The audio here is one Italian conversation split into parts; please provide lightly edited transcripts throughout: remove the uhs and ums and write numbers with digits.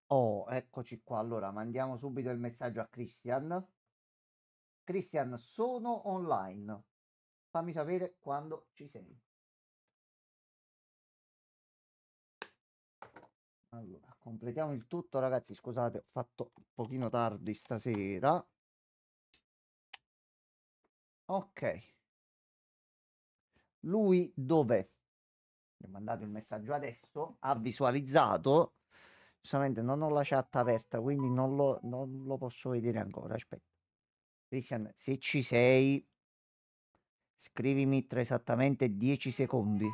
Oh, eccoci qua. Allora, mandiamo subito il messaggio a Christian. Christian, sono online. Fammi sapere quando ci sei. Allora, completiamo il tutto, ragazzi. Scusate, ho fatto un pochino tardi stasera. Ok. Lui dov'è? Mi ha mandato il messaggio adesso. Ha visualizzato. Giustamente non ho la chat aperta, quindi non lo posso vedere ancora. Aspetta. Christian, se ci sei, scrivimi tra esattamente 10 secondi.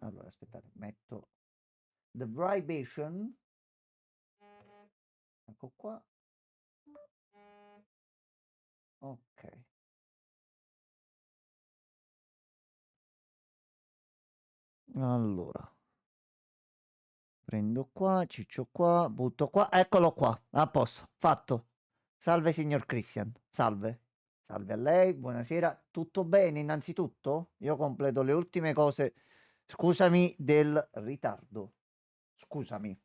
Allora, aspettate, metto The Vibration. Ecco qua. Ok. Allora, prendo qua, ciccio qua, butto qua. Eccolo qua. A posto. Fatto. Salve, signor Christian. Salve. Salve a lei. Buonasera. Tutto bene, innanzitutto? Io completo le ultime cose. Scusami del ritardo. Scusami.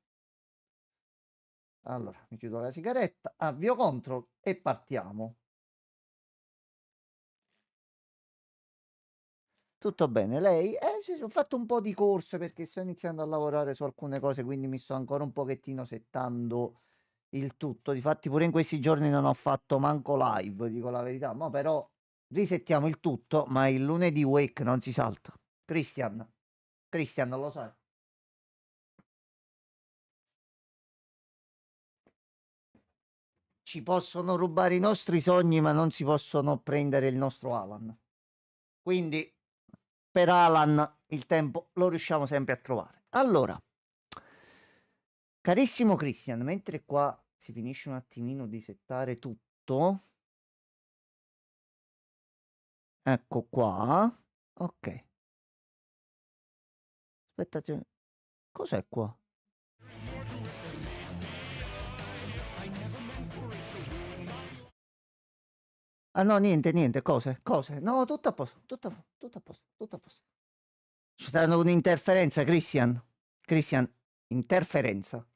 Allora, mi chiudo la sigaretta, avvio control e partiamo. Tutto bene, lei? Sì, sì, ho fatto un po' di corse perché sto iniziando a lavorare su alcune cose, quindi mi sto ancora un pochettino settando il tutto. Difatti pure in questi giorni non ho fatto manco live, dico la verità, ma però risettiamo il tutto, ma il lunedì wake non si salta. Christian, Christian, lo sai. Ci possono rubare i nostri sogni, ma non si possono prendere il nostro Alan. Quindi per Alan il tempo lo riusciamo sempre a trovare. Allora, carissimo Christian, mentre qua si finisce un attimino di settare tutto, ecco qua. Ok, aspetta, cos'è qua? Ah no, niente, niente, cose, cose. No, tutto a posto, tutto a posto, tutto a posto, tutto a posto. C'è stata un'interferenza, Christian. Christian, interferenza.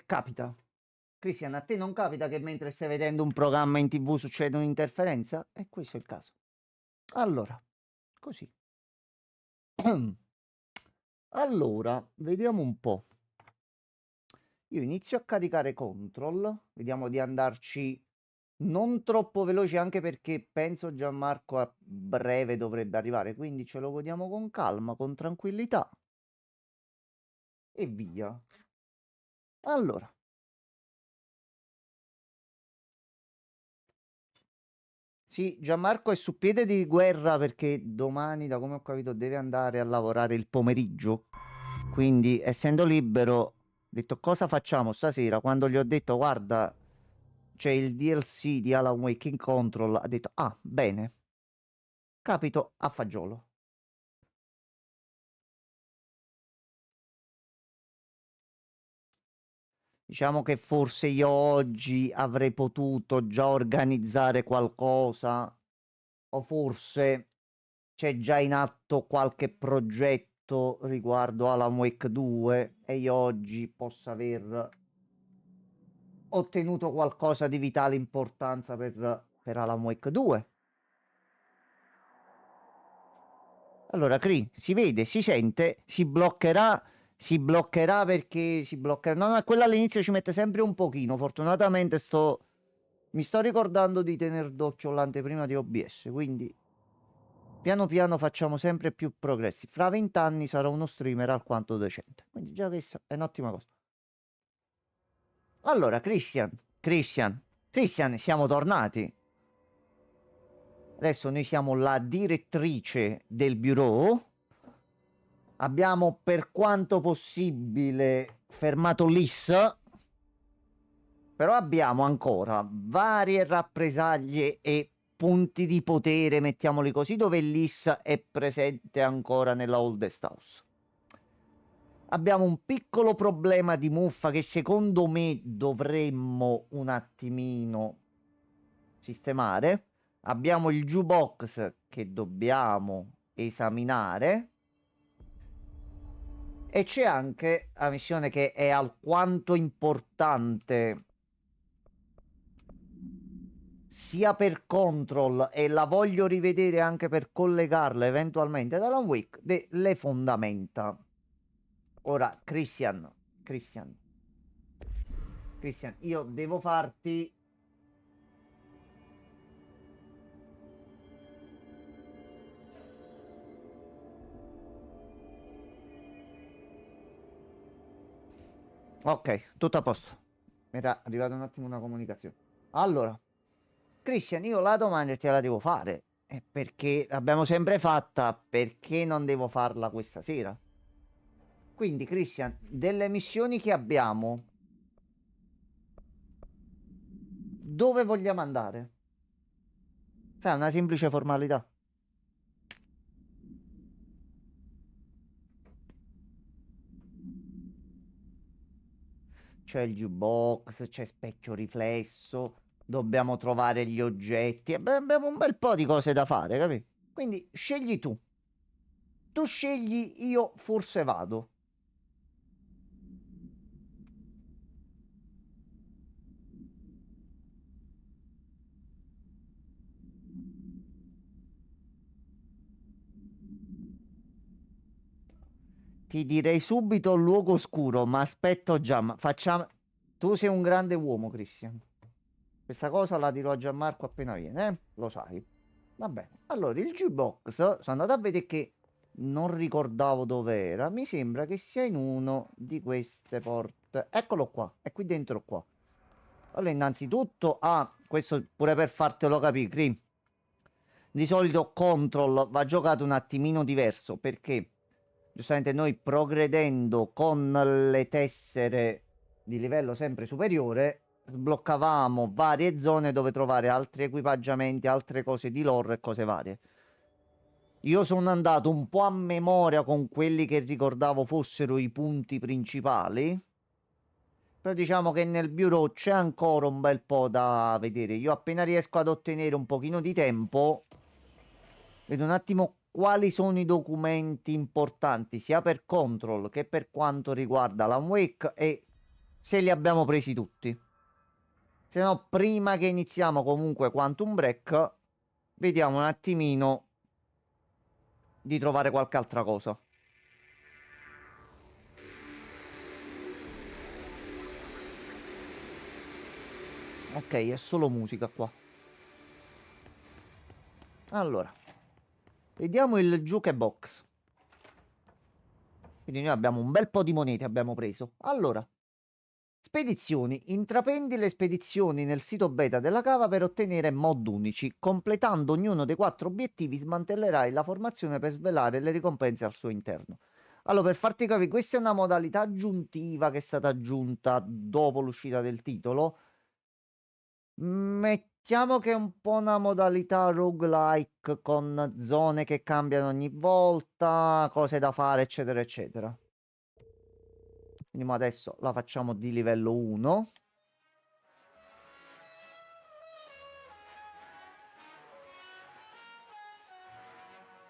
Capita. Cristian, a te non capita che mentre stai vedendo un programma in TV succede un'interferenza? E questo è il caso. Allora, così. Allora, vediamo un po'. Io inizio a caricare control, vediamo di andarci non troppo veloci anche perché penso Gianmarco a breve dovrebbe arrivare, quindi ce lo godiamo con calma, con tranquillità e via. Allora, sì, Gianmarco è su piede di guerra perché domani, da come ho capito, deve andare a lavorare il pomeriggio. Quindi, essendo libero, ho detto cosa facciamo stasera? Quando gli ho detto, guarda, c'è il DLC di Alan Wake in Control, ha detto, ah, bene, capito a fagiolo. Diciamo che forse io oggi avrei potuto già organizzare qualcosa, o forse c'è già in atto qualche progetto riguardo Alan Wake 2 e io oggi possa aver ottenuto qualcosa di vitale importanza per Alan Wake 2. Allora, Cri, si vede, si sente, si bloccherà perché si bloccherà. No, no, quella all'inizio ci mette sempre un pochino. Fortunatamente mi sto ricordando di tenere d'occhio l'anteprima di OBS, quindi piano piano facciamo sempre più progressi. Fra 20 anni sarò uno streamer alquanto decente. Quindi già questa è un'ottima cosa. Allora, Christian, siamo tornati. Adesso noi siamo la direttrice del bureau. Abbiamo per quanto possibile fermato l'IS, però abbiamo ancora varie rappresaglie e punti di potere, mettiamoli così, dove l'IS è presente ancora nella Oldest House. Abbiamo un piccolo problema di muffa che secondo me dovremmo un attimino sistemare. Abbiamo il jukebox che dobbiamo esaminare. E c'è anche la missione che è alquanto importante sia per Control e la voglio rivedere anche per collegarla eventualmente ad Alan Wake, delle fondamenta. Ora, Christian, io devo farti... Ok, tutto a posto. Mi era arrivata un attimo una comunicazione. Allora, Christian, io la domanda te la devo fare. È perché l'abbiamo sempre fatta, perché non devo farla questa sera? Quindi, Christian, delle missioni che abbiamo, dove vogliamo andare? Sai, una semplice formalità. C'è il jukebox, c'è specchio riflesso, dobbiamo trovare gli oggetti. Abbiamo un bel po' di cose da fare, capi? Quindi scegli tu. Tu scegli, io forse vado. Ti direi subito luogo oscuro, ma aspetto già. Ma facciamo... Tu sei un grande uomo, Christian. Questa cosa la dirò a Gianmarco appena viene, Lo sai. Va bene. Allora, il jukebox, sono andato a vedere che non ricordavo dove era. Mi sembra che sia in uno di queste porte. Eccolo qua, è qui dentro qua. Allora, innanzitutto, questo pure per fartelo capire, Cri. Di solito Control va giocato un attimino diverso perché giustamente noi progredendo con le tessere di livello sempre superiore sbloccavamo varie zone dove trovare altri equipaggiamenti, altre cose di lore e cose varie. Io sono andato un po' a memoria con quelli che ricordavo fossero i punti principali. Però diciamo che nel bureau c'è ancora un bel po' da vedere. Io appena riesco ad ottenere un pochino di tempo, vedo un attimo quali sono i documenti importanti, sia per Control che per quanto riguarda Alan Wake e se li abbiamo presi tutti. Se no, prima che iniziamo comunque Quantum Break, vediamo un attimino di trovare qualche altra cosa. Ok, è solo musica qua. Allora, vediamo il jukebox. Quindi noi abbiamo un bel po' di monete, abbiamo preso. Allora, spedizioni. Intraprendi le spedizioni nel sito beta della cava per ottenere mod unici. Completando ognuno dei 4 obiettivi, smantellerai la formazione per svelare le ricompense al suo interno. Allora, per farti capire, questa è una modalità aggiuntiva che è stata aggiunta dopo l'uscita del titolo. Mettiamo che è un po' una modalità roguelike con zone che cambiano ogni volta, cose da fare, eccetera, eccetera. Quindi mo adesso la facciamo di livello 1.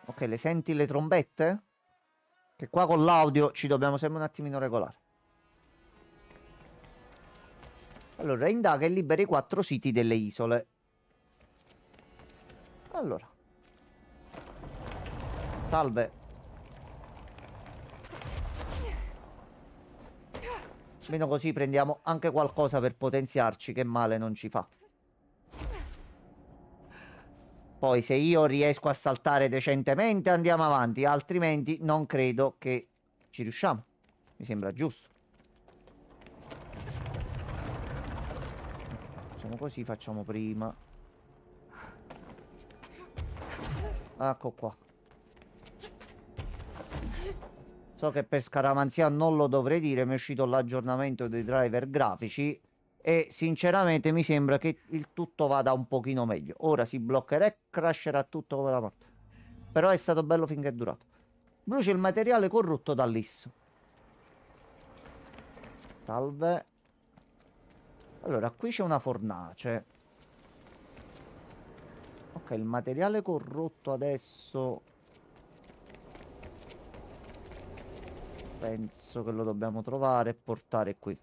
Ok, le senti le trombette? Che qua con l'audio ci dobbiamo sempre un attimino regolare. Allora, indaga e libera i 4 siti delle isole. Allora, salve. Almeno così prendiamo anche qualcosa per potenziarci, che male non ci fa. Poi se io riesco a saltare decentemente andiamo avanti, altrimenti non credo che ci riusciamo. Mi sembra giusto. Facciamo così, facciamo prima. Ecco qua. So che per scaramanzia non lo dovrei dire, mi è uscito l'aggiornamento dei driver grafici e sinceramente mi sembra che il tutto vada un pochino meglio. Ora si bloccherà e crasherà tutto come la morte. Però è stato bello finché è durato. Brucia il materiale corrotto dall'IS. Salve. Allora, qui c'è una fornace. Ok, il materiale corrotto adesso penso che lo dobbiamo trovare e portare qui.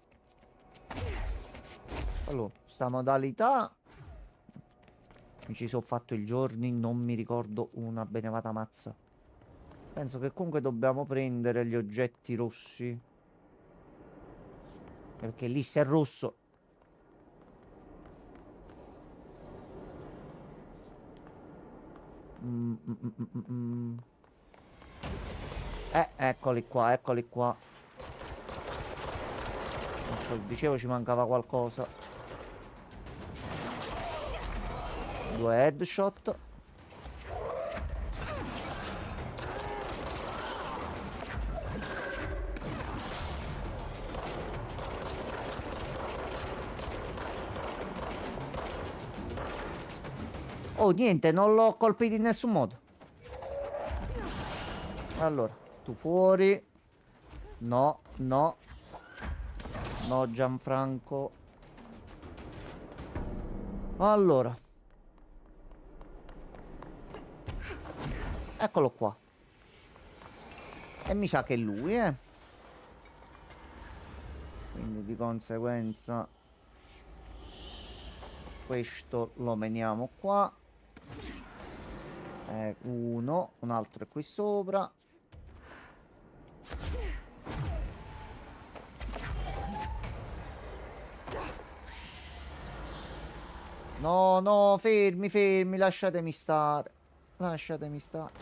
Allora, sta modalità mi ci sono fatto i giorni, non mi ricordo una benevata mazza. Penso che comunque dobbiamo prendere gli oggetti rossi. Perché lì se è rosso. Eccoli qua, eccoli qua. Ecco, dicevo ci mancava qualcosa. 2 headshot. Oh, niente, non l'ho colpito in nessun modo. Allora, tu fuori. No, no. No, Gianfranco. Allora. Eccolo qua. E mi sa che è lui, eh. Quindi di conseguenza questo lo meniamo qua. Uno, un altro è qui sopra. No, no, fermi, fermi, lasciatemi stare. Lasciatemi stare.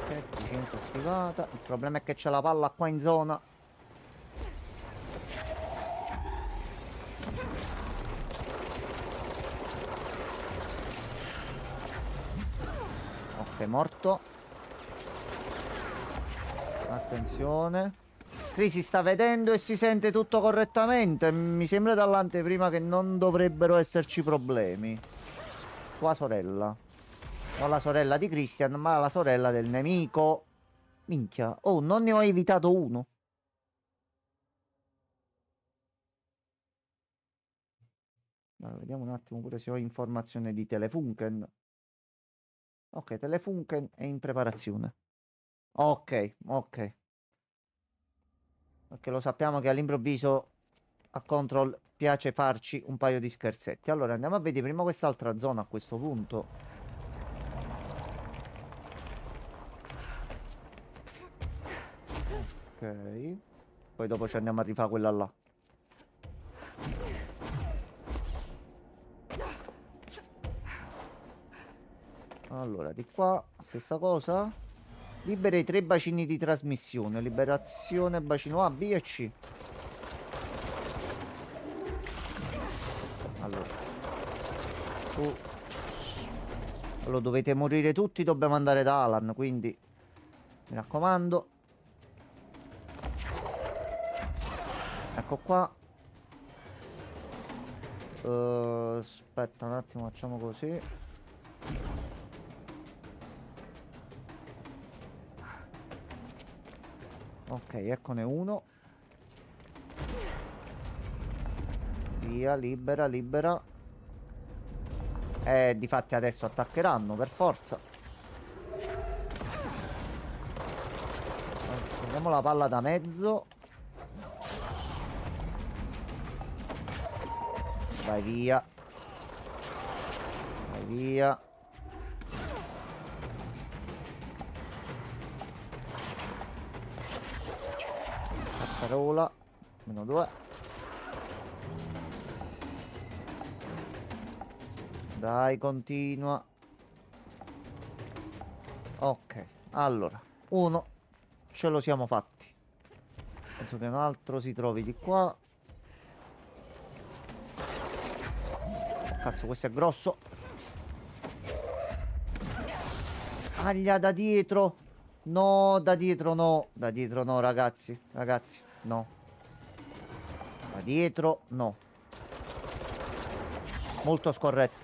Ok, efficienza schivata. Il problema è che c'è la palla qua in zona. Ok, morto. Attenzione. Qui si sta vedendo e si sente tutto correttamente. Mi sembra dall'anteprima che non dovrebbero esserci problemi. Tua sorella. Non la sorella di Christian, ma la sorella del nemico. Minchia. Oh, non ne ho evitato uno. Allora, vediamo un attimo pure se ho informazione di Telefunken. Ok, Telefunken è in preparazione. Ok, ok. Perché lo sappiamo che all'improvviso a Control piace farci un paio di scherzetti. Allora andiamo a vedere prima quest'altra zona a questo punto. Ok. Poi dopo ci andiamo a rifare quella là. Allora, di qua, stessa cosa. Libera i 3 bacini di trasmissione. Liberazione bacino A, B e C. Allora. Allora, dovete morire tutti, dobbiamo andare da Alan, quindi mi raccomando. Ecco qua. Aspetta un attimo, facciamo così. Ok, eccone uno. Via, libera, libera. Difatti adesso attaccheranno per forza. Prendiamo la palla da mezzo. Vai via. Vai via. Cazzarola. -2. Dai, continua. Ok, allora, uno ce lo siamo fatti. Penso che un altro si trovi di qua. Oh, cazzo, questo è grosso. Aglia da dietro. No, da dietro no. Da dietro no, ragazzi. Ragazzi, no. Da dietro no. Molto scorretti.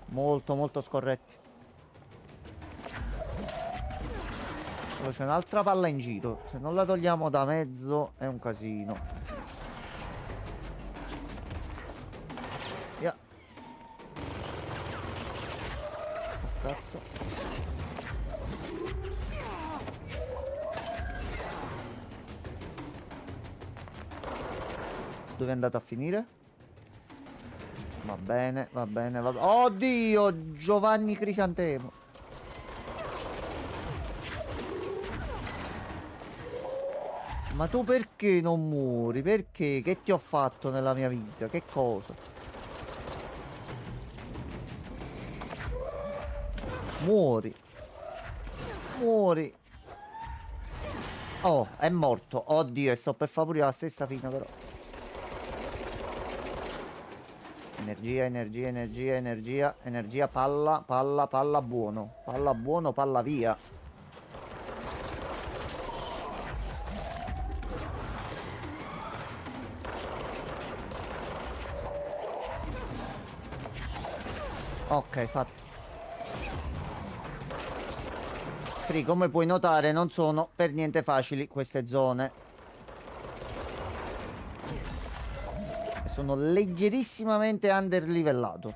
Molto, molto scorretti. Poi c'è un'altra palla in giro. Se non la togliamo da mezzo è un casino. Via. Cazzo. Dove è andato a finire? Va bene, va bene, va bene. Oddio, Giovanni Crisantemo. Ma tu perché non muori? Perché? Che ti ho fatto nella mia vita? Che cosa? Muori. Muori. Oh, è morto. Oddio, e sto per fare pure la stessa fine però. Energia, energia, energia, energia, energia, palla, palla, palla buono. Palla buono, palla via. Ok, fatto. Free, come puoi notare, non sono per niente facili queste zone. Sono leggerissimamente underlivellato.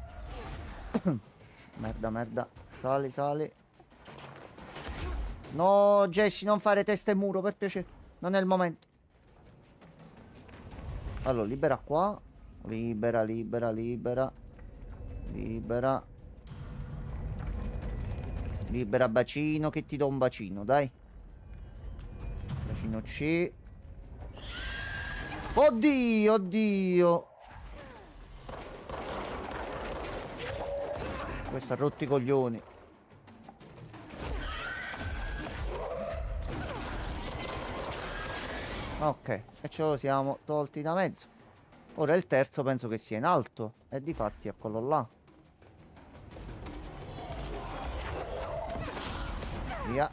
Merda, merda. Sali, sali. No, Jesse, non fare testa e muro, per piacere. Non è il momento. Allora, libera qua. Libera, libera, libera. Libera. Libera bacino, che ti do un bacino, dai. Bacino C. Oddio, oddio. Questo ha rotto i coglioni. Ok, e ce lo siamo tolti da mezzo. Ora il terzo penso che sia in alto. E difatti è quello là. Via.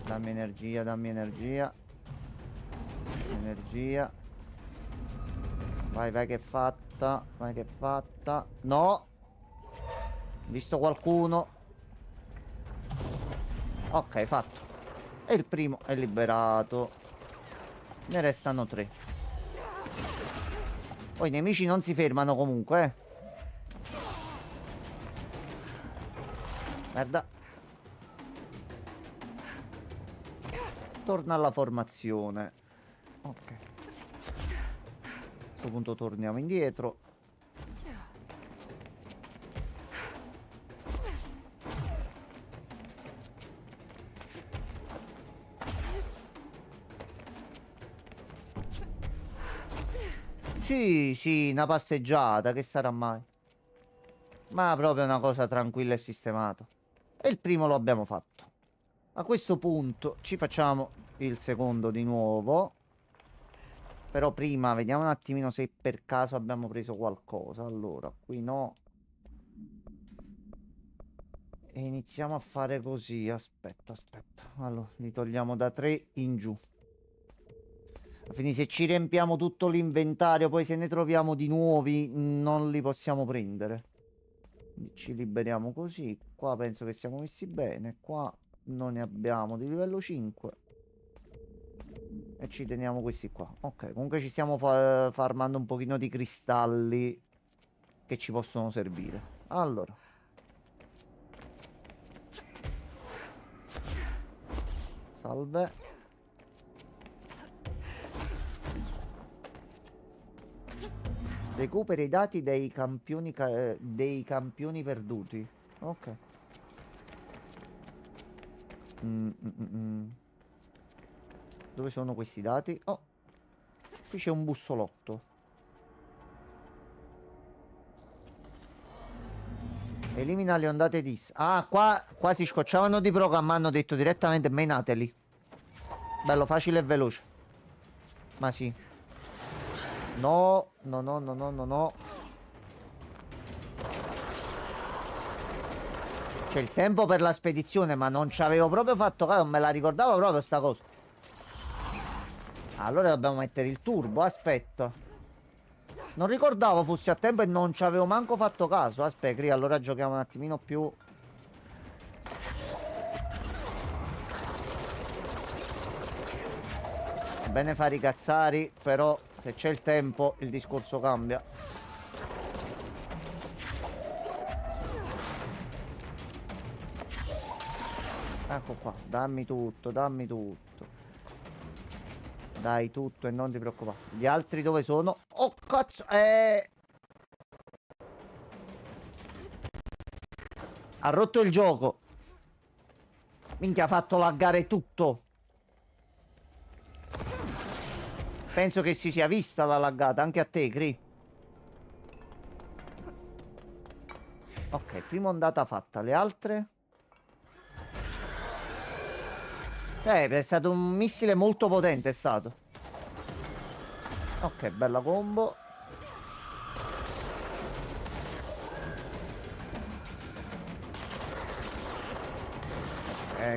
Dammi energia, dammi energia. Energia. Vai, vai che è fatta. Vai che è fatta. No. Visto qualcuno. Ok, fatto. E il primo è liberato. Ne restano 3. Poi i nemici non si fermano comunque, Merda. Torna alla formazione. Ok. A questo punto torniamo indietro. Sì, sì, una passeggiata, che sarà mai? Ma proprio una cosa tranquilla e sistemata. E il primo lo abbiamo fatto. A questo punto ci facciamo il secondo di nuovo. Però prima vediamo un attimino se per caso abbiamo preso qualcosa. Allora, qui no. E iniziamo a fare così. Aspetta, aspetta. Allora, li togliamo da 3 in giù. Quindi se ci riempiamo tutto l'inventario, poi se ne troviamo di nuovi, non li possiamo prendere. Quindi ci liberiamo così. Qua penso che siamo messi bene. Qua non ne abbiamo di livello 5. E ci teniamo questi qua. Ok, comunque ci stiamo farmando un pochino di cristalli che ci possono servire. Allora. Salve. Recupera i dati dei campioni, dei campioni perduti. Ok. Dove sono questi dati? Oh, qui c'è un bussolotto. Elimina le ondate di... Ah, qua si scocciavano di programma, hanno detto direttamente menateli. Bello, facile e veloce. Ma sì. No, no, no, no, no, no, no. C'è il tempo per la spedizione, ma non ci avevo proprio fatto caso, non me la ricordavo proprio sta cosa. Allora dobbiamo mettere il turbo, aspetta. Non ricordavo fossi a tempo e non ci avevo manco fatto caso. Aspetta, Cri, allora giochiamo un attimino più. Bene fare i cazzari, però Se c'è il tempo, il discorso cambia. Ecco qua, dammi tutto, dammi tutto. Dai tutto e non ti preoccupare. Gli altri dove sono? Oh cazzo, ha rotto il gioco. Minchia, ha fatto laggare tutto. Penso che si sia vista la laggata, anche a te, Cri. Ok, prima ondata fatta, le altre? È stato un missile molto potente, è stato. Ok, bella combo.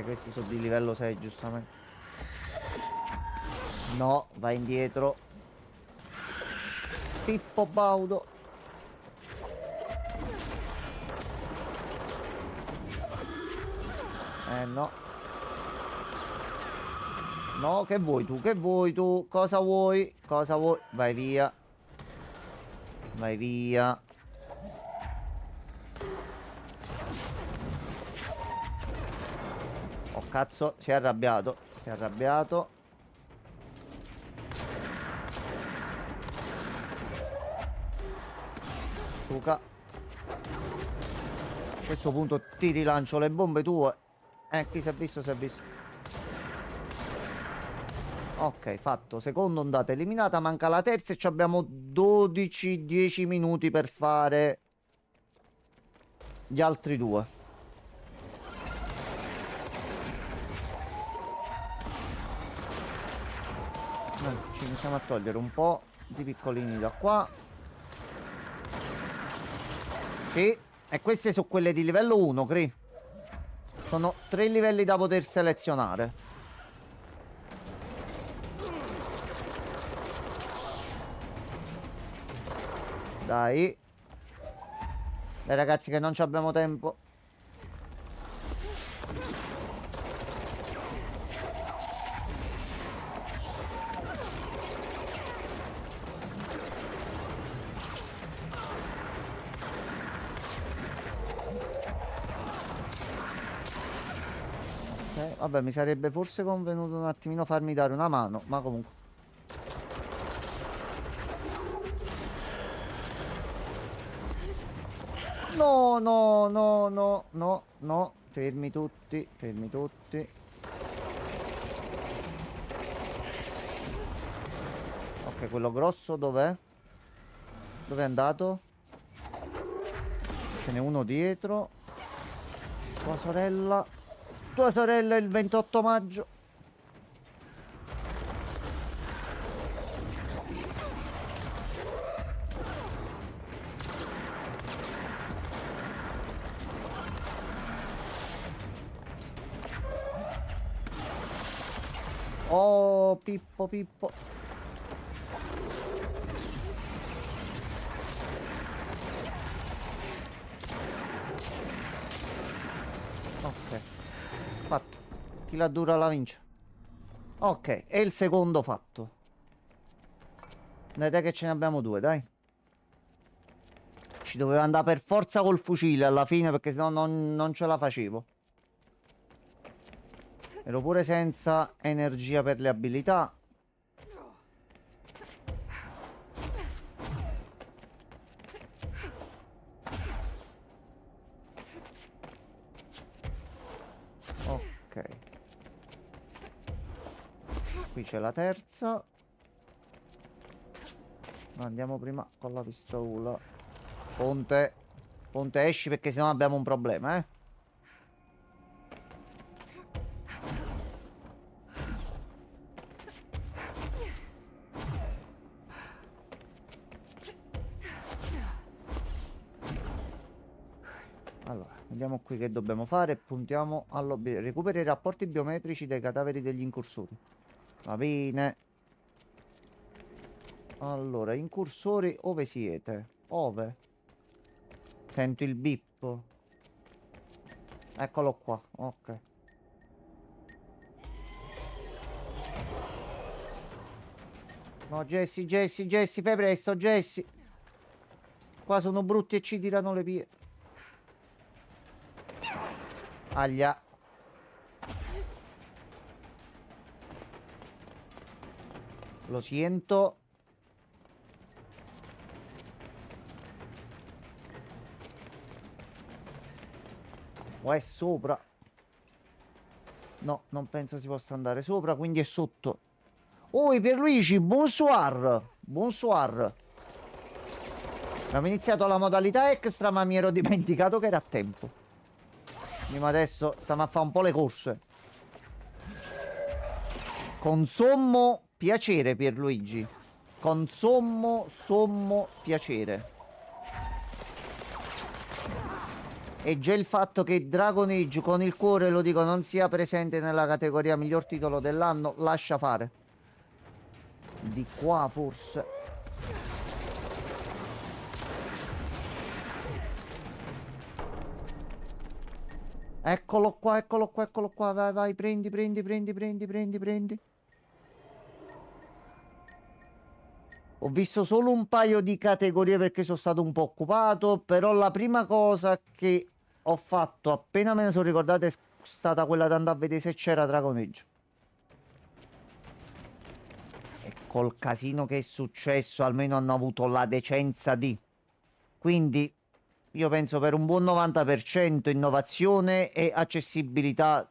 Questi sono di livello 6, giustamente. No, vai indietro. Pippo Baudo. No. No, che vuoi tu? Che vuoi tu? Cosa vuoi? Cosa vuoi? Vai via. Vai via. Oh cazzo, si è arrabbiato. Si è arrabbiato. Luca. A questo punto ti rilancio le bombe tue. Chi si è visto, si è visto. Ok, fatto. Seconda ondata eliminata. Manca la terza e ci abbiamo 12-10 minuti per fare gli altri due. Ci iniziamo a togliere un po' di piccolini da qua. Sì, e queste sono quelle di livello 1, Cri. Sono 3 livelli da poter selezionare. Dai. Dai ragazzi che non ci abbiamo tempo. Ok, vabbè, mi sarebbe forse convenuto un attimino farmi dare una mano, ma comunque. No, no, no, no, no, no. Fermi tutti, fermi tutti. Ok, quello grosso dov'è? Dove è andato? Ce n'è uno dietro. Tua sorella. Tua sorella il 28 maggio. Oh, Pippo, Pippo. Ok, fatto. Chi la dura la vince. Ok, e il secondo fatto. Dai che ce ne abbiamo due, dai. Ci doveva andare per forza col fucile alla fine perché sennò non ce la facevo. Ero pure senza energia per le abilità. Ok. Qui c'è la terza. Andiamo prima con la pistola. Ponte. Ponte esci perché sennò abbiamo un problema, eh. Allora, vediamo qui che dobbiamo fare. Puntiamo all'obiettivo. Recupera i rapporti biometrici dei cadaveri degli incursori. Va bene. Allora, incursori, ove siete? Ove? Sento il bip. Eccolo qua, ok. No, Jesse, Jesse, Jesse, fai presto, Jesse. Qua sono brutti e ci tirano le pietre. Aglia. Lo sento. O è sopra. No, non penso si possa andare sopra, quindi è sotto. Oi, Pierluigi, bonsoir. Bonsoir. Abbiamo iniziato la modalità extra, ma mi ero dimenticato che era a tempo. Quindi adesso stiamo a fare un po' le corse. Con sommo piacere, Pierluigi. Con sommo piacere. E già il fatto che Dragon Age con il cuore, lo dico, non sia presente nella categoria miglior titolo dell'anno, lascia fare. Di qua forse. Eccolo qua, eccolo qua, eccolo qua. Vai, vai, prendi, prendi, prendi, prendi, prendi, prendi. Ho visto solo un paio di categorie perché sono stato un po' occupato, però la prima cosa che ho fatto appena me ne sono ricordato è stata quella di andare a vedere se c'era Dragon Age. E col casino che è successo almeno hanno avuto la decenza di... Quindi io penso per un buon 90% innovazione e accessibilità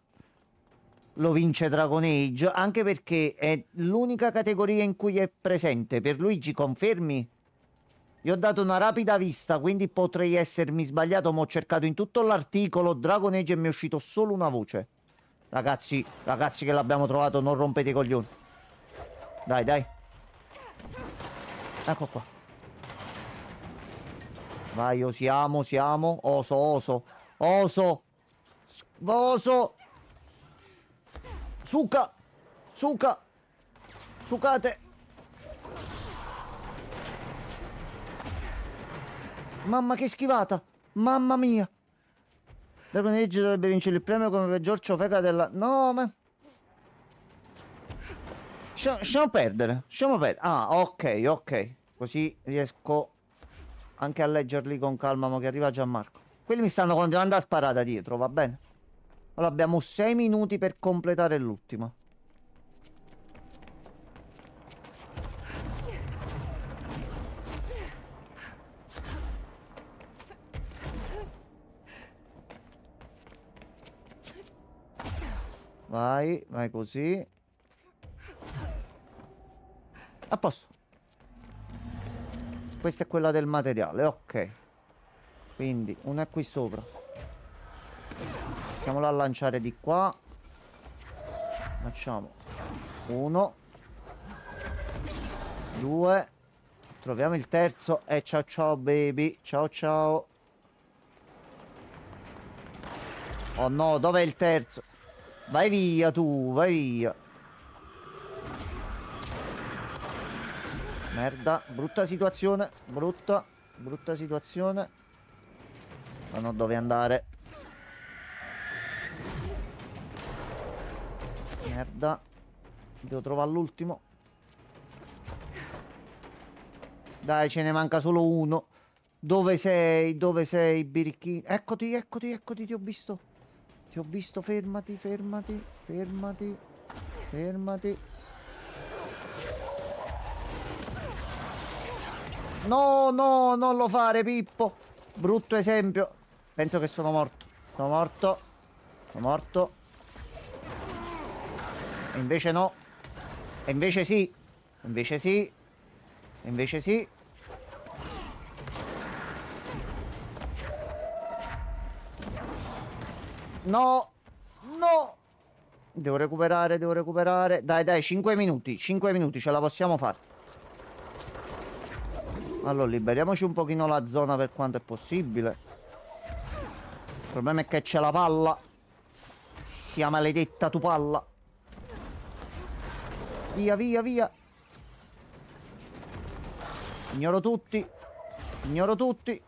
lo vince Dragon Age, anche perché è l'unica categoria in cui è presente. Per Luigi, confermi? Gli ho dato una rapida vista, quindi potrei essermi sbagliato, ma ho cercato in tutto l'articolo Dragon Age e mi è uscito solo una voce. Ragazzi, ragazzi che l'abbiamo trovato, non rompete i coglioni. Dai, dai. Ecco qua. Vai, osiamo, siamo. Oso, oso. Oso. Oso. Suca. Suca. Sucate. Mamma che schivata. Mamma mia. Dragon Age dovrebbe vincere il premio come peggior ciofeca della... No, ma... Lasciamo perdere. Lasciamo perdere. Ah, ok, ok. Così riesco anche a leggerli con calma, ma che arriva Gianmarco. Quelli mi stanno continuando a sparare da dietro, va bene? Allora abbiamo 6 minuti per completare l'ultima. Vai, vai così. A posto. Questa è quella del materiale, ok. Quindi una è qui sopra. Iniziamolo a lanciare di qua. Facciamo 1 2. Troviamo il terzo. E ciao ciao baby. Ciao ciao. Oh no, dov'è il terzo? Vai via tu, vai via. Merda, brutta situazione. Brutta situazione. Non ho dove andare. Merda. Devo trovare l'ultimo. Dai, ce ne manca solo uno. Dove sei? Dove sei, birichino? Eccoti, eccoti, eccoti, ti ho visto. Ti ho visto, fermati, fermati, fermati, fermati. No, no, non lo fare, Pippo. Brutto esempio. Penso che sono morto. Sono morto. Sono morto. E invece no. E invece sì. E invece sì. E invece sì. No. No. Devo recuperare, devo recuperare. Dai, dai, 5 minuti. 5 minuti, ce la possiamo fare. Allora, liberiamoci un pochino la zona per quanto è possibile. Il problema è che c'è la palla. Sia maledetta tu palla. Via, via, via. Ignoro tutti. Ignoro tutti.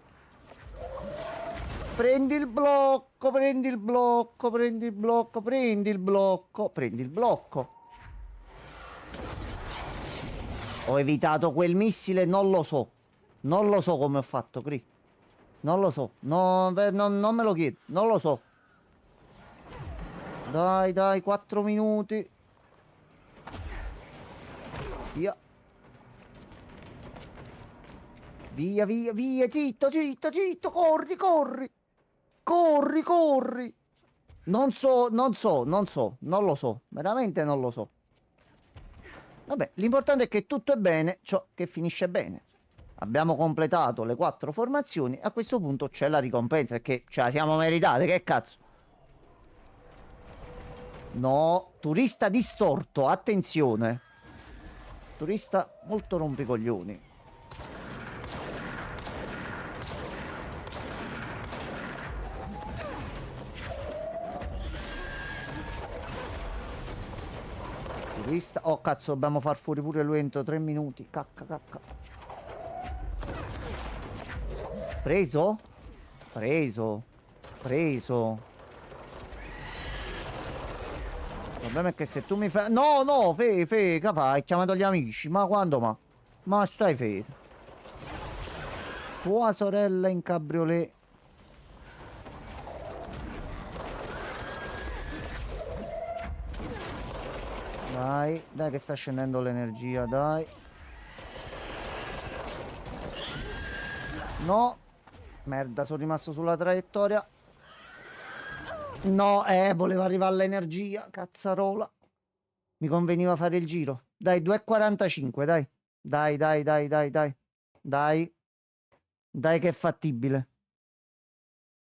Prendi il blocco, prendi il blocco, prendi il blocco, prendi il blocco, prendi il blocco. Ho evitato quel missile, non lo so. Non lo so come ho fatto, Cri. Non lo so. Non me lo chiedo. Non lo so. Dai, dai, 4 minuti. Via. Via, via, via. Zitto, zitto, zitto. Corri, corri. Corri, corri. Non so, non lo so. Veramente non lo so. Vabbè, l'importante è che tutto è bene, ciò che finisce bene. Abbiamo completato le 4 formazioni. A questo punto c'è la ricompensa, perché ce la siamo meritate. Che cazzo? No, turista distorto, attenzione. Turista molto rompicoglioni. Turista. Oh cazzo, dobbiamo far fuori pure lui entro 3 minuti. Cacca, cacca. Preso? Preso. Preso. Il problema è che se tu mi fai... No, no, capà, hai chiamato gli amici. Ma quando, ma? Ma stai fermo. Tua sorella in cabriolet. Dai, dai che sta scendendo l'energia, dai. No. Merda, sono rimasto sulla traiettoria. No, voleva arrivare all'energia, cazzarola. Mi conveniva fare il giro. Dai, 2,45, dai. Dai, dai, dai, dai, dai. Dai. Dai che è fattibile.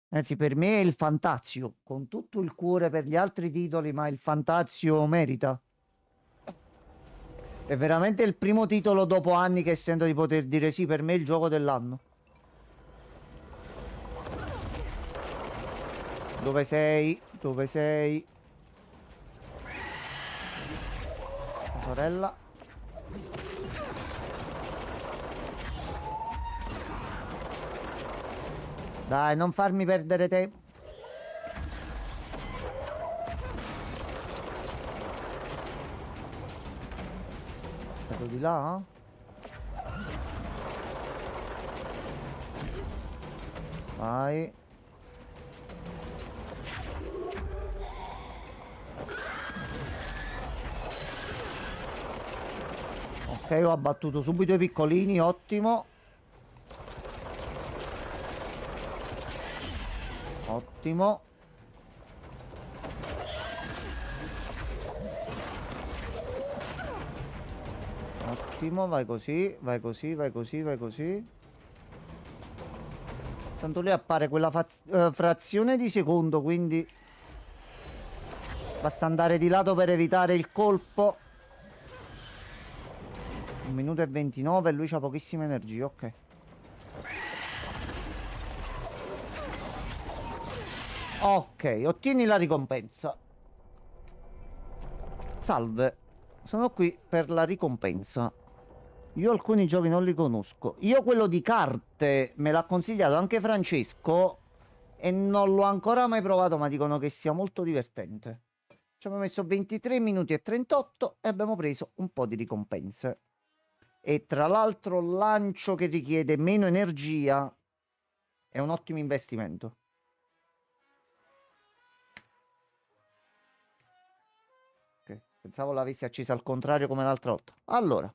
Anzi, per me è il Fantazio. Con tutto il cuore per gli altri titoli, ma il Fantazio merita. È veramente il primo titolo dopo anni che sento di poter dire sì, per me è il gioco dell'anno. Dove sei? Dove sei? Sorella. Dai, non farmi perdere tempo. Vado di là? Vai. Ok, ho abbattuto subito i piccolini, ottimo. Ottimo. Ottimo, vai così, vai così, vai così, vai così. Tanto lì appare quella frazione di secondo, quindi basta andare di lato per evitare il colpo. 1 minuto e 29 e lui ha pochissima energia, ok. Ok, ottieni la ricompensa. Salve, sono qui per la ricompensa. Io alcuni giochi non li conosco. Io quello di carte me l'ha consigliato anche Francesco e non l'ho ancora mai provato, ma dicono che sia molto divertente. Ci abbiamo messo 23 minuti e 38 e abbiamo preso un po' di ricompense. E tra l'altro il lancio che richiede meno energia è un ottimo investimento. Ok, pensavo l'avessi accesa al contrario come l'altra volta. Allora,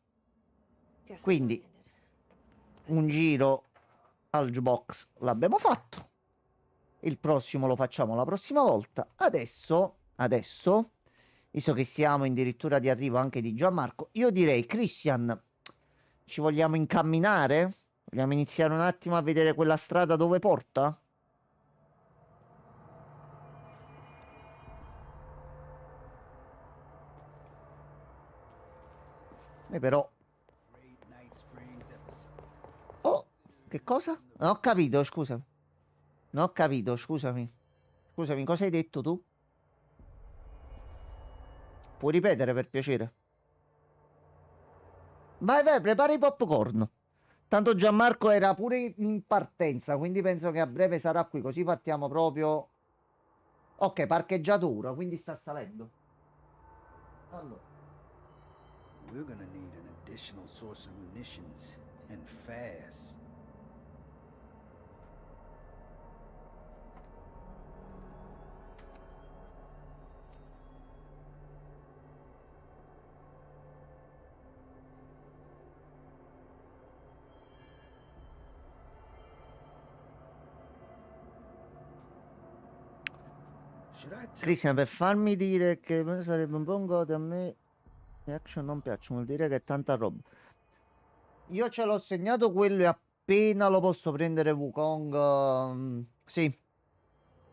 quindi un giro al jukebox l'abbiamo fatto. Il prossimo lo facciamo la prossima volta. Adesso, visto che siamo addirittura di arrivo anche di Gianmarco, io direi, Christian, ci vogliamo incamminare? Vogliamo iniziare un attimo a vedere quella strada dove porta? Però... Oh, che cosa? Non ho capito, scusa. Non ho capito, scusami. Scusami, cosa hai detto tu? Puoi ripetere per piacere? Vai, vai, prepara i popcorn. Tanto Gianmarco era pure in partenza, quindi penso che a breve sarà qui, così partiamo proprio. Ok, parcheggiatura, quindi sta salendo. Allora. We're gonna need an additional source of munitions, and fast. Christian, per farmi dire che sarebbe un buon gode, a me le action non piacciono, vuol dire che è tanta roba. Io ce l'ho segnato quello e appena lo posso prendere Wukong. Sì,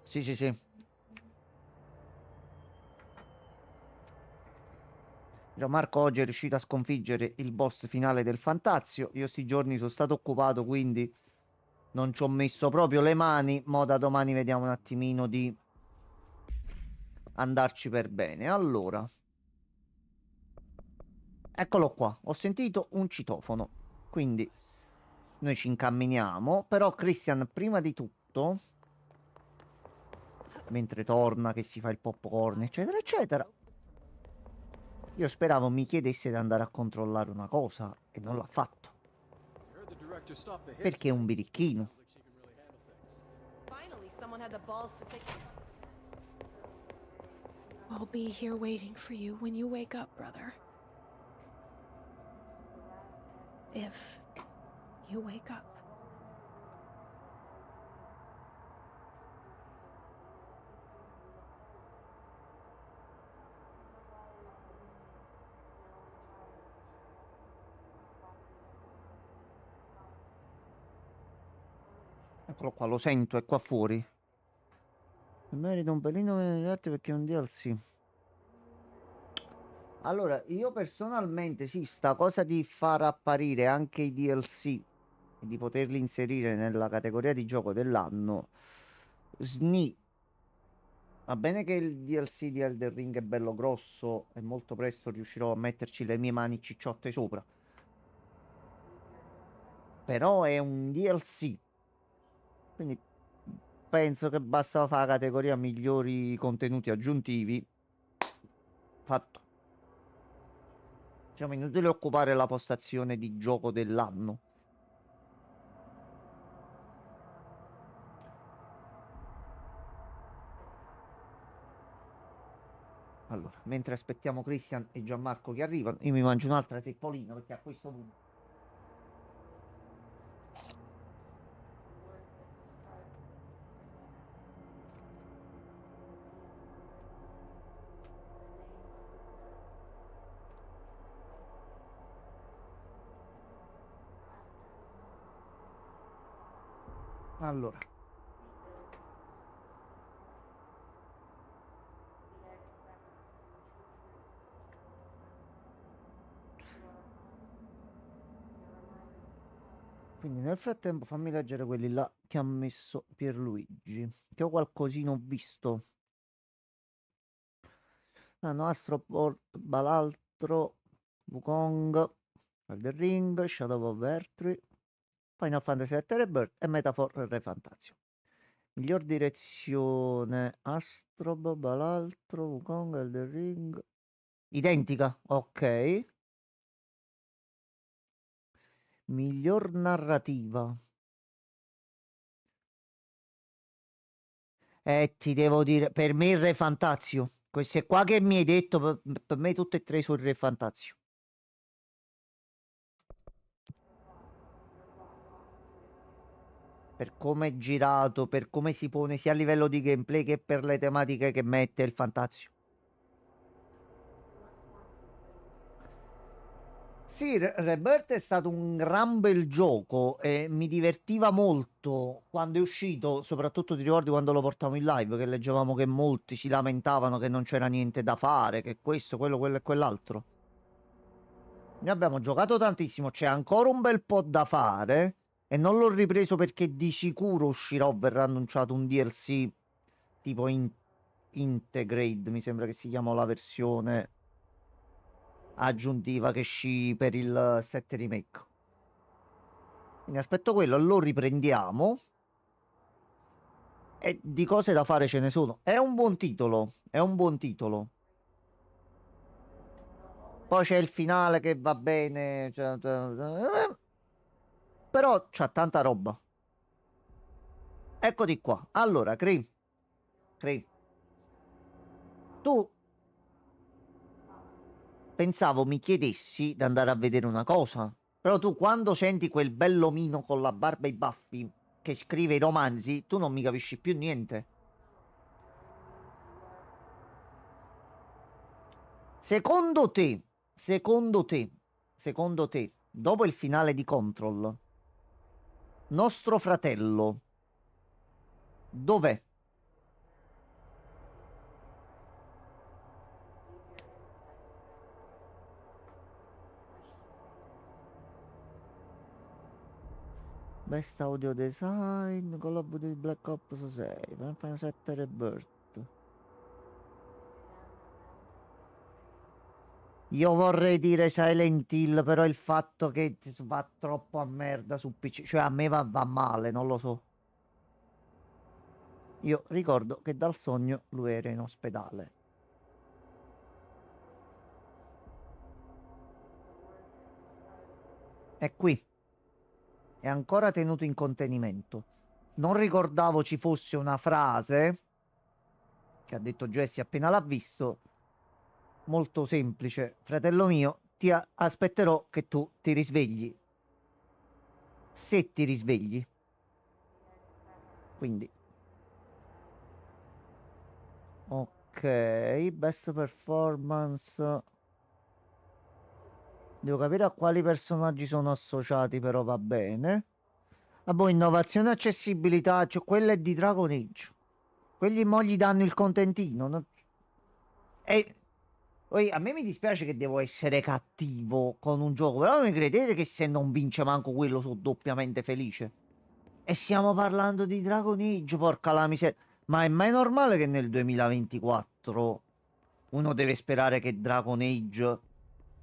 sì, sì, sì. Gianmarco oggi è riuscito a sconfiggere il boss finale del Fantazio. Io sti giorni sono stato occupato, quindi non ci ho messo proprio le mani. Mo da domani vediamo un attimino di andarci per bene. Allora, eccolo qua. Ho sentito un citofono. Quindi noi ci incamminiamo. Però, Christian, prima di tutto, mentre torna, che si fa il popcorn, eccetera, eccetera, io speravo mi chiedesse di andare a controllare una cosa e non l'ha fatto. Perché è un birichino. I'll be here waiting for you when you wake up, brother. If you wake up. Eccolo qua, lo sento, è qua fuori. Merita un pelino meno degli altri perché è un DLC. Allora, io personalmente sì, sta cosa di far apparire anche i DLC e di poterli inserire nella categoria di gioco dell'anno. Sni. Va bene che il DLC di Elden Ring è bello grosso e molto presto riuscirò a metterci le mie mani cicciotte sopra. Però è un DLC. Quindi penso che basta fare la categoria migliori contenuti aggiuntivi. Fatto. Diciamo, inutile occupare la postazione di gioco dell'anno. Allora, mentre aspettiamo Christian e Gianmarco che arrivano, io mi mangio un'altra trippolina perché a questo punto... Allora, quindi nel frattempo fammi leggere quelli là che ha messo Pierluigi, che ho qualcosina ho visto. No, Astroport, Balaltro, Wukong, Elden Ring, Shadow of Erdtree, Final Fantasy VII Rebirth e Metaphor Re Fantazio. Miglior direzione Astrob, Balaltro, Wukong, Elden Ring. Identica, ok. Miglior narrativa. Ti devo dire, per me il Re Fantazio. Queste qua che mi hai detto, per me tutte e tre sul Re Fantazio. Per come è girato, per come si pone sia a livello di gameplay che per le tematiche che mette il Fantazio. Sì, Rebirth è stato un gran bel gioco e mi divertiva molto quando è uscito, soprattutto ti ricordi quando lo portavo in live, che leggevamo che molti si lamentavano che non c'era niente da fare, che questo, quello e quell'altro. Noi abbiamo giocato tantissimo, c'è ancora un bel po' da fare e non l'ho ripreso perché di sicuro uscirà o verrà annunciato un DLC tipo Integrate, mi sembra che si chiama la versione aggiuntiva che esci per il 7 remake. Quindi aspetto quello, lo riprendiamo. E di cose da fare ce ne sono. È un buon titolo. È un buon titolo. poi c'è il finale che va bene, però c'ha tanta roba. Eccoti qua. Allora, Cree, tu pensavo mi chiedessi di andare a vedere una cosa, però tu quando senti quel bell'omino con la barba e i baffi che scrive i romanzi, tu non mi capisci più niente. Secondo te, secondo te, dopo il finale di Control, nostro fratello, dov'è? Best audio design, Call of Duty Black Ops 6, Final Fantasy 7 Rebirth. Io vorrei dire Silent Hill, però il fatto che va troppo a merda su PC, cioè a me va male, non lo so. Io ricordo che dal sogno lui era in ospedale. È qui. È ancora tenuto in contenimento. Non ricordavo ci fosse una frase che ha detto Jesse appena l'ha visto. Molto semplice. Fratello mio, aspetterò che tu ti risvegli. Se ti risvegli. Quindi. Ok, best performance. Devo capire a quali personaggi sono associati, però va bene. Ah, boh, innovazione e accessibilità, cioè quella è di Dragon Age. Quelli mo gli danno il contentino. E poi a me mi dispiace che devo essere cattivo con un gioco, però mi credete che se non vince manco quello sono doppiamente felice? E stiamo parlando di Dragon Age, porca la miseria. Ma è mai normale che nel 2024 uno deve sperare che Dragon Age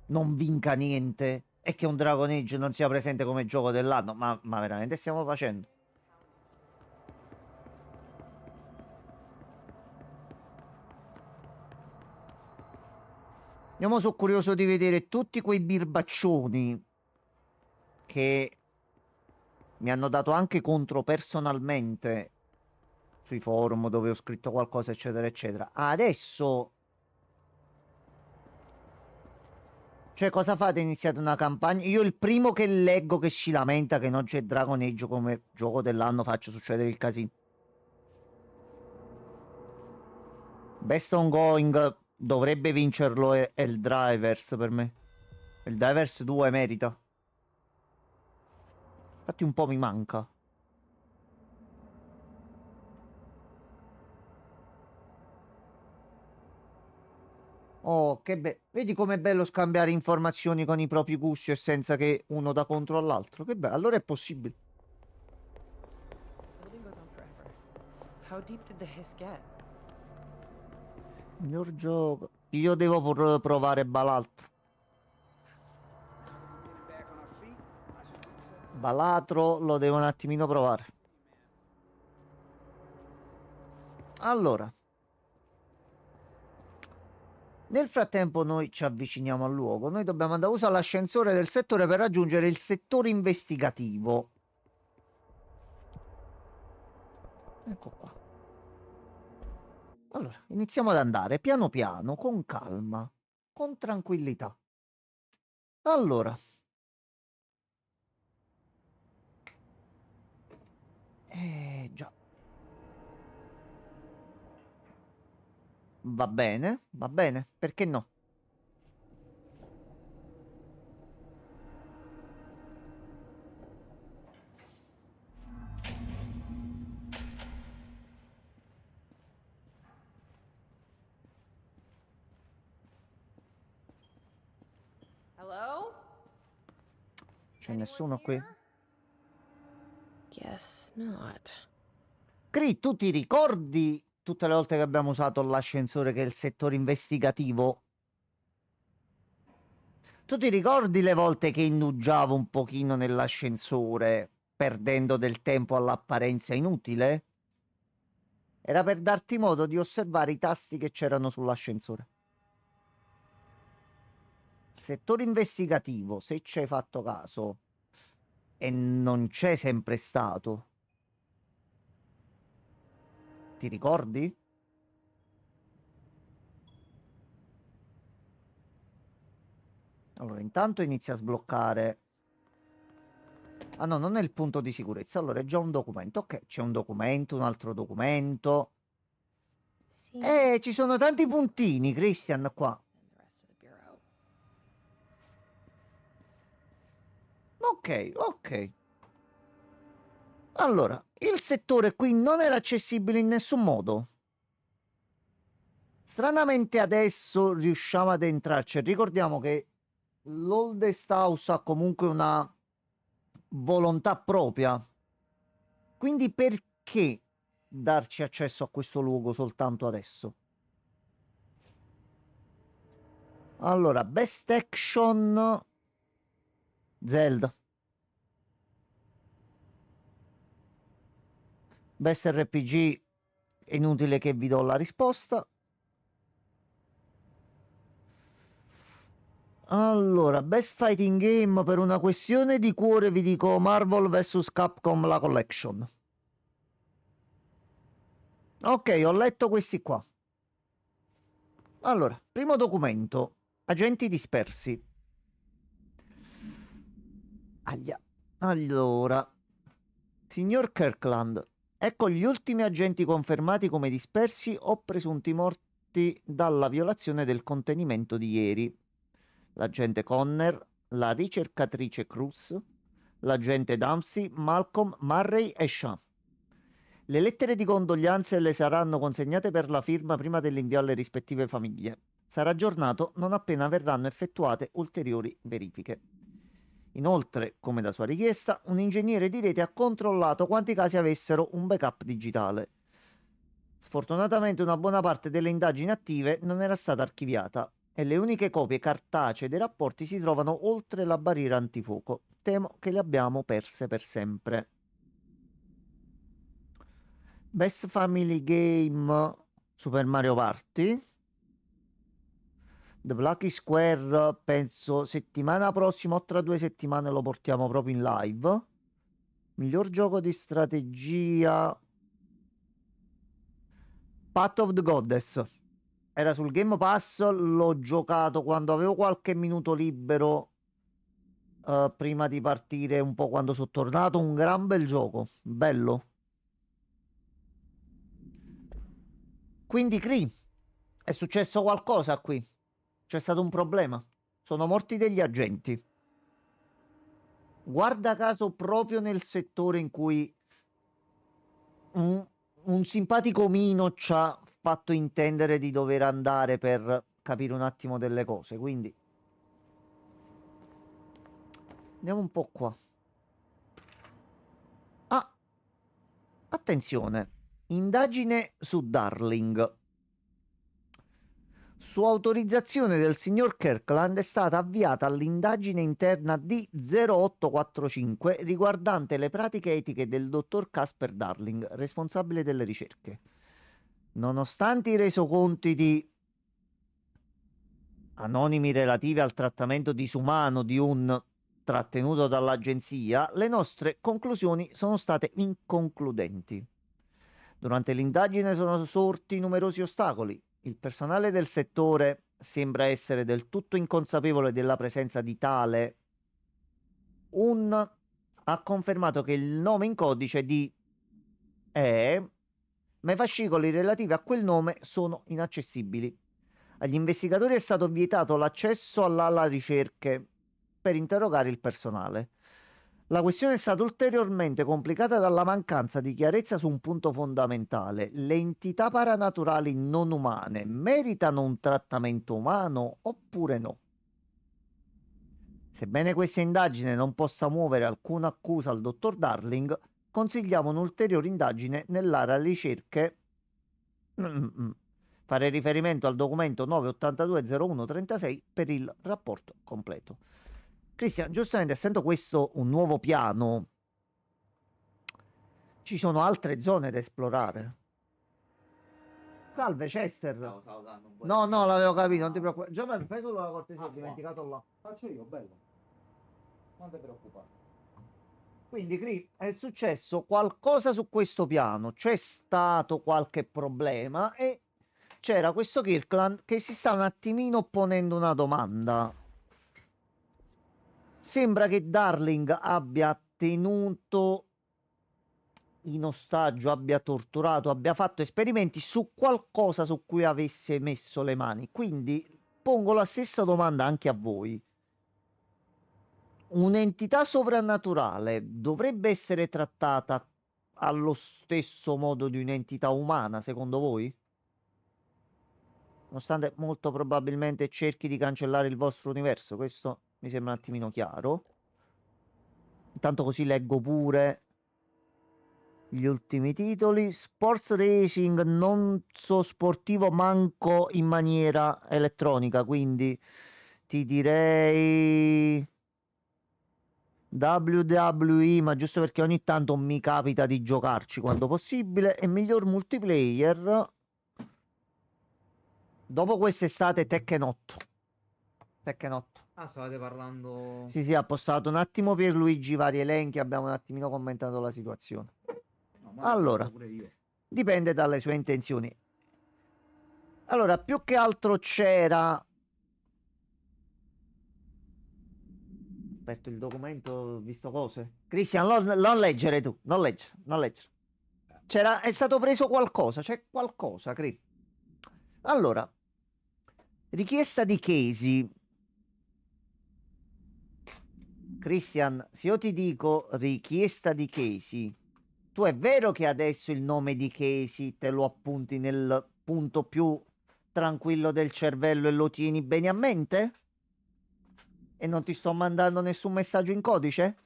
non vinca niente e che un Dragon Age non sia presente come gioco dell'anno? Ma veramente stiamo facendo? Io sono curioso di vedere tutti quei birbaccioni che mi hanno dato anche contro personalmente sui forum dove ho scritto qualcosa, eccetera, eccetera. Adesso, cioè, cosa fate? Iniziate una campagna? Io il primo che leggo che si lamenta che non c'è Dragon Age come gioco dell'anno faccio succedere il casino. Best ongoing dovrebbe vincerlo il Drivers per me. Il Drivers 2 merita. Infatti un po' mi manca. Oh, che bello. Vedi com'è bello scambiare informazioni con i propri gusti e senza che uno dà contro all'altro. Che bello. Allora è possibile. Building goes on forever. How deep did the hiss get? Miglior gioco. Io devo provare Balatro. Getting back on our feet, I should talk to Balatro lo devo un attimino provare. Allora. Nel frattempo noi ci avviciniamo al luogo. Noi dobbiamo andare a usare l'ascensore del settore per raggiungere il settore investigativo. Ecco qua. Allora, iniziamo ad andare piano piano, con calma, con tranquillità. Allora. Già. Va bene, perché no? Hello? C'è nessuno qui? Guess not. Cri, tu ti ricordi tutte le volte che abbiamo usato l'ascensore che è il settore investigativo? Tu ti ricordi le volte che indugiavo un pochino nell'ascensore, perdendo del tempo all'apparenza inutile? Era per darti modo di osservare i tasti che c'erano sull'ascensore. settore investigativo, se ci hai fatto caso, e non c'è sempre stato. Ti ricordi? Allora, intanto inizia a sbloccare. Ah no, non è il punto di sicurezza. Allora è già un documento. Ok, c'è un documento, un altro documento. See? Ci sono tanti puntini, Christian, qua. And the rest of the bureau. Ok, ok. Allora, il settore qui non era accessibile in nessun modo. Stranamente adesso riusciamo ad entrarci. Ricordiamo che l'Oldest House ha comunque una volontà propria. Quindi perché darci accesso a questo luogo soltanto adesso? Allora, Best Action Zelda. Best RPG, è inutile che vi do la risposta. Allora, Best Fighting Game, per una questione di cuore vi dico Marvel vs Capcom la collection. Ok, ho letto questi qua. Allora, primo documento. Agenti dispersi. Aglia. Allora, signor Kirkland, ecco gli ultimi agenti confermati come dispersi o presunti morti dalla violazione del contenimento di ieri. L'agente Conner, la ricercatrice Cruz, l'agente Dempsey, Malcolm, Murray e Shaw. Le lettere di condoglianze le saranno consegnate per la firma prima dell'invio alle rispettive famiglie. Sarà aggiornato non appena verranno effettuate ulteriori verifiche. Inoltre, come da sua richiesta, un ingegnere di rete ha controllato quanti casi avessero un backup digitale. Sfortunatamente una buona parte delle indagini attive non era stata archiviata e le uniche copie cartacee dei rapporti si trovano oltre la barriera antifuoco. Temo che le abbiamo perse per sempre. Best Family Game Super Mario Party. The Lucky Square, penso settimana prossima o tra 2 settimane lo portiamo proprio in live. Miglior gioco di strategia Path of the Goddess. Era sul Game Pass, l'ho giocato quando avevo qualche minuto libero prima di partire, un po' quando sono tornato. Un gran bel gioco, bello. Quindi, Cree, è successo qualcosa qui? C'è stato un problema? Sono morti degli agenti. Guarda caso proprio nel settore in cui un simpatico omino ci ha fatto intendere di dover andare per capire un attimo delle cose. Quindi andiamo un po' qua. Ah, attenzione. Indagine su Darling. Su autorizzazione del signor Kirkland è stata avviata l'indagine interna D0845 riguardante le pratiche etiche del dottor Casper Darling, responsabile delle ricerche. Nonostante i resoconti di anonimi relativi al trattamento disumano di un trattenuto dall'agenzia, le nostre conclusioni sono state inconcludenti. Durante l'indagine sono sorti numerosi ostacoli. Il personale del settore sembra essere del tutto inconsapevole della presenza di tale. Ha confermato che il nome in codice di ma i fascicoli relativi a quel nome sono inaccessibili. Agli investigatori è stato vietato l'accesso all'ala ricerche per interrogare il personale. La questione è stata ulteriormente complicata dalla mancanza di chiarezza su un punto fondamentale. Le entità paranaturali non umane meritano un trattamento umano oppure no? Sebbene questa indagine non possa muovere alcuna accusa al dottor Darling, consigliamo un'ulteriore indagine nell'area ricerche. Fare riferimento al documento 9820136 per il rapporto completo. Cristian, giustamente, essendo questo un nuovo piano, ci sono altre zone da esplorare. Salve, Chester. Stavo salutando un po' No, di no, gente. l'avevo capito, non ti preoccupare. Giovanni, fai solo la cortesia, ho qua. dimenticato là. Faccio io, bello. Non ti preoccupare. Quindi, è successo qualcosa su questo piano, c'è stato qualche problema e c'era questo Kirkland che si sta un attimino ponendo una domanda. Sembra che Darling abbia tenuto in ostaggio, abbia torturato, abbia fatto esperimenti su qualcosa su cui avesse messo le mani. Quindi pongo la stessa domanda anche a voi. Un'entità sovrannaturale dovrebbe essere trattata allo stesso modo di un'entità umana, secondo voi? Nonostante molto probabilmente cerchi di cancellare il vostro universo, questo mi sembra un attimino chiaro. Intanto così leggo pure gli ultimi titoli. Sports Racing non so sportivo manco in maniera elettronica, quindi ti direi WWE, ma giusto perché ogni tanto mi capita di giocarci quando possibile. E miglior multiplayer dopo quest'estate Tekken 8. Tekken 8. Ah, stavate parlando... Sì, sì, ha postato un attimo Pierluigi vari elenchi, abbiamo un attimino commentato la situazione. No, ma Allora, pure io. dipende dalle sue intenzioni. Allora, più che altro c'era... Aperto il documento, ho visto cose. Cristian, non leggere tu, non leggere, non leggere. È stato preso qualcosa, c'è qualcosa, Cri. Allora, richiesta di Casey. Christian, se io ti dico richiesta di Casey, tu è vero che adesso il nome di Casey te lo appunti nel punto più tranquillo del cervello e lo tieni bene a mente? E non ti sto mandando nessun messaggio in codice?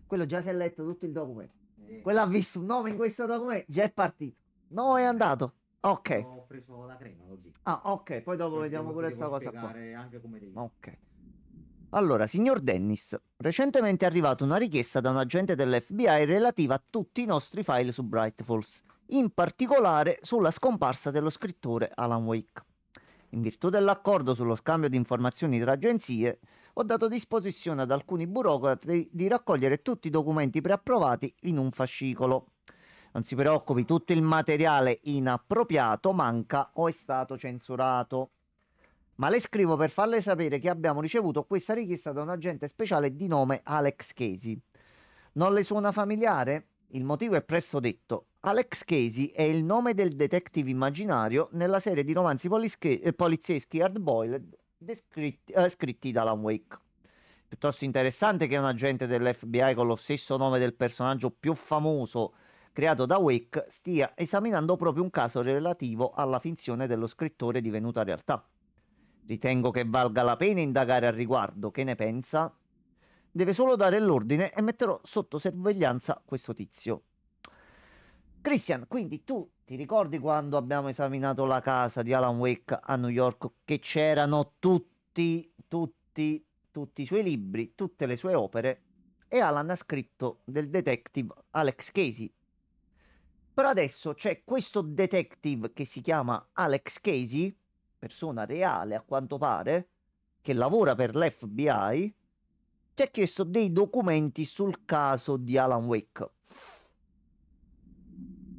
Quello già si è letto tutto il documento. Quello ha visto un nome in questo documento, già è partito. No, è andato. Ok. Ho preso la crema così. Ah, ok, poi dopo Perché vediamo pure devo questa cosa qua. spiegare anche come devi. Ok. Allora, signor Dennis, recentemente è arrivata una richiesta da un agente dell'FBI relativa a tutti i nostri file su Bright Falls, in particolare sulla scomparsa dello scrittore Alan Wake. In virtù dell'accordo sullo scambio di informazioni tra agenzie, ho dato disposizione ad alcuni burocrati di raccogliere tutti i documenti preapprovati in un fascicolo. Non si preoccupi, tutto il materiale inappropriato manca o è stato censurato. Ma le scrivo per farle sapere che abbiamo ricevuto questa richiesta da un agente speciale di nome Alex Casey. Non le suona familiare? Il motivo è presto detto. Alex Casey è il nome del detective immaginario nella serie di romanzi polizieschi hardboiled scritti da Alan Wake. Piuttosto interessante che un agente dell'FBI con lo stesso nome del personaggio più famoso creato da Wake stia esaminando proprio un caso relativo alla finzione dello scrittore divenuta realtà. Ritengo che valga la pena indagare al riguardo. Che ne pensa? Deve solo dare l'ordine e metterò sotto sorveglianza questo tizio. Christian, quindi tu ti ricordi quando abbiamo esaminato la casa di Alan Wake a New York che c'erano tutti i suoi libri, tutte le sue opere e Alan ha scritto del detective Alex Casey. Però adesso c'è questo detective che si chiama Alex Casey, persona reale a quanto pare, che lavora per l'FBI, che ha chiesto dei documenti sul caso di Alan Wake.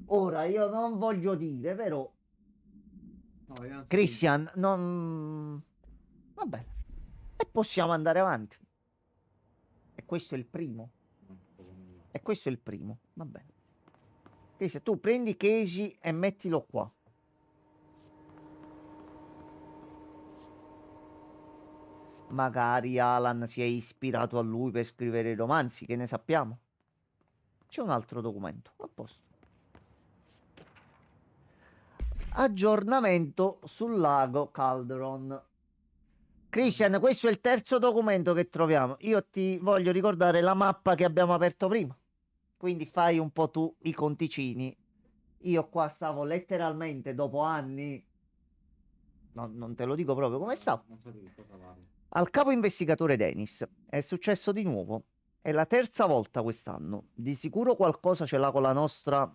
Ora, io non voglio dire, però... No, Christian, non... Va bene. E possiamo andare avanti. E questo è il primo. E questo è il primo. Va bene. Christian, tu prendi Casey e mettilo qua. Magari Alan si è ispirato a lui per scrivere i romanzi, che ne sappiamo. C'è un altro documento, a posto. Aggiornamento sul lago Calderon. Christian, questo è il terzo documento che troviamo. Io ti voglio ricordare la mappa che abbiamo aperto prima. Quindi fai un po' tu i conticini. Io qua stavo letteralmente dopo anni. No, non te lo dico proprio come stavo. Non so di che cosa parli. Al capo investigatore Dennis è successo di nuovo. È la terza volta quest'anno. Di sicuro qualcosa ce l'ha con la nostra.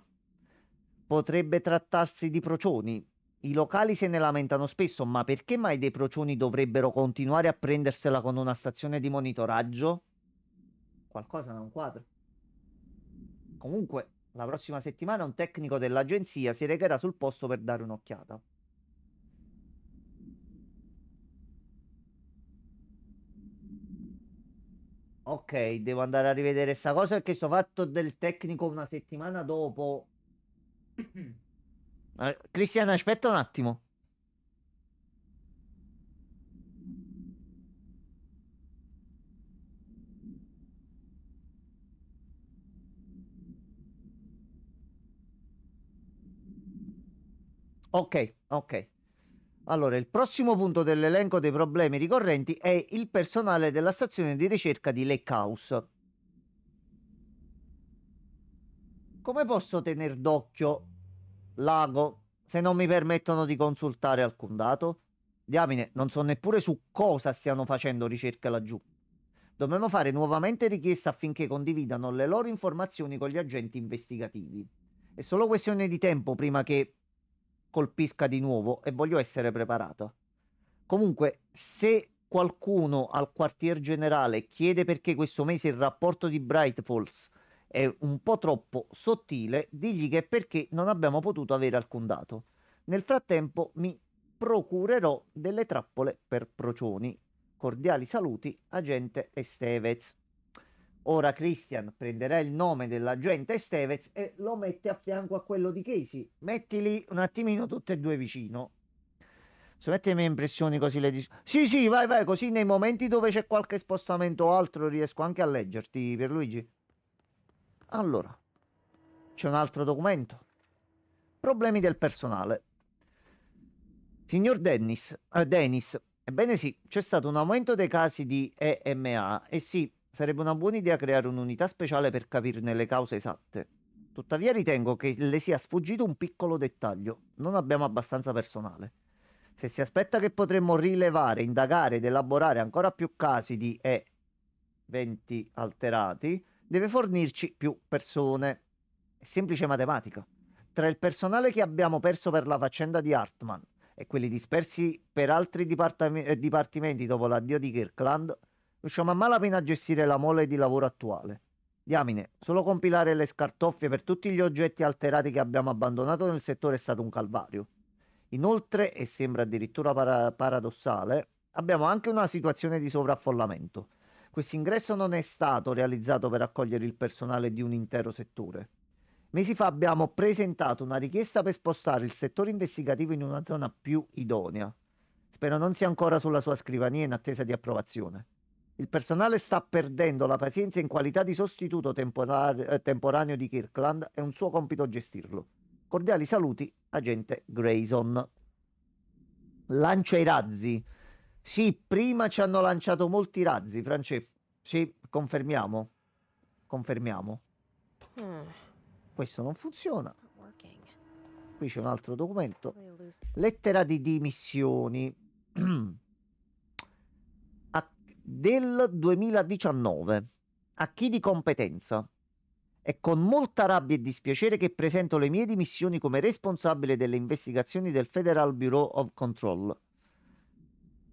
Potrebbe trattarsi di procioni. I locali se ne lamentano spesso, ma perché mai dei procioni dovrebbero continuare a prendersela con una stazione di monitoraggio? Qualcosa non quadra. Comunque, la prossima settimana un tecnico dell'agenzia si recherà sul posto per dare un'occhiata. Ok, devo andare a rivedere sta cosa perché sto fatto del tecnico una settimana dopo. Cristian, aspetta un attimo. Ok, ok. Allora, il prossimo punto dell'elenco dei problemi ricorrenti è il personale della stazione di ricerca di Lake House. Come posso tenere d'occhio l'ago se non mi permettono di consultare alcun dato? Diamine, non so neppure su cosa stiano facendo ricerche laggiù. Dobbiamo fare nuovamente richiesta affinché condividano le loro informazioni con gli agenti investigativi. È solo questione di tempo prima che colpisca di nuovo e voglio essere preparato. Comunque, se qualcuno al quartier generale chiede perché questo mese il rapporto di Bright Falls è un po' troppo sottile, digli che è perché non abbiamo potuto avere alcun dato. Nel frattempo mi procurerò delle trappole per procioni. Cordiali saluti, agente Estevez. Ora Christian prenderà il nome dell'agente Estevez e lo mette a fianco a quello di Casey. Mettili un attimino tutte e due vicino. Se mette le mie impressioni così le dici. Sì, sì, vai, vai, così nei momenti dove c'è qualche spostamento o altro riesco anche a leggerti, Pierluigi. Allora, c'è un altro documento. Problemi del personale. Signor Dennis, ebbene sì, c'è stato un aumento dei casi di EMA e sì, sarebbe una buona idea creare un'unità speciale per capirne le cause esatte. Tuttavia ritengo che le sia sfuggito un piccolo dettaglio. Non abbiamo abbastanza personale. Se si aspetta che potremmo rilevare, indagare ed elaborare ancora più casi di eventi alterati, deve fornirci più persone. È semplice matematica. Tra il personale che abbiamo perso per la faccenda di Hartman e quelli dispersi per altri dipartimenti dopo l'addio di Kirkland, riusciamo a malapena a gestire la mole di lavoro attuale. Diamine, solo compilare le scartoffie per tutti gli oggetti alterati che abbiamo abbandonato nel settore è stato un calvario. Inoltre, e sembra addirittura paradossale, abbiamo anche una situazione di sovraffollamento. Questo ingresso non è stato realizzato per accogliere il personale di un intero settore. Mesi fa abbiamo presentato una richiesta per spostare il settore investigativo in una zona più idonea. Spero non sia ancora sulla sua scrivania in attesa di approvazione. Il personale sta perdendo la pazienza in qualità di sostituto temporaneo di Kirkland, è un suo compito gestirlo. Cordiali saluti, agente Grayson. Lancia i razzi. Sì, prima ci hanno lanciato molti razzi, Francesco. Sì, confermiamo. Confermiamo. Questo non funziona. Not working. Qui c'è un altro documento. Probably a loose. Lettera di dimissioni del 2019. A chi di competenza? È con molta rabbia e dispiacere che presento le mie dimissioni come responsabile delle investigazioni del Federal Bureau of Control.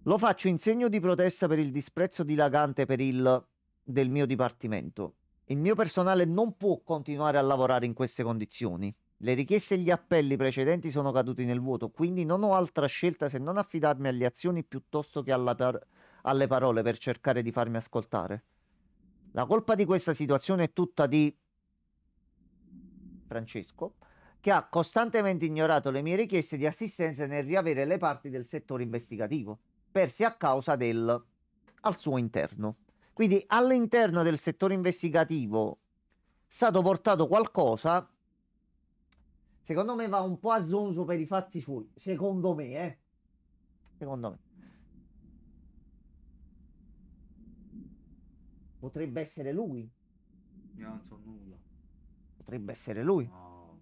Lo faccio in segno di protesta per il disprezzo dilagante del mio dipartimento. Il mio personale non può continuare a lavorare in queste condizioni. Le richieste e gli appelli precedenti sono caduti nel vuoto, quindi non ho altra scelta se non affidarmi alle azioni piuttosto che alle parole per cercare di farmi ascoltare. La colpa di questa situazione è tutta di Francesco, che ha costantemente ignorato le mie richieste di assistenza nel riavere le parti del settore investigativo, persi a causa al suo interno. Quindi all'interno del settore investigativo è stato portato qualcosa, secondo me va un po' a zonzo per i fatti suoi, secondo me, secondo me. Potrebbe essere lui, Io non so nulla. potrebbe essere lui. No.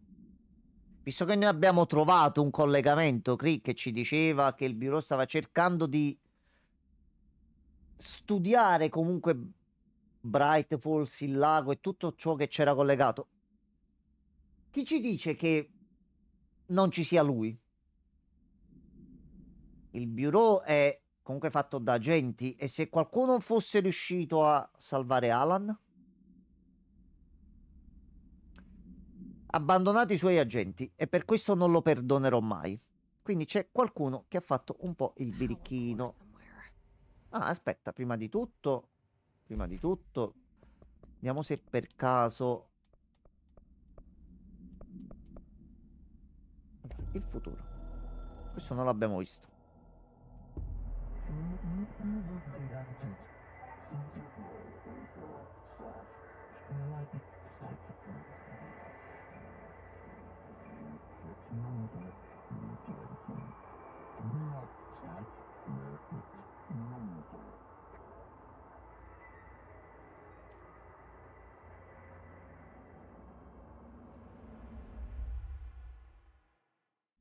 Visto che noi abbiamo trovato un collegamento, Crick, che ci diceva che il bureau stava cercando di studiare comunque Bright Falls, il lago e tutto ciò che c'era collegato. Chi ci dice che non ci sia lui? Il bureau è comunque fatto da agenti e se qualcuno fosse riuscito a salvare Alan, abbandonate i suoi agenti e per questo non lo perdonerò mai. Quindi c'è qualcuno che ha fatto un po' il Now we'll pour birichino. somewhere. Ah, aspetta, prima di tutto, vediamo se per caso... Allora, il futuro. Questo non l'abbiamo visto.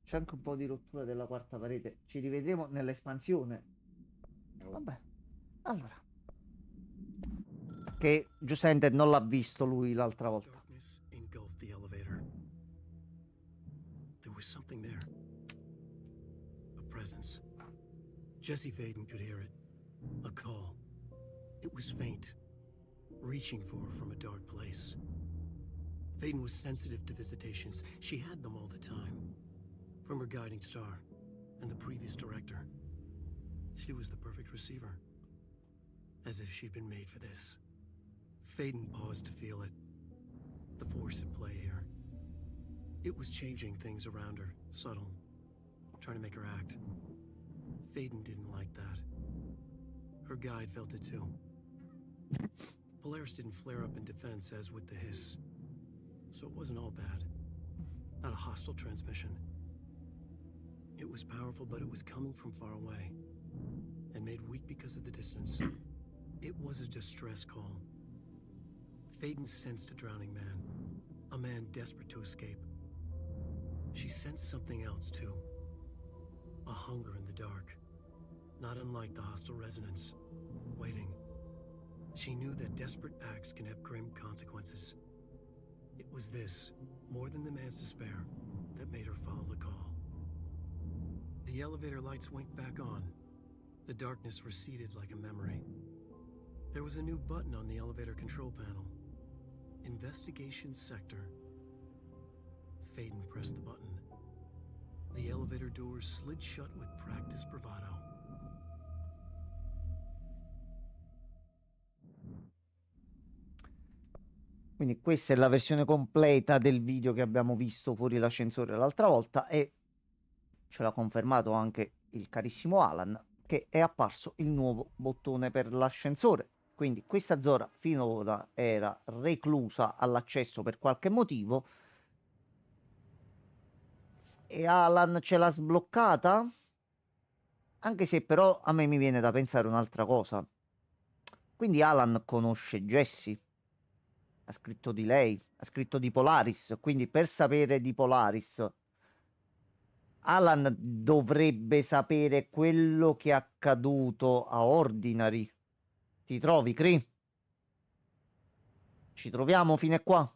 C'è anche un po' di rottura della quarta parete. Ci rivedremo nell'espansione. Vabbè. Allora. Che giustamente non l'ha visto lui l'altra volta. Darkness engulfed the elevator. There was something there. A presence. Jesse Faden could hear it. A call. It was faint, reaching for her from a dark place. Faden was sensitive to visitations. She had them all the time. From her guiding star and the previous director. She was the perfect receiver. As if she'd been made for this. Faden paused to feel it. The force at play here. It was changing things around her, subtle, trying to make her act. Faden didn't like that. Her guide felt it too. Polaris didn't flare up in defense as with the hiss. So it wasn't all bad. Not a hostile transmission. It was powerful, but it was coming from far away. And made weak because of the distance. It was a distress call. Faden sensed a drowning man. A man desperate to escape. She sensed something else, too. A hunger in the dark. Not unlike the hostile resonance. Waiting. She knew that desperate acts can have grim consequences. It was this, more than the man's despair, that made her follow the call. The elevator lights winked back on. The darkness receded like a memory. There was a new button on the elevator control panel. Investigation Sector. Faden pressed the button. The elevator doors slid shut with practiced bravado. Quindi questa è la versione completa del video che abbiamo visto fuori l'ascensore l'altra volta e ce l'ha confermato anche il carissimo Alan che è apparso il nuovo bottone per l'ascensore. Quindi questa zona finora era reclusa all'accesso per qualche motivo e Alan ce l'ha sbloccata, anche se però a me mi viene da pensare un'altra cosa. Quindi Alan conosce Jessie, ha scritto di lei, ha scritto di Polaris, quindi per sapere di Polaris Alan dovrebbe sapere quello che è accaduto a Ordinary. Ti trovi, Cree? Ci troviamo fino a qua?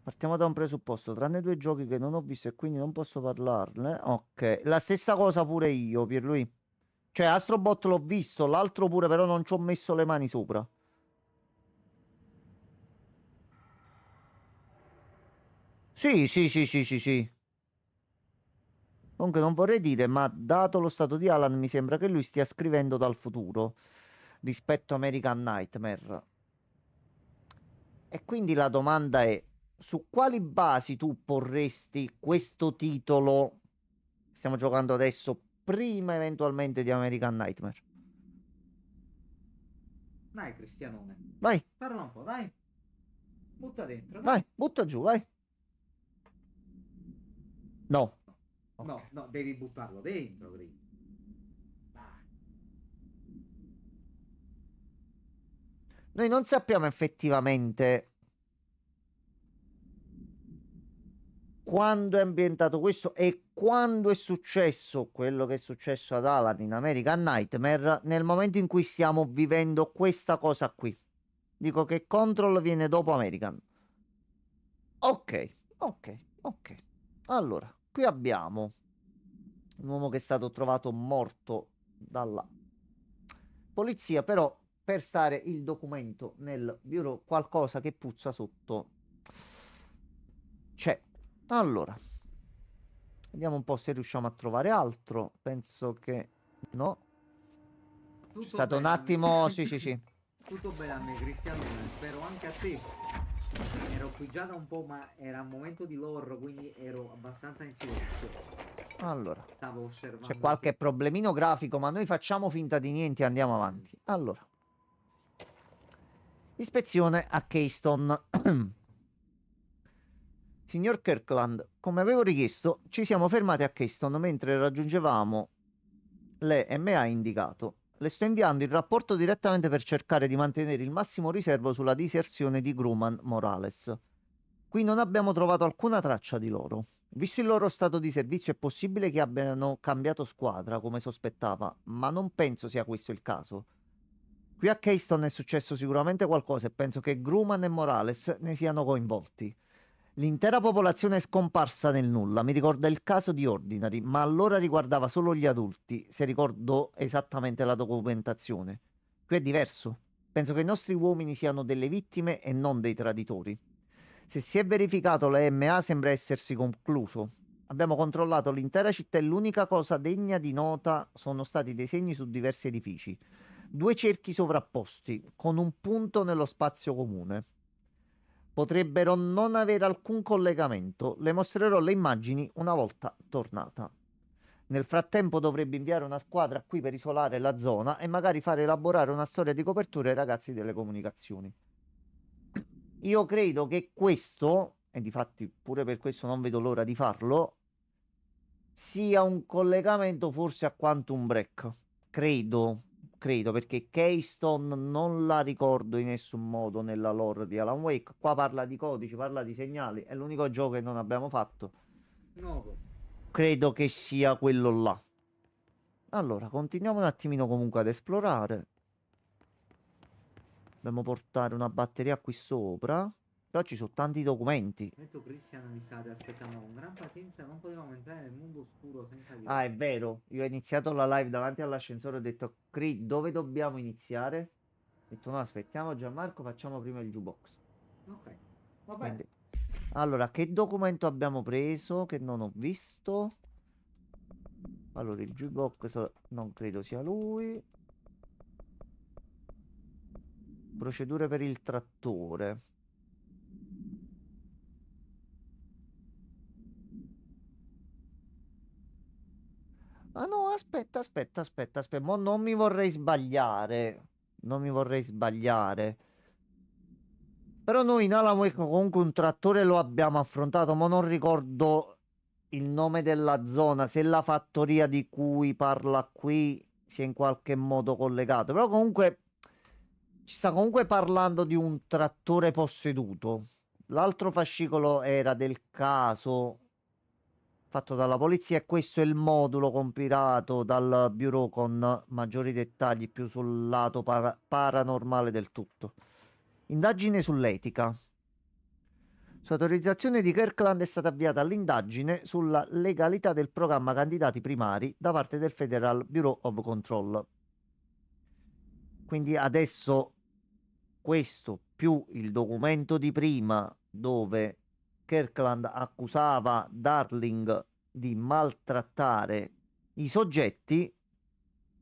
Partiamo da un presupposto, tranne due giochi che non ho visto e quindi non posso parlarne. Ok, la stessa cosa pure io, Pierlui. Cioè, Astrobot l'ho visto, l'altro pure, però non ci ho messo le mani sopra. Sì, sì, sì, sì, sì, sì. Comunque non vorrei dire, ma dato lo stato di Alan, mi sembra che lui stia scrivendo dal futuro rispetto a American Nightmare. E quindi la domanda è, su quali basi tu porresti questo titolo che stiamo giocando adesso prima eventualmente di American Nightmare? Dai, Cristianone. Vai, Parla un po', dai. Butta dentro, dai. vai, butta giù, vai. No. No, Ok. no, devi buttarlo dentro, Chris. Dai. Noi non sappiamo effettivamente quando è ambientato questo e quando è successo quello che è successo ad Alan in American Nightmare, nel momento in cui stiamo vivendo questa cosa qui. Dico che Control viene dopo American. Ok, ok, ok. Allora, qui abbiamo un uomo che è stato trovato morto dalla polizia, però per stare il documento nel bureau qualcosa che puzza sotto c'è. Allora, vediamo un po' se riusciamo a trovare altro. Penso che no. C'è Tutto stato un bene a me. attimo, sì, sì, sì. Tutto bene a me, Cristianone, spero anche a te. Ero qui già da un po', ma era un momento di lore, quindi ero abbastanza in silenzio. Allora, Stavo osservando. c'è qualche problemino grafico, ma noi facciamo finta di niente e andiamo avanti. Allora, ispezione a Keystone. Signor Kirkland, come avevo richiesto, ci siamo fermati a Keystone mentre raggiungevamo le MA indicato. Le sto inviando il rapporto direttamente per cercare di mantenere il massimo riservo sulla diserzione di Grumman Morales. Qui non abbiamo trovato alcuna traccia di loro. Visto il loro stato di servizio, è possibile che abbiano cambiato squadra, come sospettava, ma non penso sia questo il caso. Qui a Keystone è successo sicuramente qualcosa e penso che Grumman e Morales ne siano coinvolti. L'intera popolazione è scomparsa nel nulla. Mi ricorda il caso di Ordinary, ma allora riguardava solo gli adulti, se ricordo esattamente la documentazione. Qui è diverso. Penso che i nostri uomini siano delle vittime e non dei traditori. Se si è verificato l'EMA sembra essersi concluso. Abbiamo controllato l'intera città e l'unica cosa degna di nota sono stati dei segni su diversi edifici. 2 cerchi sovrapposti, con un punto nello spazio comune. Potrebbero non avere alcun collegamento. Le mostrerò le immagini una volta tornata. Nel frattempo dovrebbe inviare una squadra qui per isolare la zona e magari fare elaborare una storia di copertura ai ragazzi delle comunicazioni. Io credo che questo, e difatti pure per questo non vedo l'ora di farlo, sia un collegamento forse a Quantum Break. Credo, perché Keystone non la ricordo in nessun modo nella lore di Alan Wake. Qua parla di codici, parla di segnali, è l'unico gioco che non abbiamo fatto. No. Credo che sia quello là. Allora, continuiamo un attimino comunque ad esplorare. Dobbiamo portare una batteria qui sopra. Però ci sono tanti documenti. Detto Cristiano, mi state aspettando con gran pazienza, non potevamo entrare nel mondo oscuro senza aiuto. Ah, è vero. Io ho iniziato la live davanti all'ascensore e ho detto, Cri, dove dobbiamo iniziare? Ho detto, no, aspettiamo Gianmarco, facciamo prima il jukebox. Ok, va bene. Quindi, allora, che documento abbiamo preso che non ho visto? Allora, il jukebox non credo sia lui. Procedure per il trattore. Ah no, aspetta. Mo non mi vorrei sbagliare. Non mi vorrei sbagliare. Però noi in Alan Wake comunque un trattore lo abbiamo affrontato, ma non ricordo il nome della zona, se la fattoria di cui parla qui sia in qualche modo collegato. Però comunque ci sta comunque parlando di un trattore posseduto. L'altro fascicolo era del caso fatto dalla polizia e questo è il modulo compilato dal bureau con maggiori dettagli più sul lato paranormale del tutto. Indagine sull'etica. Su autorizzazione di Kirkland è stata avviata l'indagine sulla legalità del programma candidati primari da parte del Federal Bureau of Control. Quindi adesso questo più il documento di prima dove Kirkland accusava Darling di maltrattare i soggetti,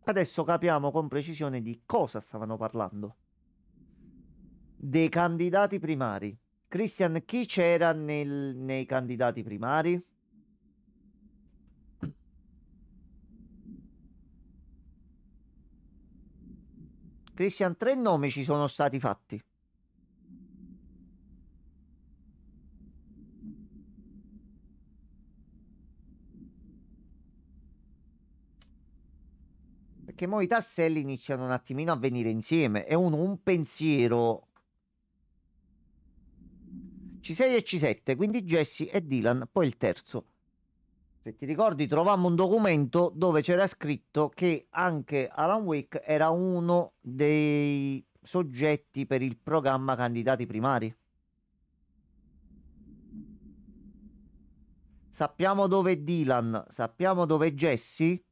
adesso capiamo con precisione di cosa stavano parlando. Dei candidati primari. Christian, chi c'era nei candidati primari? Christian, 3 nomi ci sono stati fatti. Perché mo i tasselli iniziano un attimino a venire insieme. E un pensiero C6 e C7, quindi Jesse e Dylan, poi il terzo. Se ti ricordi, trovammo un documento dove c'era scritto che anche Alan Wake era uno dei soggetti per il programma candidati primari. Sappiamo dove è Dylan, sappiamo dove è Jesse.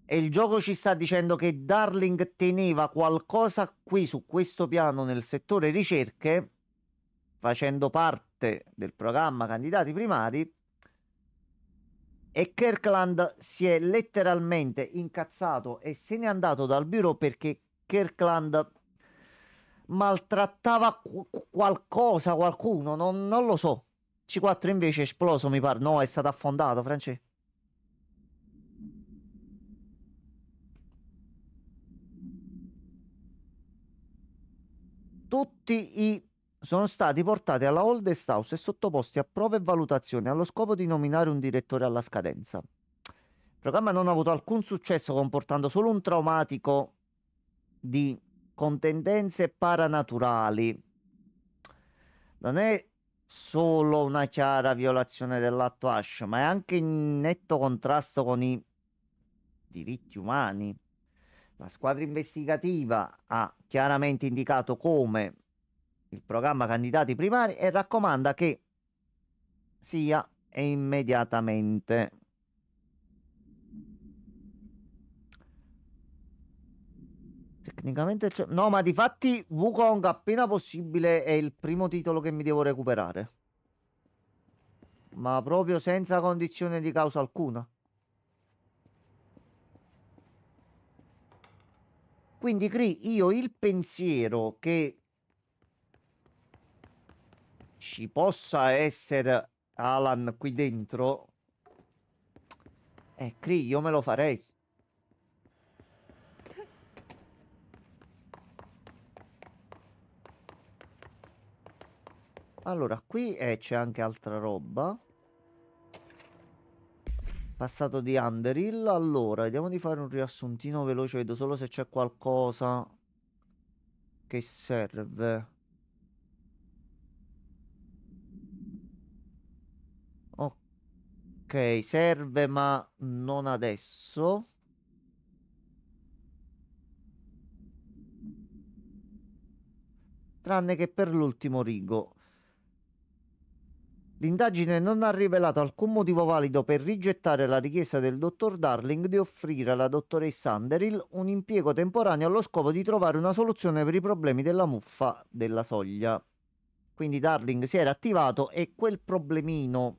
E il gioco ci sta dicendo che Darling teneva qualcosa qui su questo piano nel settore ricerche, facendo parte del programma candidati primari. E Kirkland si è letteralmente incazzato e se n'è andato dal bureau perché Kirkland maltrattava qualcuno, non lo so. C4 invece è esploso, mi pare. No, è stato affondato, Francesco. Tutti i sono stati portati alla Oldest House e sottoposti a prove e valutazioni allo scopo di nominare un direttore alla scadenza. Il programma non ha avuto alcun successo, comportando solo un traumatico di con tendenze paranaturali. Non è solo una chiara violazione dell'atto Ash, ma è anche in netto contrasto con i diritti umani. La squadra investigativa ha chiaramente indicato come il programma candidati primari e raccomanda che sia immediatamente. Tecnicamente no, ma di fatti Wukong appena possibile è il primo titolo che mi devo recuperare. Ma proprio senza condizione di causa alcuna. Quindi, Cri, io il pensiero che ci possa essere Alan qui dentro, Cri, io me lo farei. Allora, qui c'è anche altra roba. Passato di Underhill. Allora, vediamo di fare un riassuntino veloce. Vedo solo se c'è qualcosa che serve. Ok, serve ma non adesso. Tranne che per l'ultimo rigo. L'indagine non ha rivelato alcun motivo valido per rigettare la richiesta del dottor Darling di offrire alla dottoressa Underhill un impiego temporaneo allo scopo di trovare una soluzione per i problemi della muffa della soglia. Quindi Darling si era attivato e quel problemino,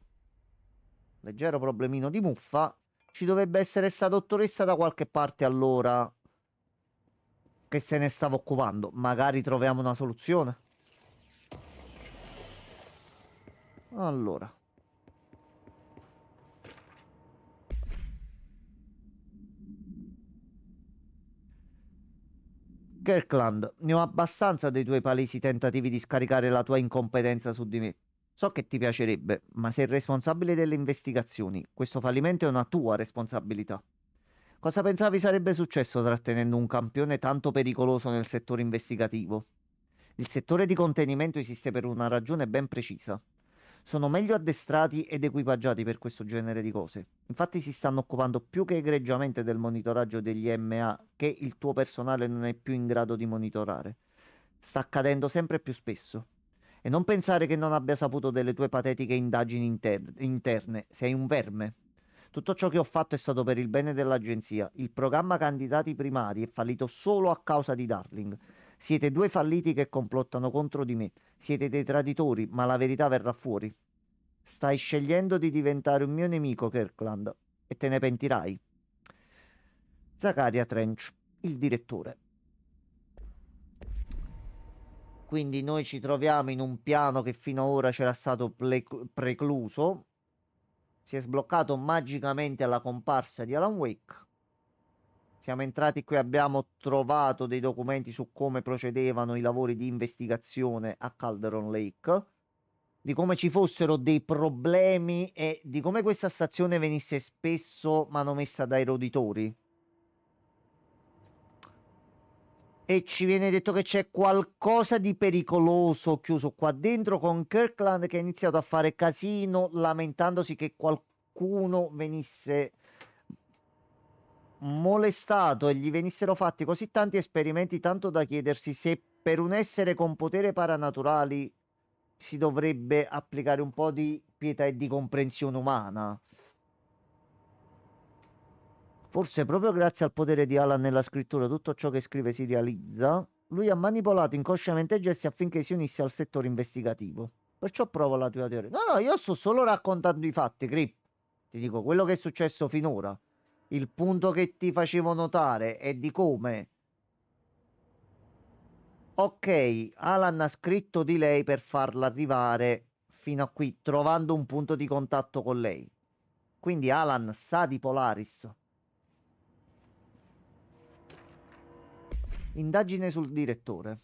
leggero problemino di muffa, ci dovrebbe essere sta dottoressa da qualche parte allora che se ne stava occupando. Magari troviamo una soluzione. Allora. Kirkland, ne ho abbastanza dei tuoi palesi tentativi di scaricare la tua incompetenza su di me. So che ti piacerebbe, ma sei il responsabile delle investigazioni. Questo fallimento è una tua responsabilità. Cosa pensavi sarebbe successo trattenendo un campione tanto pericoloso nel settore investigativo? Il settore di contenimento esiste per una ragione ben precisa. Sono meglio addestrati ed equipaggiati per questo genere di cose. Infatti si stanno occupando più che egregiamente del monitoraggio degli MA che il tuo personale non è più in grado di monitorare. Sta accadendo sempre più spesso. E non pensare che non abbia saputo delle tue patetiche indagini interne. Sei un verme. Tutto ciò che ho fatto è stato per il bene dell'agenzia. Il programma candidati primari è fallito solo a causa di Darling. Siete due falliti che complottano contro di me. Siete dei traditori, ma la verità verrà fuori. Stai scegliendo di diventare un mio nemico, Kirkland, e te ne pentirai. Zakaria Trench, il direttore. Quindi noi ci troviamo in un piano che fino ad ora c'era stato precluso. Si è sbloccato magicamente alla comparsa di Alan Wake. Siamo entrati qui, abbiamo trovato dei documenti su come procedevano i lavori di investigazione a Calderon Lake, di come ci fossero dei problemi e di come questa stazione venisse spesso manomessa dai roditori. E ci viene detto che c'è qualcosa di pericoloso chiuso qua dentro, con Kirkland che ha iniziato a fare casino lamentandosi che qualcuno venisse molestato e gli venissero fatti così tanti esperimenti, tanto da chiedersi se per un essere con potere paranaturali si dovrebbe applicare un po' di pietà e di comprensione umana. Forse proprio grazie al potere di Alan nella scrittura tutto ciò che scrive si realizza. Lui ha manipolato inconsciamente Jesse affinché si unisse al settore investigativo. Perciò provo la tua teoria. No, io sto solo raccontando i fatti, Grip. Ti dico quello che è successo finora. Il punto che ti facevo notare è di come... Ok, Alan ha scritto di lei per farla arrivare fino a qui, trovando un punto di contatto con lei. Quindi Alan sa di Polaris. Indagine sul direttore.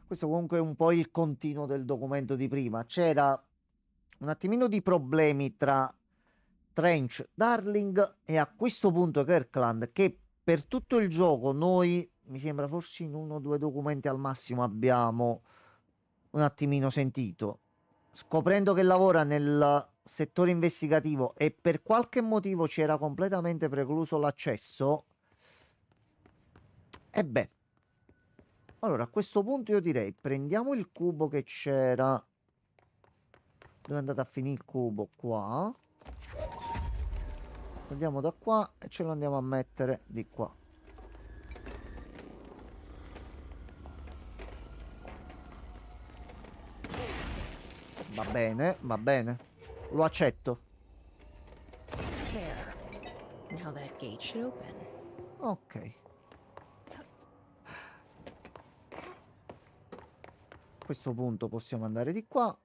Questo comunque è un po' il continuo del documento di prima. C'era un attimino di problemi tra Trench, Darling e a questo punto Kirkland, che per tutto il gioco noi, mi sembra forse in uno o due documenti al massimo abbiamo un attimino sentito, scoprendo che lavora nel settore investigativo e per qualche motivo ci era completamente precluso l'accesso. E beh, allora a questo punto io direi prendiamo il cubo che c'era. Dove è andato a finire il cubo? Qua. Andiamo da qua e ce lo andiamo a mettere di qua. Va bene, va bene. Lo accetto. There. Now that gate should open. Ok. A questo punto possiamo andare di qua.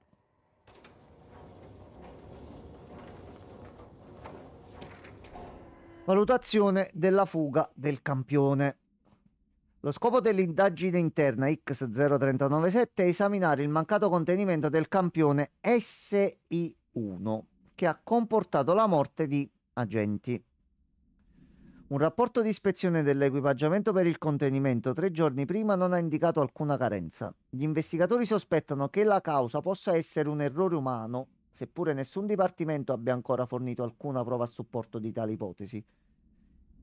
Valutazione della fuga del campione. Lo scopo dell'indagine interna X0397 è esaminare il mancato contenimento del campione SI1 che ha comportato la morte di agenti. Un rapporto di ispezione dell'equipaggiamento per il contenimento 3 giorni prima non ha indicato alcuna carenza. Gli investigatori sospettano che la causa possa essere un errore umano, seppure nessun dipartimento abbia ancora fornito alcuna prova a supporto di tale ipotesi.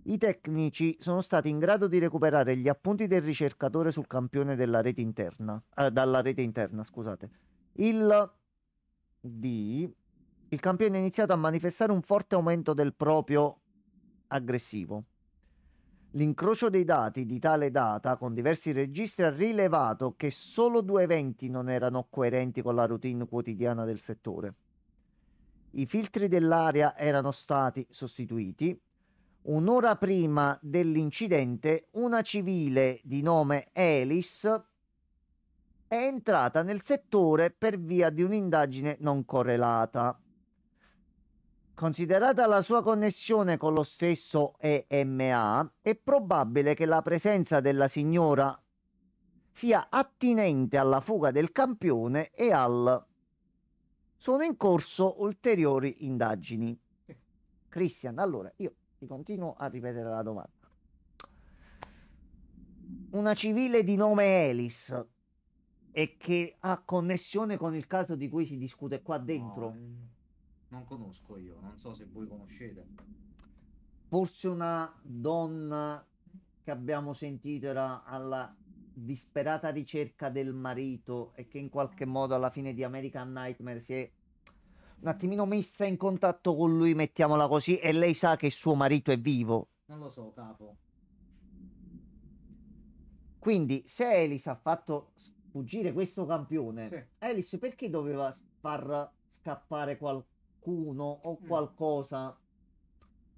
I tecnici sono stati in grado di recuperare gli appunti del ricercatore sul campione dalla rete interna, dalla rete interna, scusate. Il campione ha iniziato a manifestare un forte aumento del proprio aggressivo. L'incrocio dei dati di tale data con diversi registri ha rilevato che solo 2 eventi non erano coerenti con la routine quotidiana del settore. I filtri dell'aria erano stati sostituiti. Un'ora prima dell'incidente, una civile di nome Alice è entrata nel settore per via di un'indagine non correlata. Considerata la sua connessione con lo stesso EMA, è probabile che la presenza della signora sia attinente alla fuga del campione e al... Sono in corso ulteriori indagini. Christian, allora, io ti continuo a ripetere la domanda. Una civile di nome Alice e che ha connessione con il caso di cui si discute qua dentro. No, non conosco io, non so se voi conoscete. Forse una donna che abbiamo sentito era alla disperata ricerca del marito e che in qualche modo alla fine di American Nightmare si è un attimino messa in contatto con lui, mettiamola così, e lei sa che suo marito è vivo. Non lo so, capo. Quindi se Alice ha fatto sfuggire questo campione, Sì. Alice perché doveva far scappare qualcuno o qualcosa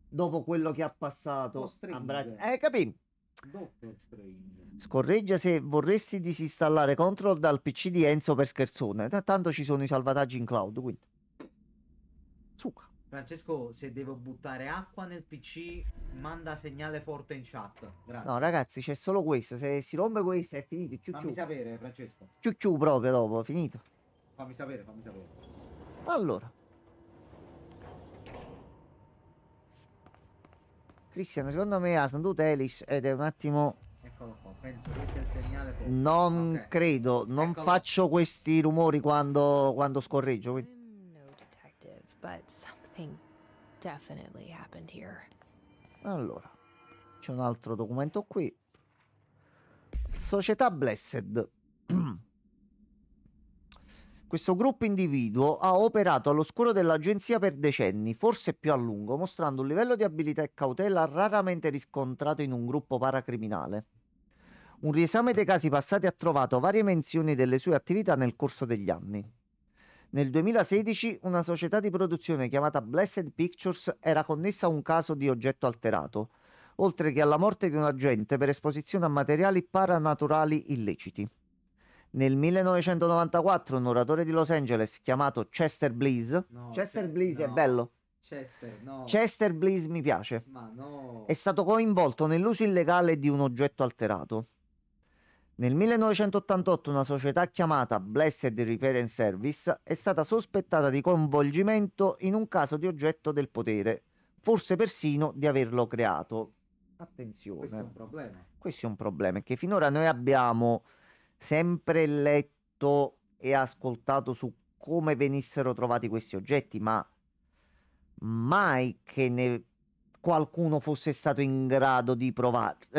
dopo quello che ha passato? Strange. Capì? Doctor Strange. Scorreggia se vorresti disinstallare Control dal PC di Enzo per scherzone. Tanto ci sono i salvataggi in cloud, quindi. Suca. Francesco, se devo buttare acqua nel PC, manda segnale forte in chat. Grazie. No, ragazzi, c'è solo questo. Se si rompe questo è finito. Ciu Fammi ciu. sapere, Francesco. Ciu ciu proprio dopo, finito. Fammi sapere, fammi sapere. Allora. Cristiano, secondo me ha sentito Elis ed è un attimo... Eccolo qua, penso questo è il segnale forte. Non Ok. credo, non Eccolo. faccio questi rumori quando scorreggio. quindi- I'm no detective, but something definitely happened here. Allora, c'è un altro documento qui. Società Blessed. Questo gruppo individuo ha operato all'oscuro dell'agenzia per decenni, forse più a lungo, mostrando un livello di abilità e cautela raramente riscontrato in un gruppo paracriminale. Un riesame dei casi passati ha trovato varie menzioni delle sue attività nel corso degli anni. Nel 2016 una società di produzione chiamata Blessed Pictures era connessa a un caso di oggetto alterato, oltre che alla morte di un agente per esposizione a materiali paranaturali illeciti. Nel 1994 un oratore di Los Angeles chiamato Chester Blease, No, Chester cioè, Blease è no. bello, Chester, no. Chester Blease mi piace, Ma no. è stato coinvolto nell'uso illegale di un oggetto alterato. Nel 1988 una società chiamata Blessed Repair and Service è stata sospettata di coinvolgimento in un caso di oggetto del potere, forse persino di averlo creato. Attenzione. Questo è un problema. Questo è un problema, è che finora noi abbiamo sempre letto e ascoltato su come venissero trovati questi oggetti, ma mai che qualcuno fosse stato in grado di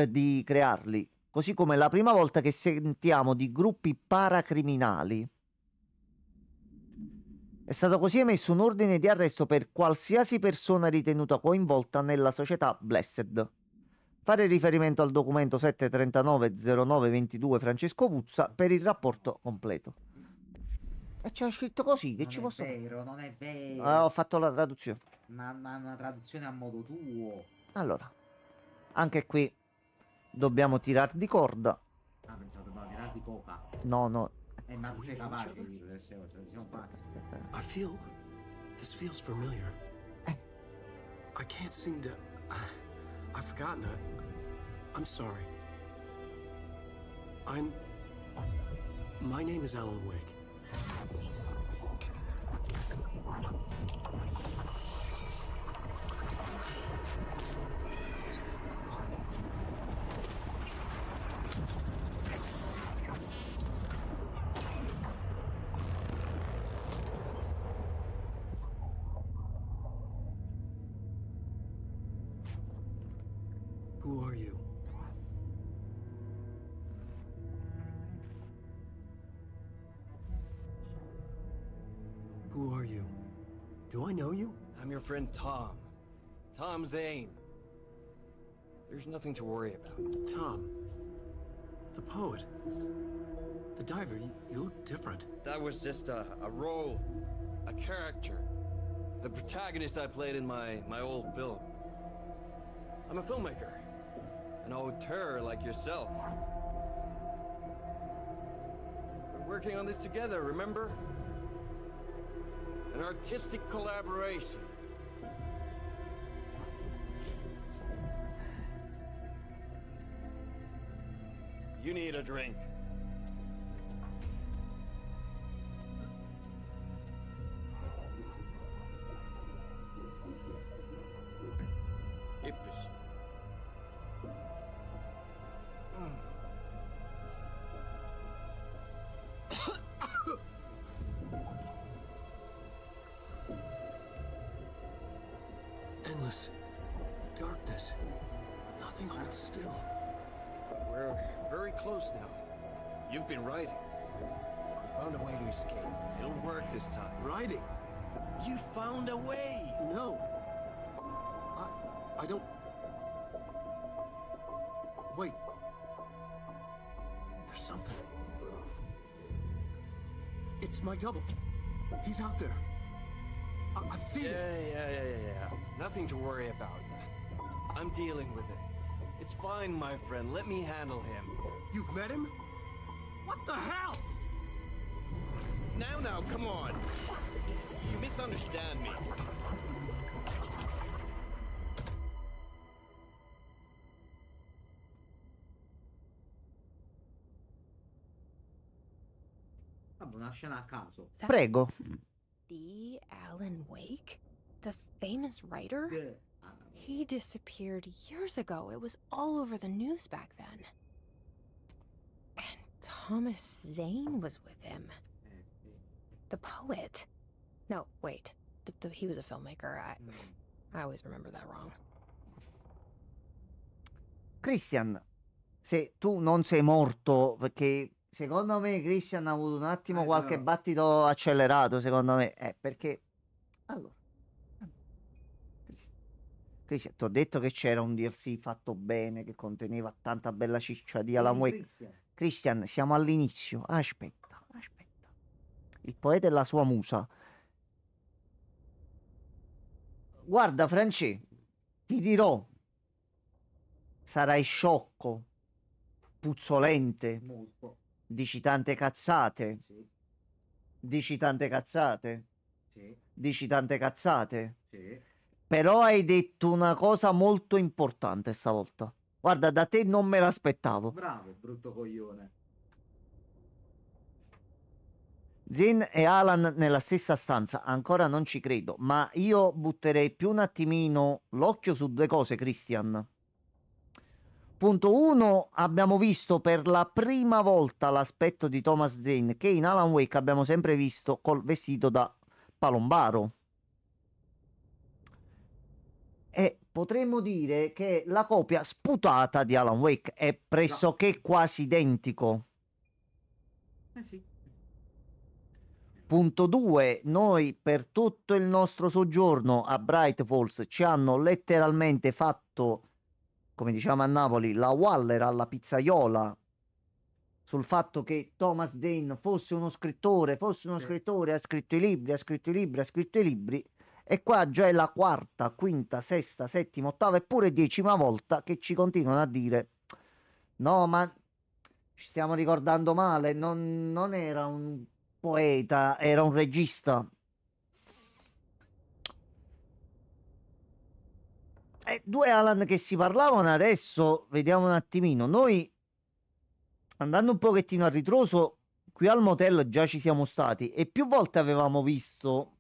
di crearli. Così come la prima volta che sentiamo di gruppi paracriminali. È stato così emesso un ordine di arresto per qualsiasi persona ritenuta coinvolta nella società Blessed. Fare riferimento al documento 739-0922 Francesco Puzza per il rapporto completo. E c'è scritto così, che Non ci è posso... vero, non è vero. Ho fatto la traduzione. Ma una traduzione a modo tuo. Allora, anche qui dobbiamo tirar di corda. Ah, pensavo doveva tirare di coca. No. Ma tu sei capace di dire queste cose, siamo pazzi. I feel. This feels familiar. I can't seem to. I've forgotten it. I'm sorry. My name is Alan Wake. Who are you? Who are you? Do I know you? I'm your friend Tom. Tom Zane. There's nothing to worry about. Tom. The poet. The diver. You look different. That was just a role, a character. The protagonist I played in my old film. I'm a filmmaker. An auteur like yourself. We're working on this together, remember? An artistic collaboration. You need a drink. Yippish. Endless darkness. Nothing holds still. We're very close now. You've been writing. We found a way to escape. It'll work this time. Riding. You found a way! No. I don't. Wait. There's something. It's my double. He's out there. I've seen it. Yeah. Nothing to worry about. I'm dealing with it. It's fine, my friend. Let me handle him. You've met him? What the hell? Now, come on. You misunderstand me. Vabbè, una scena a caso. Prego. The Alan Wake? The famous writer? He disappeared years ago. It was all over the news back then. And Thomas Zane was with him. Sì. The poet. No, wait. He was a filmmaker. I always remember that wrong. Christian, se tu non sei morto, perché secondo me Christian ha avuto un attimo qualche no. battito accelerato, secondo me, perché... Allora... Christian, ti ho detto che c'era un DLC fatto bene, che conteneva tanta bella ciccia di Alan Wake. Christian, siamo all'inizio. Aspetta, aspetta. Il poeta e la sua musa. Guarda, Francesco, ti dirò, sarai sciocco, puzzolente, Molto. dici tante cazzate, Sì, dici tante cazzate, sì, dici tante cazzate, sì. però hai detto una cosa molto importante stavolta. Guarda, da te non me l'aspettavo. Bravo, brutto coglione. Zin e Alan nella stessa stanza, ancora non ci credo, ma io butterei più un attimino l'occhio su due cose, Christian. Punto 1, abbiamo visto per la prima volta l'aspetto di Thomas Zane che in Alan Wake abbiamo sempre visto col vestito da palombaro. E potremmo dire che la copia sputata di Alan Wake è pressoché quasi identico. Sì. Punto 2, noi per tutto il nostro soggiorno a Bright Falls ci hanno letteralmente fatto, come diciamo a Napoli, la Waller alla pizzaiola sul fatto che Thomas Zane fosse uno scrittore, ha scritto i libri, ha scritto i libri, ha scritto i libri. E qua già è la quarta, quinta, sesta, settima, ottava e pure 10ª volta che ci continuano a dire no, ma ci stiamo ricordando male, non era un poeta, era un regista. Due Alan che si parlavano adesso, vediamo un attimino. Noi, andando un pochettino a ritroso, qui al motel già ci siamo stati e più volte avevamo visto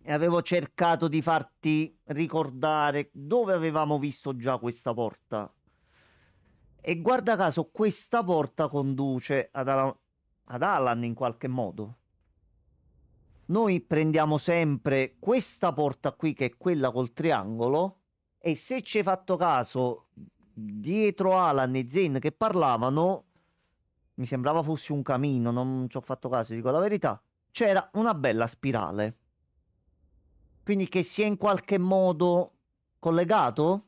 e avevo cercato di farti ricordare dove avevamo visto già questa porta. E guarda caso, questa porta conduce ad Alan in qualche modo. Noi prendiamo sempre questa porta qui, che è quella col triangolo, e se ci hai fatto caso, dietro Alan e Zane che parlavano, mi sembrava fosse un camino, non ci ho fatto caso, dico la verità, c'era una bella spirale. Quindi che sia in qualche modo collegato?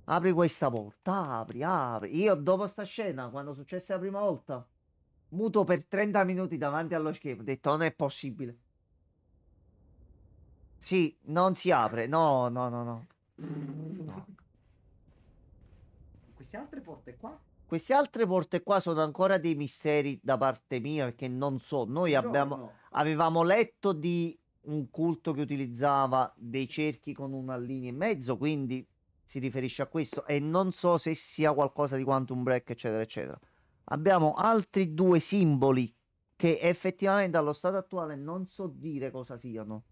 Apri questa porta, apri, apri. Io dopo sta scena, quando successe la prima volta, muto per 30 minuti davanti allo schermo, ho detto non è possibile. Sì, non si apre, no, no, no, no. No. Queste altre porte qua? Queste altre porte qua sono ancora dei misteri da parte mia, perché non so, noi avevamo letto di un culto che utilizzava dei cerchi con una linea in mezzo, quindi si riferisce a questo e non so se sia qualcosa di Quantum Break, eccetera, eccetera. Abbiamo altri due simboli che effettivamente allo stato attuale non so dire cosa siano.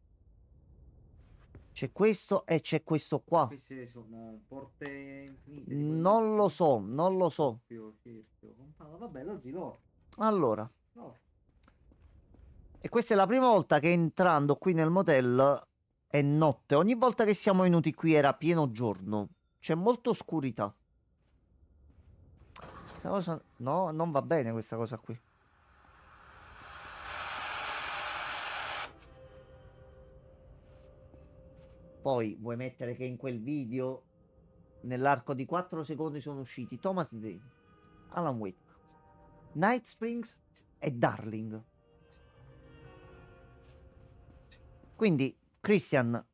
C'è questo e c'è questo qua. Queste sono porte infinite. Non lo so, non lo so. Cerchio. Vabbè, lo zilor. Allora, No. e questa è la prima volta che entrando qui nel motel è notte. Ogni volta che siamo venuti qui era pieno giorno. C'è molta oscurità. Questa cosa... No, non va bene questa cosa qui. Poi vuoi mettere che in quel video nell'arco di 4 secondi sono usciti Thomas Zane, Alan Wake, Night Springs e Darling. Quindi, Christian,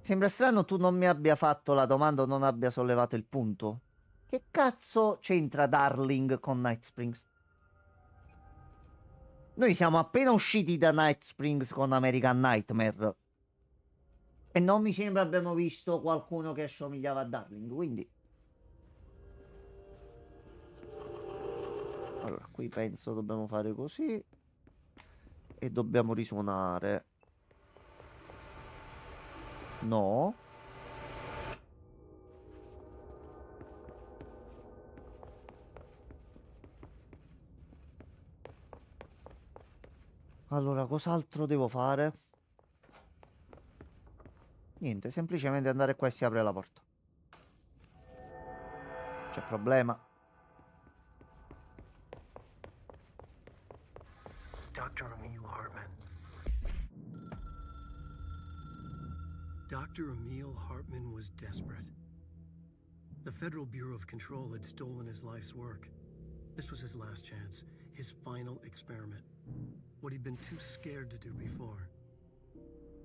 sembra strano tu non mi abbia fatto la domanda o non abbia sollevato il punto. Che cazzo c'entra Darling con Night Springs? Noi siamo appena usciti da Night Springs con American Nightmare. E non mi sembra abbiamo visto qualcuno che assomigliava a Darling, quindi... Allora, qui penso dobbiamo fare così. E dobbiamo risuonare. No. Allora, cos'altro devo fare? Niente, semplicemente andare qua e si apre la porta. C'è problema? Dr. Emil Hartman. Dr. Emil Hartman was desperate. The Federal Bureau of Control had stolen his life's work. This was his last chance, his final experiment. What he'd been too scared to do before.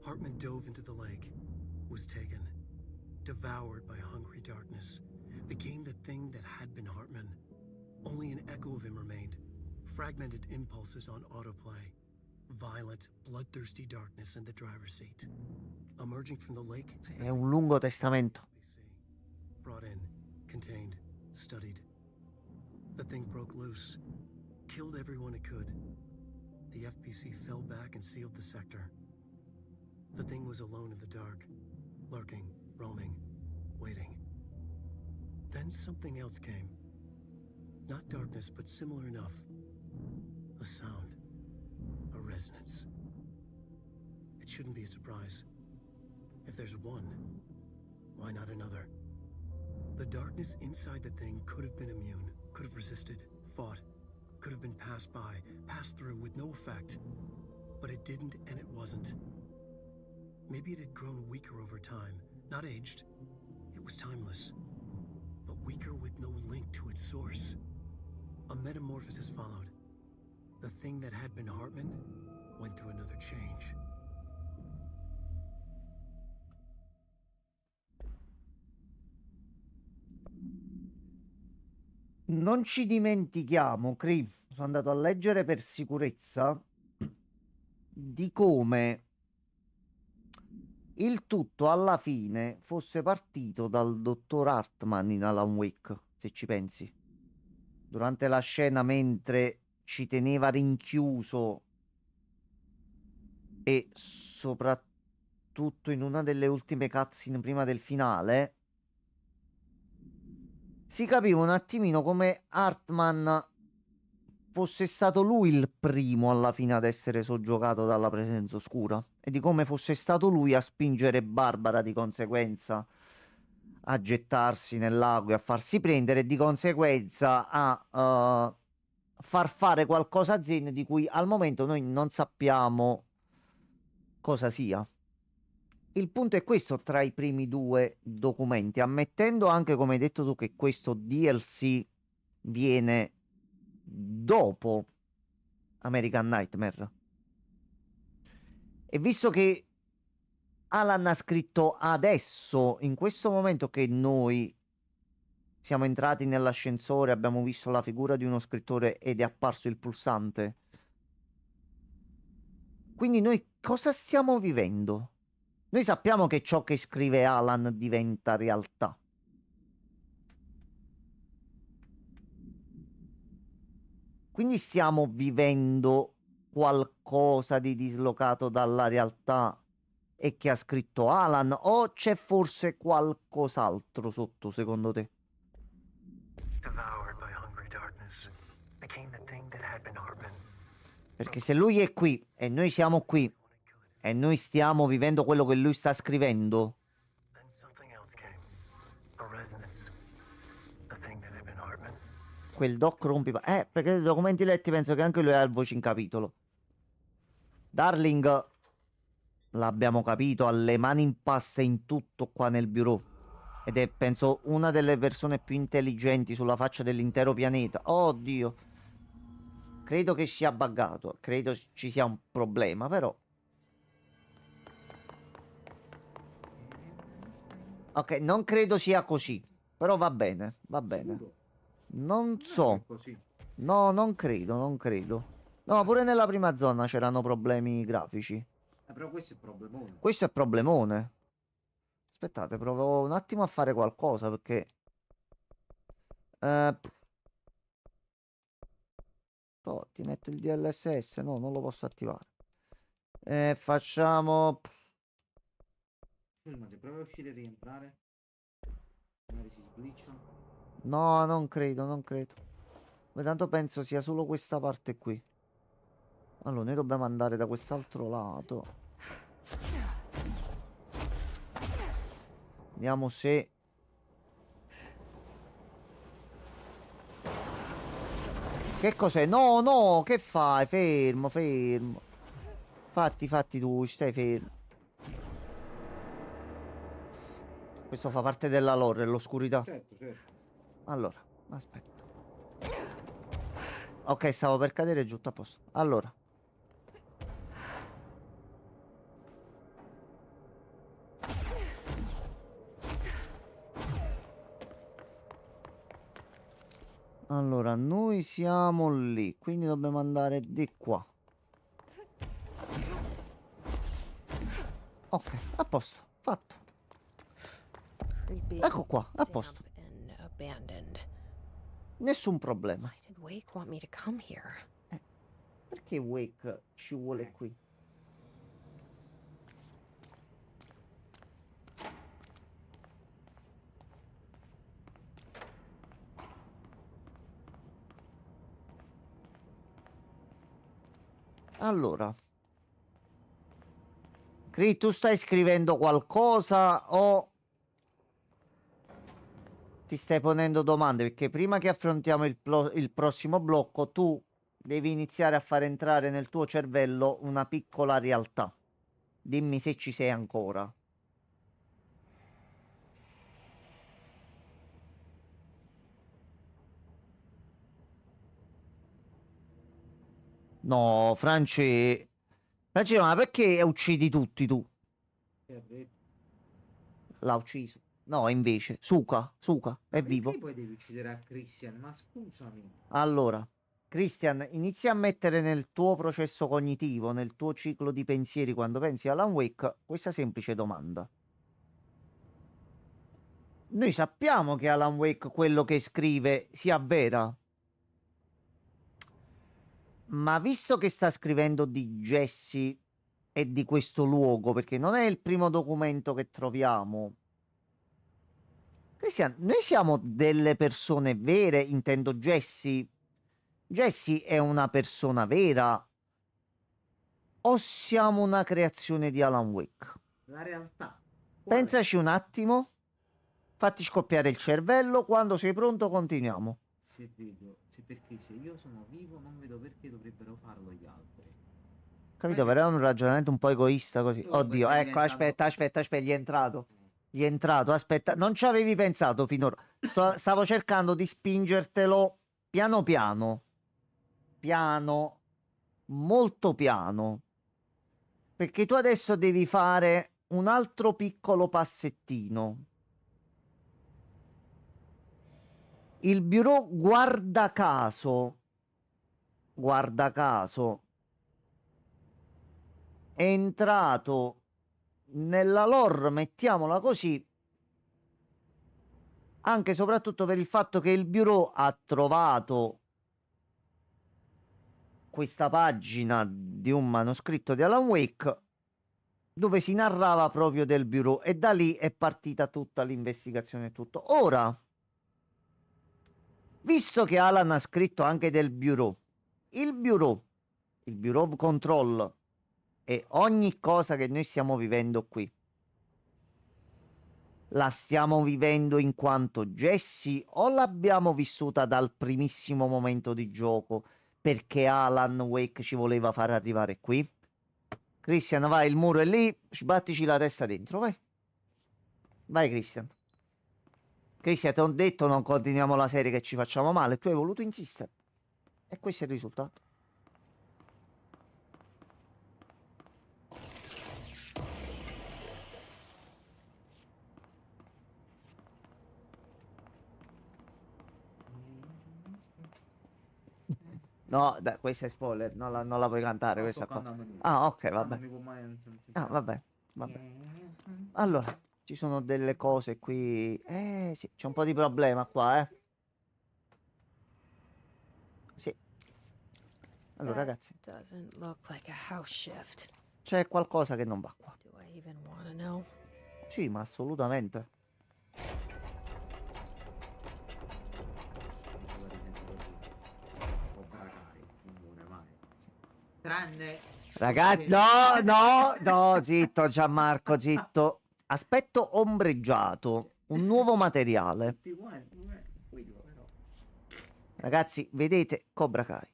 Hartman dove into the lake, was taken, devoured by hungry darkness, became the thing that had been Hartman. Only an echo of him remained, fragmented impulses on autoplay, violent, bloodthirsty darkness in the driver's seat. Emerging from the lake, È un lungo testamento. brought in, contained, studied. The thing broke loose, killed everyone it could. The FPC fell back and sealed the sector. The thing was alone in the dark, lurking, roaming, waiting. Then something else came. Not darkness, but similar enough. A sound. A resonance. It shouldn't be a surprise. If there's one, why not another? The darkness inside the thing could have been immune, could have resisted, fought, could have been passed by, passed through with no effect. But it didn't, and it wasn't. Maybe it had grown weaker over time, not aged. It was timeless, but weaker with no link to its source. A metamorphosis followed. The thing that had been Hartman went through another change. Non ci dimentichiamo, Cree, sono andato a leggere per sicurezza di come il tutto alla fine fosse partito dal dottor Hartman in Alan Wake, se ci pensi. Durante la scena mentre ci teneva rinchiuso e soprattutto in una delle ultime cutscene prima del finale, si capiva un attimino come Hartman fosse stato lui il primo alla fine ad essere soggiogato dalla presenza oscura e di come fosse stato lui a spingere Barbara di conseguenza a gettarsi nel lago e a farsi prendere e di conseguenza a far fare qualcosa a Zen di cui al momento noi non sappiamo cosa sia. Il punto è questo tra i primi due documenti, ammettendo anche, come hai detto tu, che questo DLC viene dopo American Nightmare. E visto che Alan ha scritto adesso, in questo momento che noi siamo entrati nell'ascensore, abbiamo visto la figura di uno scrittore ed è apparso il pulsante. Quindi noi cosa stiamo vivendo? Noi sappiamo che ciò che scrive Alan diventa realtà. Quindi stiamo vivendo qualcosa di dislocato dalla realtà e che ha scritto Alan, o c'è forse qualcos'altro sotto, secondo te? Devoured by hungry darkness, became the thing that had been Hartman. Perché se lui è qui e noi siamo qui e noi stiamo vivendo quello che lui sta scrivendo, Then something else came. A resonance. The thing that had been Hartman. quel doc rompipa... perché nei documenti letti penso che anche lui ha il voce in capitolo. Darling, l'abbiamo capito, ha le mani in pasta in tutto qua nel bureau. Ed è, penso, una delle persone più intelligenti sulla faccia dell'intero pianeta. Oddio. Credo che sia buggato. Credo ci sia un problema, però. Ok, non credo sia così. Però va bene, va bene. Non so. Così. No, non credo, non credo. No, pure nella prima zona c'erano problemi grafici. Però questo è il problemone. Questo è problemone. Aspettate, provo un attimo a fare qualcosa perché... Oh, ti metto il DLSS. No, non lo posso attivare. Facciamo... Scusa, ma se provi a uscire e rientrare, magari si sglitcha. No, non credo, non credo. Ma tanto penso sia solo questa parte qui. Allora, noi dobbiamo andare da quest'altro lato. Vediamo se... Che cos'è? No, no, che fai? Fermo, fermo. Fatti tu, stai fermo. Questo fa parte della lore, l'oscurità. Certo, certo. Allora, aspetta. Ok, stavo per cadere giù, a posto. Allora. Allora, noi siamo lì, quindi dobbiamo andare di qua. Ok, a posto, fatto. Creepy, Ecco qua, a posto. damp, and abandoned. Nessun problema. Why did Wake want me to come here? Perché Wake ci vuole qui? Allora. Cri, tu stai scrivendo qualcosa o ti stai ponendo domande? Perché prima che affrontiamo il prossimo blocco, tu devi iniziare a far entrare nel tuo cervello una piccola realtà. Dimmi se ci sei ancora. No, Franci. Franci, ma perché uccidi tutti tu? Che ha detto? L'ha ucciso. No, invece, Suka, è vivo. Perché poi devi uccidere a Christian? Ma scusami. Allora, Christian, inizia a mettere nel tuo processo cognitivo, nel tuo ciclo di pensieri quando pensi a Alan Wake, questa semplice domanda. Noi sappiamo che Alan Wake quello che scrive si avvera. Ma visto che sta scrivendo di Jesse e di questo luogo, perché non è il primo documento che troviamo. Christian, noi siamo delle persone vere, intendo Jesse. Jesse è una persona vera o siamo una creazione di Alan Wake? La realtà. Qual è? Pensaci un attimo, fatti scoppiare il cervello, quando sei pronto continuiamo. Se vedo, perché se io sono vivo non vedo perché dovrebbero farlo gli altri. Capito? Però è un ragionamento un po' egoista così. Tu Oddio, stai ecco, diventando- aspetta, gli è entrato. Gli è entrato, aspetta, non ci avevi pensato finora. Stavo cercando di spingertelo piano piano. Piano, molto piano. Perché tu adesso devi fare un altro piccolo passettino. Il bureau, guarda caso, è entrato nella lore, mettiamola così, anche e soprattutto per il fatto che il bureau ha trovato questa pagina di un manoscritto di Alan Wake dove si narrava proprio del bureau e da lì è partita tutta l'investigazione e tutto. Ora, visto che Alan ha scritto anche del bureau, il bureau of control e ogni cosa che noi stiamo vivendo qui, la stiamo vivendo in quanto Jesse o l'abbiamo vissuta dal primissimo momento di gioco perché Alan Wake ci voleva far arrivare qui? Christian, vai, il muro è lì, sbattici la testa dentro, vai. Vai, Christian. Christian, ti ho detto non continuiamo la serie che ci facciamo male, tu hai voluto insistere. E questo è il risultato. No, dai, questa è spoiler, non la puoi cantare No, questa sto qua. cantando io. Ah, ok, Ah, vabbè. non mi può mai Ah, vabbè. Allora, ci sono delle cose qui. Sì, c'è un po' di problema qua, eh. Sì. Allora, ragazzi, Doesn't look like a house shift. c'è qualcosa che non va qua. Do I even want to know? Sì, ma assolutamente. Tranne... Ragazzi, no, no, no, zitto Gianmarco, zitto. Aspetto ombreggiato, un nuovo materiale. Tutti quanti, quello però. Ragazzi, vedete Cobra Kai.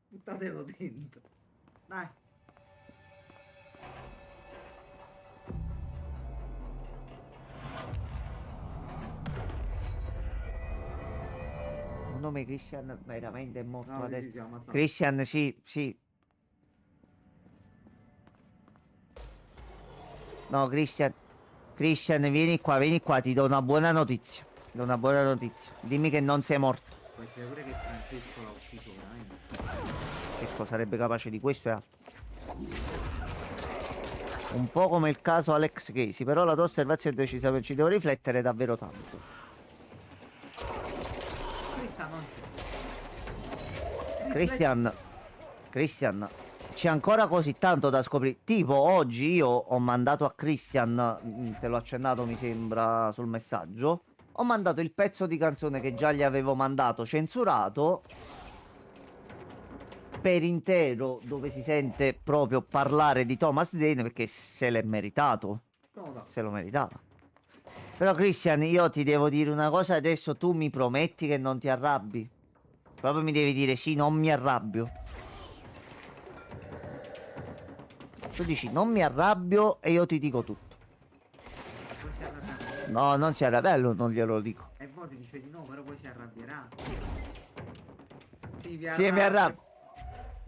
Buttatelo dentro. Dai. Un nome Christian veramente è morto No, adesso. sì, sì, ammazzato. Christian, sì, sì. No, Christian. Christian, vieni qua, ti do una buona notizia. Ti do una buona notizia. Dimmi che non sei morto. Può essere pure che Francesco l'ha ucciso veramente. Francesco sarebbe capace di questo e altro. Un po' come il caso Alex Casey, però la tua osservazione decisamente ci devo riflettere davvero tanto. Questa non c'è. Christian, c'è ancora così tanto da scoprire. Tipo, oggi io ho mandato a Christian, te l'ho accennato mi sembra sul messaggio, ho mandato il pezzo di canzone che già gli avevo mandato censurato per intero, dove si sente proprio parlare di Thomas Zane, perché se l'è meritato. No. Se lo meritava. Però Christian, io ti devo dire una cosa adesso, tu mi prometti che non ti arrabbi. Proprio mi devi dire sì, non mi arrabbio. Tu dici non mi arrabbio e io ti dico tutto. Poi si arrabbierà. No, non si arrabbia, non glielo dico. E poi ti dice di no, però poi si arrabbierà. Sì, Sì, mi arrabbio.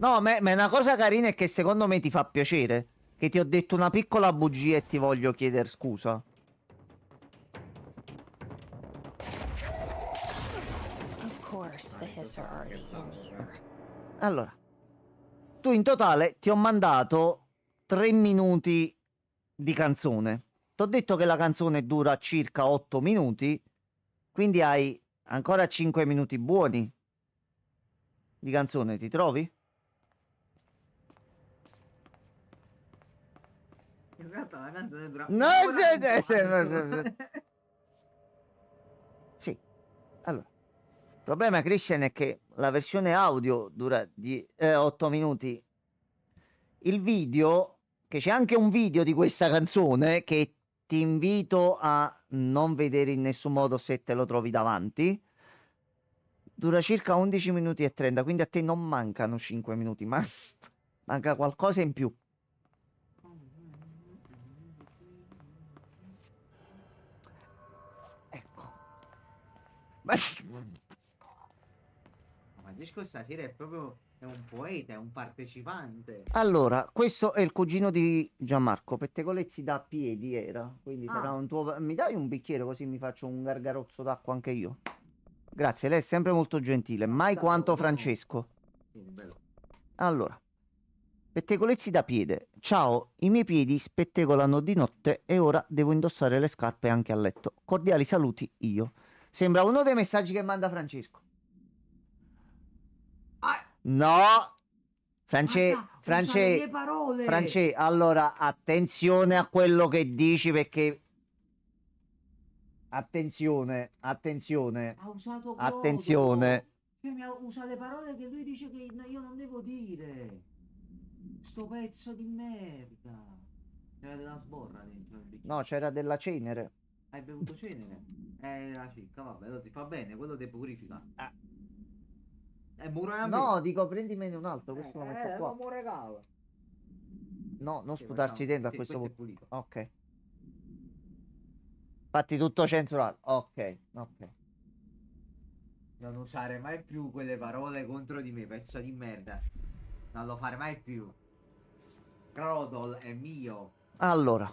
No, ma una cosa carina è che secondo me ti fa piacere. Che ti ho detto una piccola bugia e ti voglio chiedere scusa. Of course, the hiss are already in here. Allora, tu in totale ti ho mandato 3 minuti di canzone. Ti ho detto che la canzone dura circa 8 minuti, quindi hai ancora 5 minuti buoni di canzone, ti trovi? In realtà la canzone dura No, un'ora e sì, un quarto. Sì. Allora, il problema, Christian, è che la versione audio dura 8 minuti. Il video, che c'è anche un video di questa canzone che ti invito a non vedere in nessun modo se te lo trovi davanti, dura circa 11 minuti e 30, quindi a te non mancano 5 minuti, ma manca qualcosa in più. Ecco. Ma Ma Disco stasera è proprio è un poeta, è un partecipante. allora, questo è il cugino di Gianmarco. Pettegolezzi da piedi era. Quindi sarà Ah. un tuo. Mi dai un bicchiere così mi faccio un gargarozzo d'acqua anche io? Grazie, lei è sempre molto gentile. Mai Ciao, quanto no. Francesco. Sì, bello. Allora, pettegolezzi da piede. Ciao, i miei piedi spettegolano di notte e ora devo indossare le scarpe anche a letto. Cordiali saluti, io. Sembra uno dei messaggi che manda Francesco. Ah, No! guarda, usa le mie parole. France, allora attenzione a quello che dici perché attenzione, Ha usato Clodo. attenzione. Cioè, usa le parole che lui dice che io non devo dire. Sto pezzo di merda. C'era della sborra dentro il bicchiere. No, c'era della cenere. Hai bevuto cenere? La cicca, vabbè, lo ti fa bene, quello ti purifica. Ah. Pure a me. No, dico prendimene un altro, questo lo metto qua. mo regalo. No, non Sì, sputarci facciamo- dentro a sì, questo questo è punto. pulito. Ok. Fatti tutto censurato. Ok, ok. Non usare mai più quelle parole contro di me, pezzo di merda. Non lo fare mai più. Crodol è mio. Allora.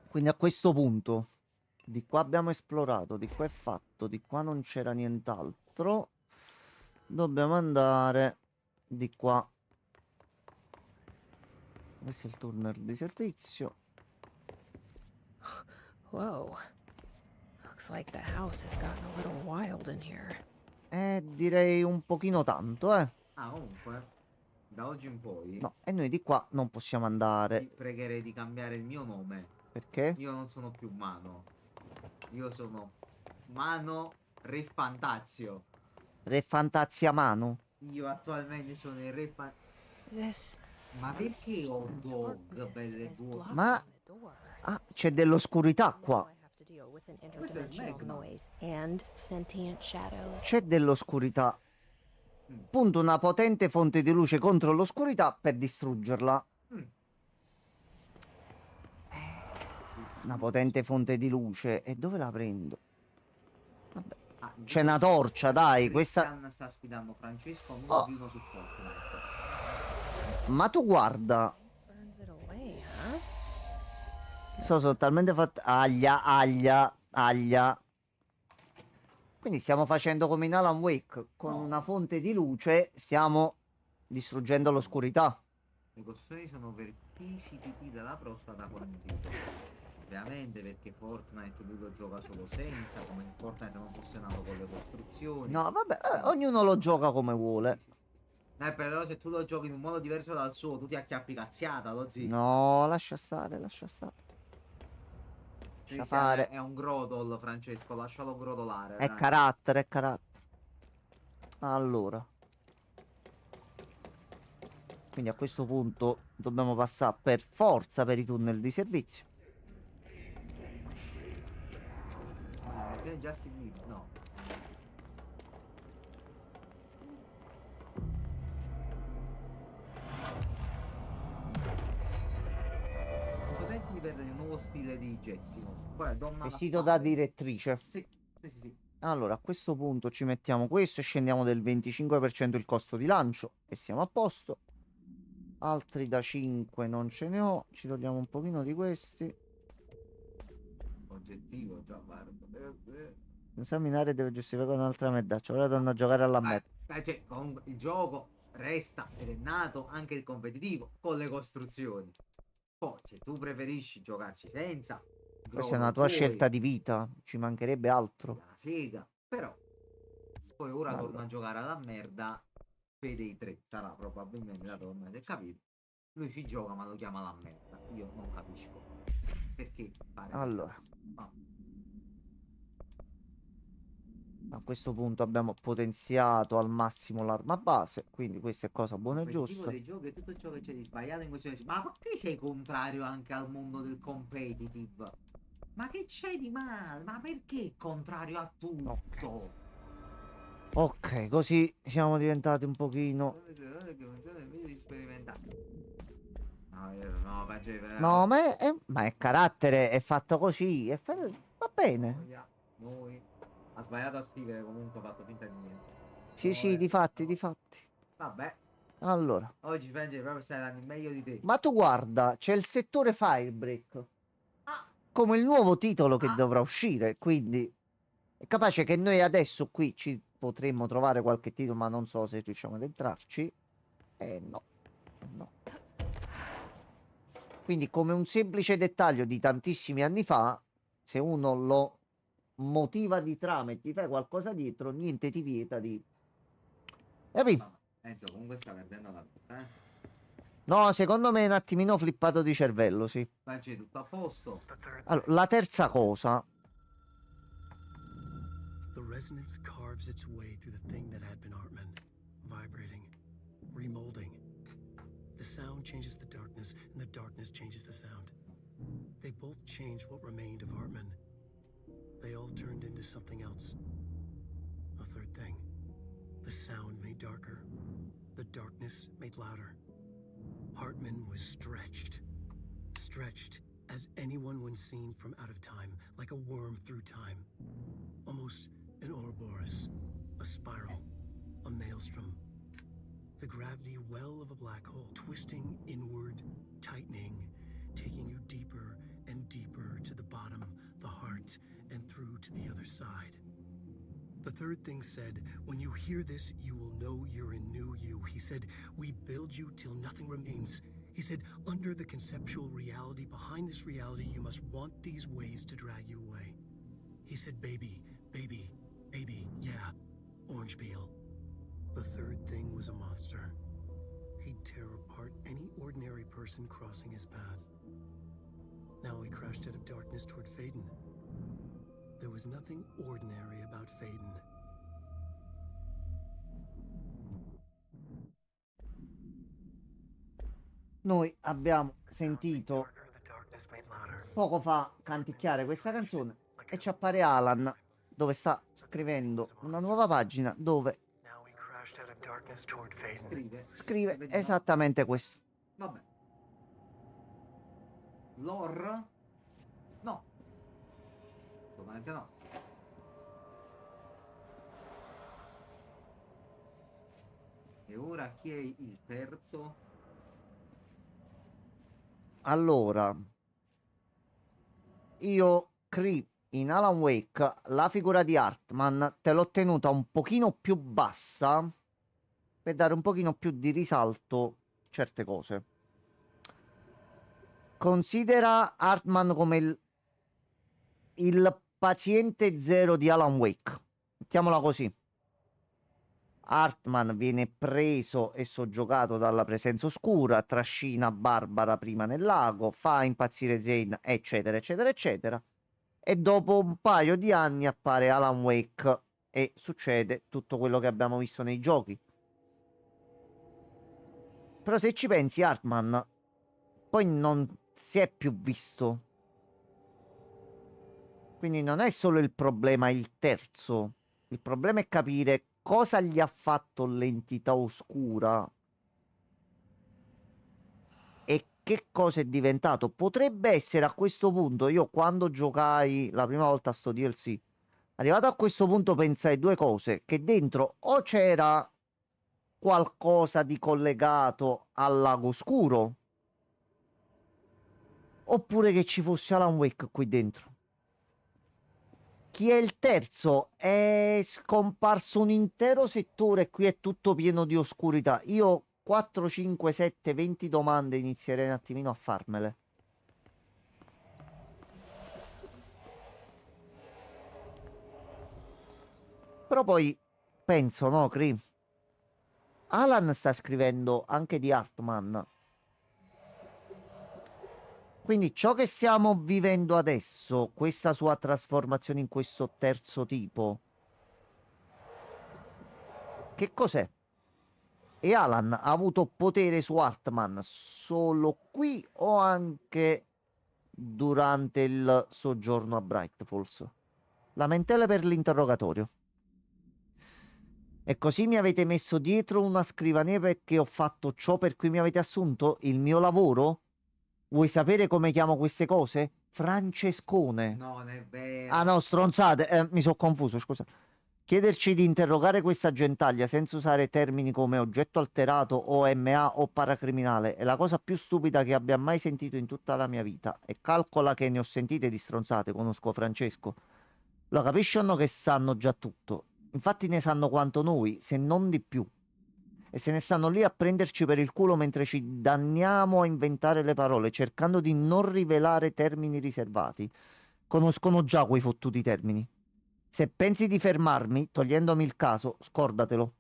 Quindi a questo punto di qua abbiamo esplorato, di qua è fatto, di qua non c'era nient'altro. Dobbiamo andare di qua. Questo è il tunnel di servizio. Whoa. Looks like the house has gotten a little wild in here. Direi un pochino tanto, eh. Ah, comunque, da oggi in poi No, e noi di qua non possiamo ti andare. pregherei di cambiare il mio nome. Perché? Io non sono più Mano. Io sono Mano Re Fantazio. Re Fantazia Mano. Io attualmente sono il Re This Ma perché ho dog, darkness belle is buone? blocking Ma the door. ah, c'è dell'oscurità Now qua. I have to deal with an Questo è interdimensional Smegma. noise and sentient shadows. C'è dell'oscurità. Punto una potente fonte di luce contro l'oscurità per distruggerla. Mm. Una potente fonte di luce. E dove la prendo? Vabbè. Ah, C'è una torcia, dai. Questa... Cristian sta sfidando Francesco uno Oh. più uno su Fortnite. Ma tu guarda. Burns it away, huh? Sono talmente fatto. Aglia, aglia, aglia. Quindi stiamo facendo come in Alan Wake. Con una fonte di luce stiamo distruggendo l'oscurità. Le costruzioni sono per fisi pipì della prostata con il dito. Ovviamente perché Fortnite lui lo gioca solo senza, come in Fortnite non funzionava con le costruzioni. No, vabbè, ognuno lo gioca come vuole. Però se tu lo giochi in un modo diverso dal suo, tu ti acchiappi cazziata, lo zio. No, lascia stare, lascia stare. Lascia Cristian fare. è un grodol, Francesco, lascialo grodolare. È veramente. carattere, è carattere. Allora. Quindi a questo punto dobbiamo passare per forza per i tunnel di servizio. Canzone di Justin Bieber, no. Contenti per il nuovo stile di Jessico. Poi donna alla Vestito spalla. da direttrice. Sì, sì, sì, sì. Allora, a questo punto ci mettiamo questo e scendiamo del 25% il costo di lancio e siamo a posto. Altri da 5 non ce ne ho. Ci togliamo un pochino di questi. Oggettivo, già, guarda. Esaminare deve giustificare con un'altra medaccia. Ora torno a giocare alla merda. Cioè, comunque, il gioco resta ed è nato anche il competitivo con le costruzioni. Poi, se tu preferisci giocarci senza, Questa è una tua tuoi, scelta di vita. Ci mancherebbe altro. la sega, però poi ora Allora. torna a giocare alla merda. Payday 3 sarà probabilmente, dato ormai si è capito. Lui ci gioca ma lo chiama la merda. Io non capisco perché fare così. Allora. Ah. A questo punto abbiamo potenziato al massimo l'arma base, quindi questa è cosa buona e Competitivo giusta. dei giochi è tutto ciò che c'è di sbagliato in questione. Ma perché sei contrario anche al mondo del competitive? Ma che c'è di male? Ma perché contrario a tutto? Ok, così siamo diventati un pochino... No, No, ma è carattere, è fatto così, va bene. Noi ha sbagliato a scrivere, comunque ha fatto finta di niente. Sì, sì, difatti, difatti. Vabbè, Allora, oggi Frange proprio stai dando il meglio di te. ma tu guarda, c'è il settore Firebreak, Ah, come il nuovo titolo che Ah. dovrà uscire, quindi è capace che noi adesso qui ci potremmo trovare qualche titolo, ma non so se riusciamo ad entrarci. No, no. Quindi come un semplice dettaglio di tantissimi anni fa, se uno lo motiva di trama e ti fai qualcosa dietro, niente ti vieta di... Capì? vabbè, Enzo comunque sta perdendo la testa, eh. No, secondo me è un attimino flippato di cervello, sì. Frange, tutto a posto. Allora, la terza cosa... The resonance carves its way through the thing that had been Artman, vibrating, remolding. The sound changes the darkness, and the darkness changes the sound. They both changed what remained of Hartman. They all turned into something else. A third thing. The sound made darker. The darkness made louder. Hartman was stretched. Stretched as anyone when seen from out of time, like a worm through time. Almost an Ouroboros, a spiral, a maelstrom. The gravity well of a black hole, twisting inward, tightening, taking you deeper and deeper to the bottom, the heart, and through to the other side. The third thing said, when you hear this, you will know you're a new you. He said, we build you till nothing remains. He said, under the conceptual reality, behind this reality, you must want these ways to drag you away. He said, baby, baby, baby, yeah, orange peel. The third thing was a monster. He'd tear apart any ordinary person crossing his path. Now he crashed out of darkness toward Faden. There was nothing ordinary about Faden. Noi abbiamo sentito poco fa canticchiare questa canzone e ci appare Alan dove sta scrivendo una nuova pagina dove scrive esattamente questo. Vabbè. Lore? No. Assolutamente no. E ora chi è il terzo? Allora, io in Alan Wake la figura di Hartman te l'ho tenuta un pochino più bassa per dare un pochino più di risalto a certe cose. Considera Hartman come il paziente zero di Alan Wake. Mettiamola così. Hartman viene preso e soggiogato dalla presenza oscura, trascina Barbara prima nel lago, fa impazzire Zane, eccetera, eccetera, eccetera. E dopo un paio di anni appare Alan Wake e succede tutto quello che abbiamo visto nei giochi. Però se ci pensi, Hartman poi non si è più visto. Quindi non è solo il problema il terzo. Il problema è capire cosa gli ha fatto l'entità oscura e che cosa è diventato. Potrebbe essere a questo punto, io quando giocai la prima volta a sto DLC, arrivato a questo punto pensai due cose, che dentro o c'era qualcosa di collegato al lago oscuro, oppure che ci fosse Alan Wake qui dentro. Chi è il terzo? È scomparso un intero settore e qui è tutto pieno di oscurità. Io 4, 5, 7, 20 domande inizierei un attimino a farmele. Però poi penso, no, Cree? Alan sta scrivendo anche di Hartman. Quindi ciò che stiamo vivendo adesso, questa sua trasformazione in questo terzo tipo, che cos'è? E Alan ha avuto potere su Hartman solo qui o anche durante il soggiorno a Bright Falls? Lamentele per l'interrogatorio. E così mi avete messo dietro una scrivania perché ho fatto ciò per cui mi avete assunto? Il mio lavoro? Vuoi sapere come chiamo queste cose? Francescone. Non è vero. Ah no, stronzate, mi sono confuso, scusa. Chiederci di interrogare questa gentaglia senza usare termini come oggetto alterato, OMA o paracriminale è la cosa più stupida che abbia mai sentito in tutta la mia vita. E calcola che ne ho sentite di stronzate, conosco Francesco. Lo capisci o no che sanno già tutto? Infatti ne sanno quanto noi, se non di più. E se ne stanno lì a prenderci per il culo mentre ci danniamo a inventare le parole, cercando di non rivelare termini riservati. Conoscono già quei fottuti termini. Se pensi di fermarmi, togliendomi il caso, scordatelo.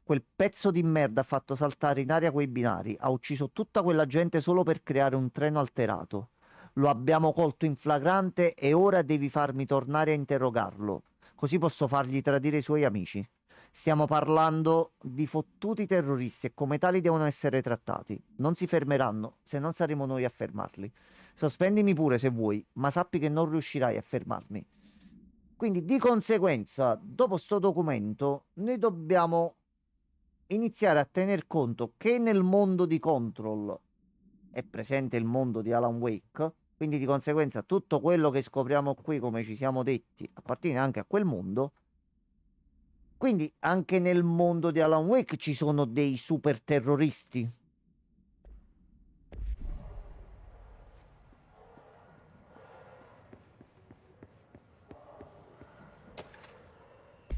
Quel pezzo di merda ha fatto saltare in aria quei binari, ha ucciso tutta quella gente solo per creare un treno alterato. Lo abbiamo colto in flagrante e ora devi farmi tornare a interrogarlo, così posso fargli tradire i suoi amici. Stiamo parlando di fottuti terroristi e come tali devono essere trattati. Non si fermeranno se non saremo noi a fermarli. Sospendimi pure se vuoi, ma sappi che non riuscirai a fermarmi. Quindi di conseguenza, dopo sto documento, noi dobbiamo iniziare a tener conto che nel mondo di Control è presente il mondo di Alan Wake, quindi di conseguenza tutto quello che scopriamo qui, come ci siamo detti, appartiene anche a quel mondo. Quindi anche nel mondo di Alan Wake ci sono dei super terroristi.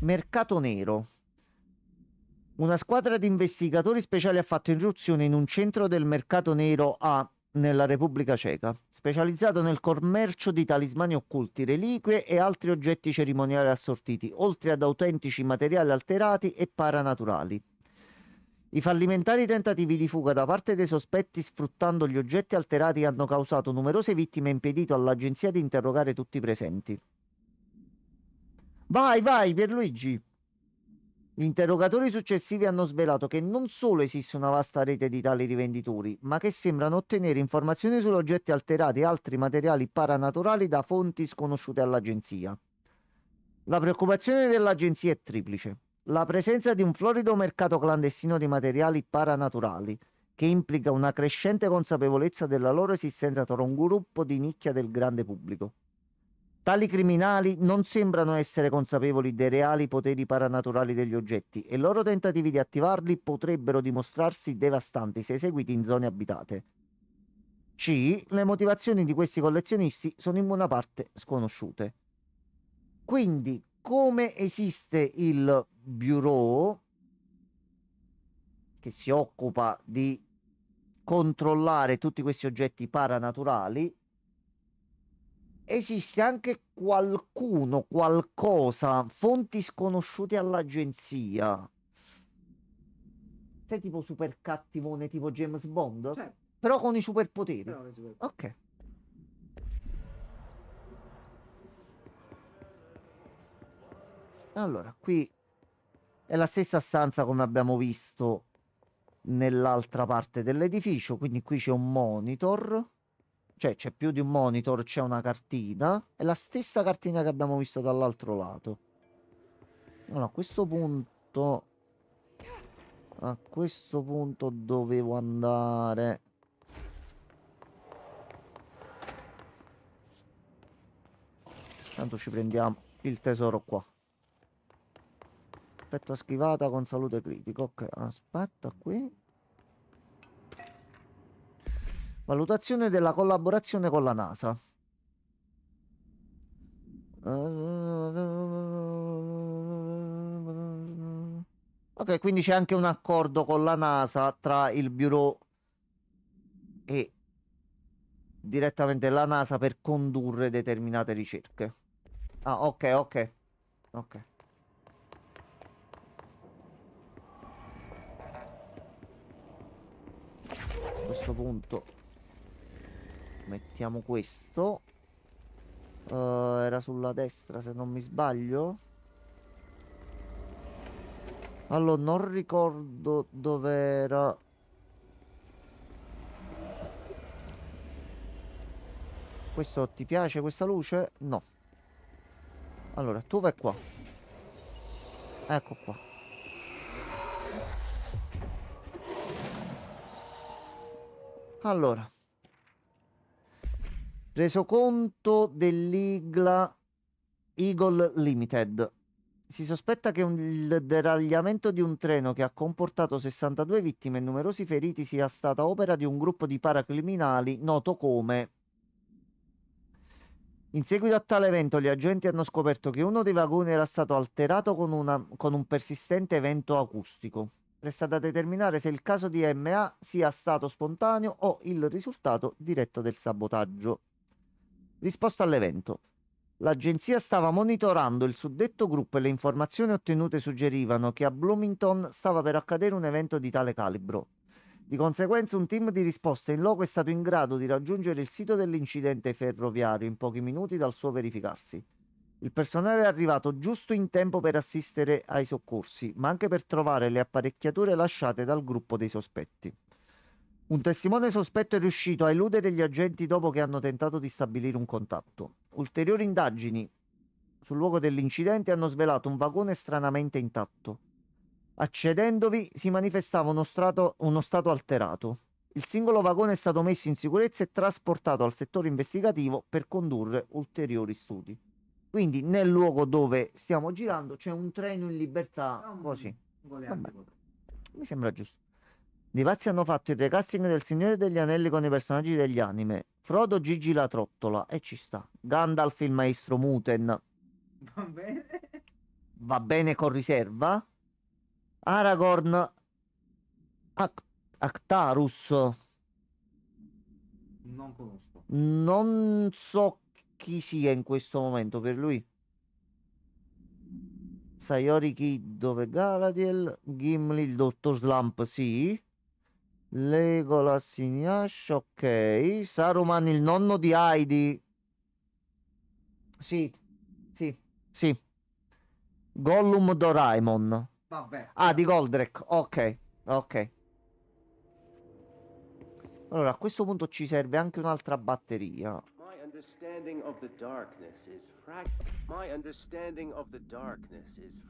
Mercato nero. Una squadra di investigatori speciali ha fatto irruzione in un centro del mercato nero nella Repubblica Ceca, specializzato nel commercio di talismani occulti, reliquie e altri oggetti cerimoniali assortiti, oltre ad autentici materiali alterati e paranaturali. I fallimentari tentativi di fuga da parte dei sospetti sfruttando gli oggetti alterati hanno causato numerose vittime e impedito all'agenzia di interrogare tutti i presenti. Vai, vai, Pierluigi! Gli interrogatori successivi hanno svelato che non solo esiste una vasta rete di tali rivenditori, ma che sembrano ottenere informazioni su oggetti alterati e altri materiali paranaturali da fonti sconosciute all'agenzia. La preoccupazione dell'agenzia è triplice. La presenza di un florido mercato clandestino di materiali paranaturali, che implica una crescente consapevolezza della loro esistenza tra un gruppo di nicchia del grande pubblico. Tali criminali non sembrano essere consapevoli dei reali poteri paranaturali degli oggetti e i loro tentativi di attivarli potrebbero dimostrarsi devastanti se eseguiti in zone abitate. C. Le motivazioni di questi collezionisti sono in buona parte sconosciute. Quindi, come esiste il Bureau che si occupa di controllare tutti questi oggetti paranaturali, esiste anche qualcuno, qualcosa, fonti sconosciute all'agenzia. Sei tipo super cattivone, tipo James Bond? Cioè, Però con i superpoteri. però le sue- Ok. Allora, qui è la stessa stanza come abbiamo visto nell'altra parte dell'edificio, quindi qui c'è un monitor, cioè c'è più di un monitor, c'è una cartina, è la stessa cartina che abbiamo visto dall'altro lato. Allora, a questo punto dovevo andare. Tanto ci prendiamo il tesoro qua. Effetto schivata con salute critico. Ok, aspetta qui. Valutazione della collaborazione con la NASA. Ok, quindi c'è anche un accordo con la NASA tra il Bureau e direttamente la NASA per condurre determinate ricerche. Ah, ok, ok. Ok. A questo punto mettiamo questo. Era sulla destra se non mi sbaglio. Allora, non ricordo dove era. Questo ti piace questa luce? No. Allora, tu vai qua. Ecco qua. Allora. Resoconto dell'Igla Eagle Limited. Si sospetta che il deragliamento di un treno che ha comportato 62 vittime e numerosi feriti sia stata opera di un gruppo di paracriminali noto come. In seguito a tale evento, gli agenti hanno scoperto che uno dei vagoni era stato alterato con un persistente evento acustico. Resta da determinare se il caso di MA sia stato spontaneo o il risultato diretto del sabotaggio. Risposta all'evento. L'agenzia stava monitorando il suddetto gruppo e le informazioni ottenute suggerivano che a Bloomington stava per accadere un evento di tale calibro. Di conseguenza, un team di risposta in loco è stato in grado di raggiungere il sito dell'incidente ferroviario in pochi minuti dal suo verificarsi. Il personale è arrivato giusto in tempo per assistere ai soccorsi, ma anche per trovare le apparecchiature lasciate dal gruppo dei sospetti. Un testimone sospetto è riuscito a eludere gli agenti dopo che hanno tentato di stabilire un contatto. Ulteriori indagini sul luogo dell'incidente hanno svelato un vagone stranamente intatto. Accedendovi si manifestava uno stato alterato. Il singolo vagone è stato messo in sicurezza e trasportato al settore investigativo per condurre ulteriori studi. Quindi nel luogo dove stiamo girando c'è un treno in libertà, così. Vabbè, mi sembra giusto. I pazzi hanno fatto il recasting del Signore degli Anelli con i personaggi degli anime. Frodo, Gigi la trottola, e ci sta. Gandalf il maestro Muten. Va bene. Va bene con riserva. Aragorn Actarus. Non conosco. Non so chi sia in questo momento per lui. Sayori Kid dove Galadriel, Gimli, il dottor Slump, sì. Legolas Inuyasha, ok. Saruman, il nonno di Heidi. Sì, sì, sì. Gollum Doraemon. Vabbè. Ah, di Goldrake, ok, ok. Allora, a questo punto ci serve anche un'altra batteria. My understanding of the darkness is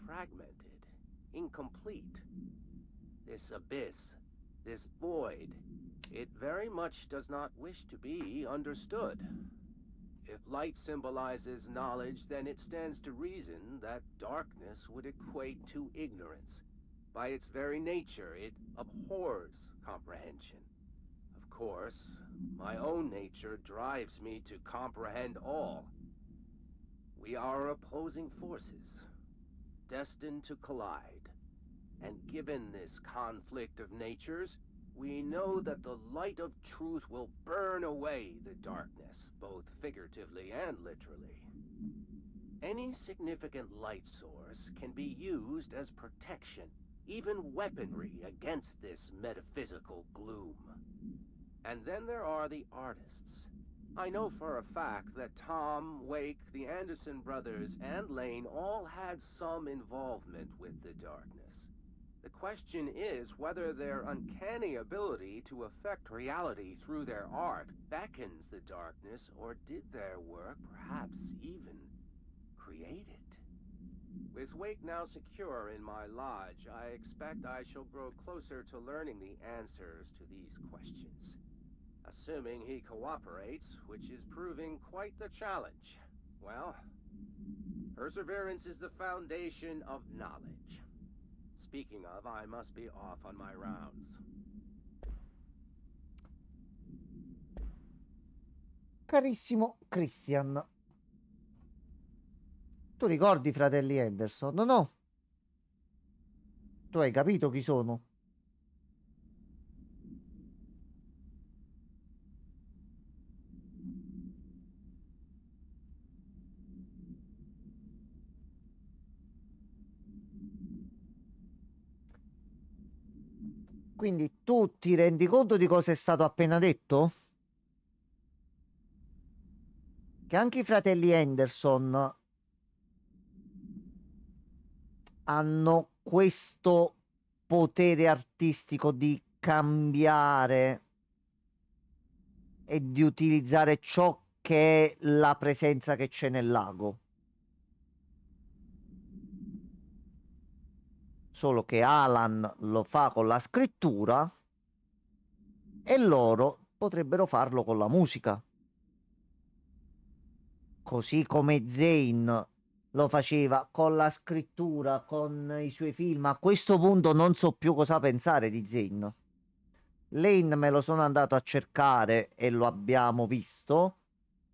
fragmented, incomplete. This abyss, this void, it very much does not wish to be understood. If light symbolizes knowledge, then it stands to reason that darkness would equate to ignorance. By its very nature, it abhors comprehension. Of course, my own nature drives me to comprehend all. We are opposing forces, destined to collide. And given this conflict of natures, we know that the light of truth will burn away the darkness, both figuratively and literally. Any significant light source can be used as protection, even weaponry against this metaphysical gloom. And then there are the artists. I know for a fact that Tom, Wake, the Anderson brothers, and Lane all had some involvement with the darkness. The question is whether their uncanny ability to affect reality through their art beckons the darkness, or did their work perhaps even create it? With Wake now secure in my lodge, I expect I shall grow closer to learning the answers to these questions. Assuming he cooperates, which is proving quite the challenge. Well, perseverance is the foundation of knowledge. Speaking of, I must be off on my rounds. Carissimo Christian, tu ricordi i fratelli Henderson? No? Tu hai capito chi sono? Quindi tu ti rendi conto di cosa è stato appena detto? Che anche i fratelli Henderson hanno questo potere artistico di cambiare e di utilizzare ciò che è la presenza che c'è nel lago. Solo che Alan lo fa con la scrittura e loro potrebbero farlo con la musica. Così come Zane lo faceva con la scrittura, con i suoi film. A questo punto non so più cosa pensare di Zane. Lane me lo sono andato a cercare e lo abbiamo visto.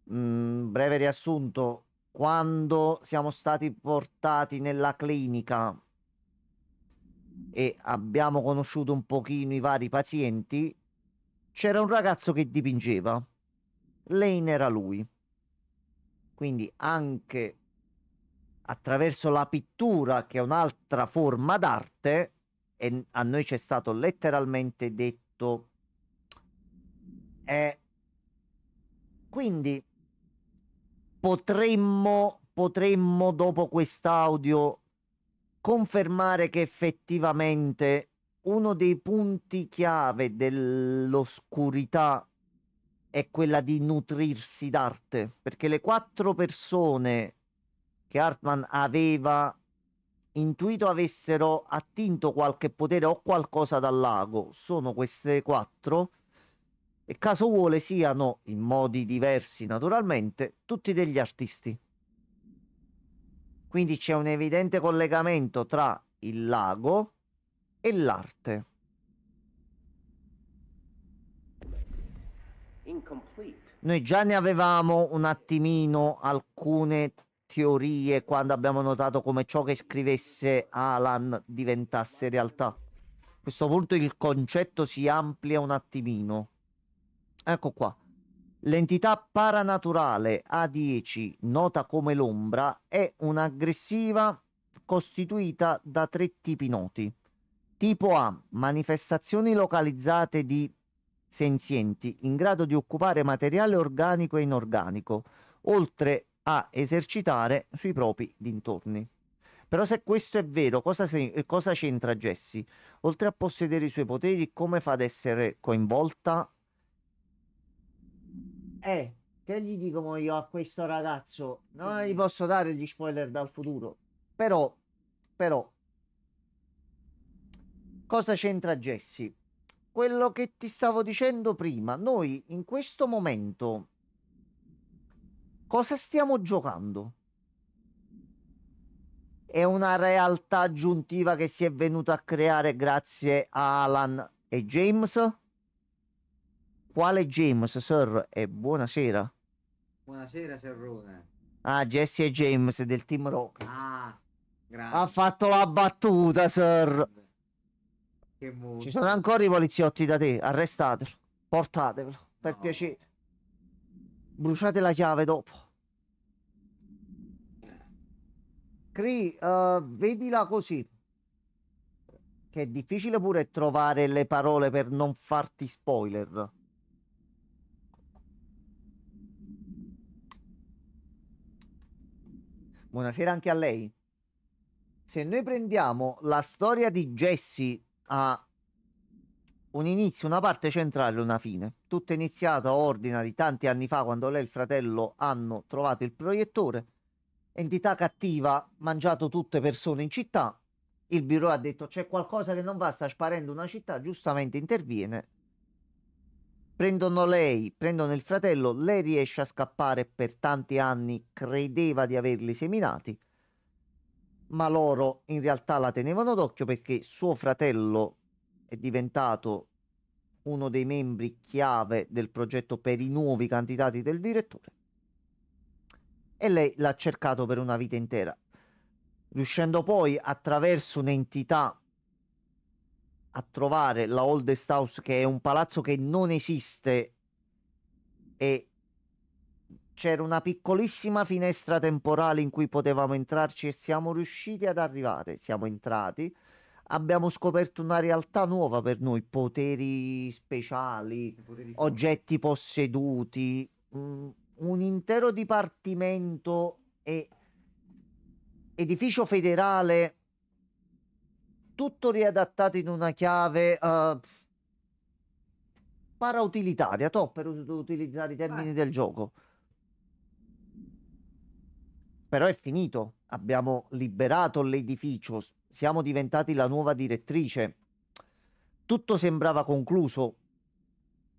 Breve riassunto, quando siamo stati portati nella clinica e abbiamo conosciuto un pochino i vari pazienti, c'era un ragazzo che dipingeva. Lane era lui. Quindi anche attraverso la pittura, che è un'altra forma d'arte, e a noi c'è stato letteralmente detto, quindi potremmo dopo quest'audio confermare che effettivamente uno dei punti chiave dell'oscurità è quella di nutrirsi d'arte, perché le 4 persone che Hartman aveva intuito avessero attinto qualche potere o qualcosa dal lago sono queste 4, e caso vuole siano, in modi diversi naturalmente, tutti degli artisti. Quindi c'è un evidente collegamento tra il lago e l'arte. Noi già ne avevamo un attimino alcune teorie quando abbiamo notato come ciò che scrivesse Alan diventasse realtà. A questo punto il concetto si amplia un attimino. Ecco qua. L'entità paranaturale A10, nota come l'ombra, è un'aggressiva costituita da 3 tipi noti. Tipo A, manifestazioni localizzate di senzienti in grado di occupare materiale organico e inorganico, oltre a esercitare sui propri dintorni. Però se questo è vero, cosa c'entra Jessie? Oltre a possedere i suoi poteri, come fa ad essere coinvolta? Che gli dico io a questo ragazzo? Non gli posso dare gli spoiler dal futuro. Però, cosa c'entra Jessie? Quello che ti stavo dicendo prima, noi in questo momento cosa stiamo giocando? È una realtà aggiuntiva che si è venuta a creare grazie a Alan e James? Quale James, sir? E buonasera. Buonasera, Serrone. Ah, Jesse e James del Team Rock. Ah, grande. Ha fatto la battuta, sir. Che molto. Ci sono ancora i poliziotti da te. Arrestatelo. Portatevelo, per No. piacere. Bruciate la chiave dopo. Cree, vedila così. Che è difficile pure trovare le parole per non farti spoiler. Buonasera anche a lei. Se noi prendiamo la storia di Jessie a un inizio, una parte centrale e una fine. Tutto è iniziato a Ordinary tanti anni fa quando lei e il fratello hanno trovato il proiettore. Entità cattiva, mangiato tutte persone in città. Il bureau ha detto c'è qualcosa che non va, sta sparendo una città, giustamente interviene. Prendono lei, prendono il fratello, lei riesce a scappare per tanti anni, credeva di averli seminati, ma loro in realtà la tenevano d'occhio perché suo fratello è diventato uno dei membri chiave del progetto per i nuovi candidati del direttore e lei l'ha cercato per una vita intera, riuscendo poi attraverso un'entità a trovare la Oldest House, che è un palazzo che non esiste, e c'era una piccolissima finestra temporale in cui potevamo entrarci e siamo riusciti ad arrivare. Siamo entrati, abbiamo scoperto una realtà nuova per noi, poteri speciali, Poteri forti. oggetti posseduti, un intero dipartimento e edificio federale, tutto riadattato in una chiave parautilitaria, per utilizzare i termini del gioco. Però è finito, abbiamo liberato l'edificio, siamo diventati la nuova direttrice. Tutto sembrava concluso.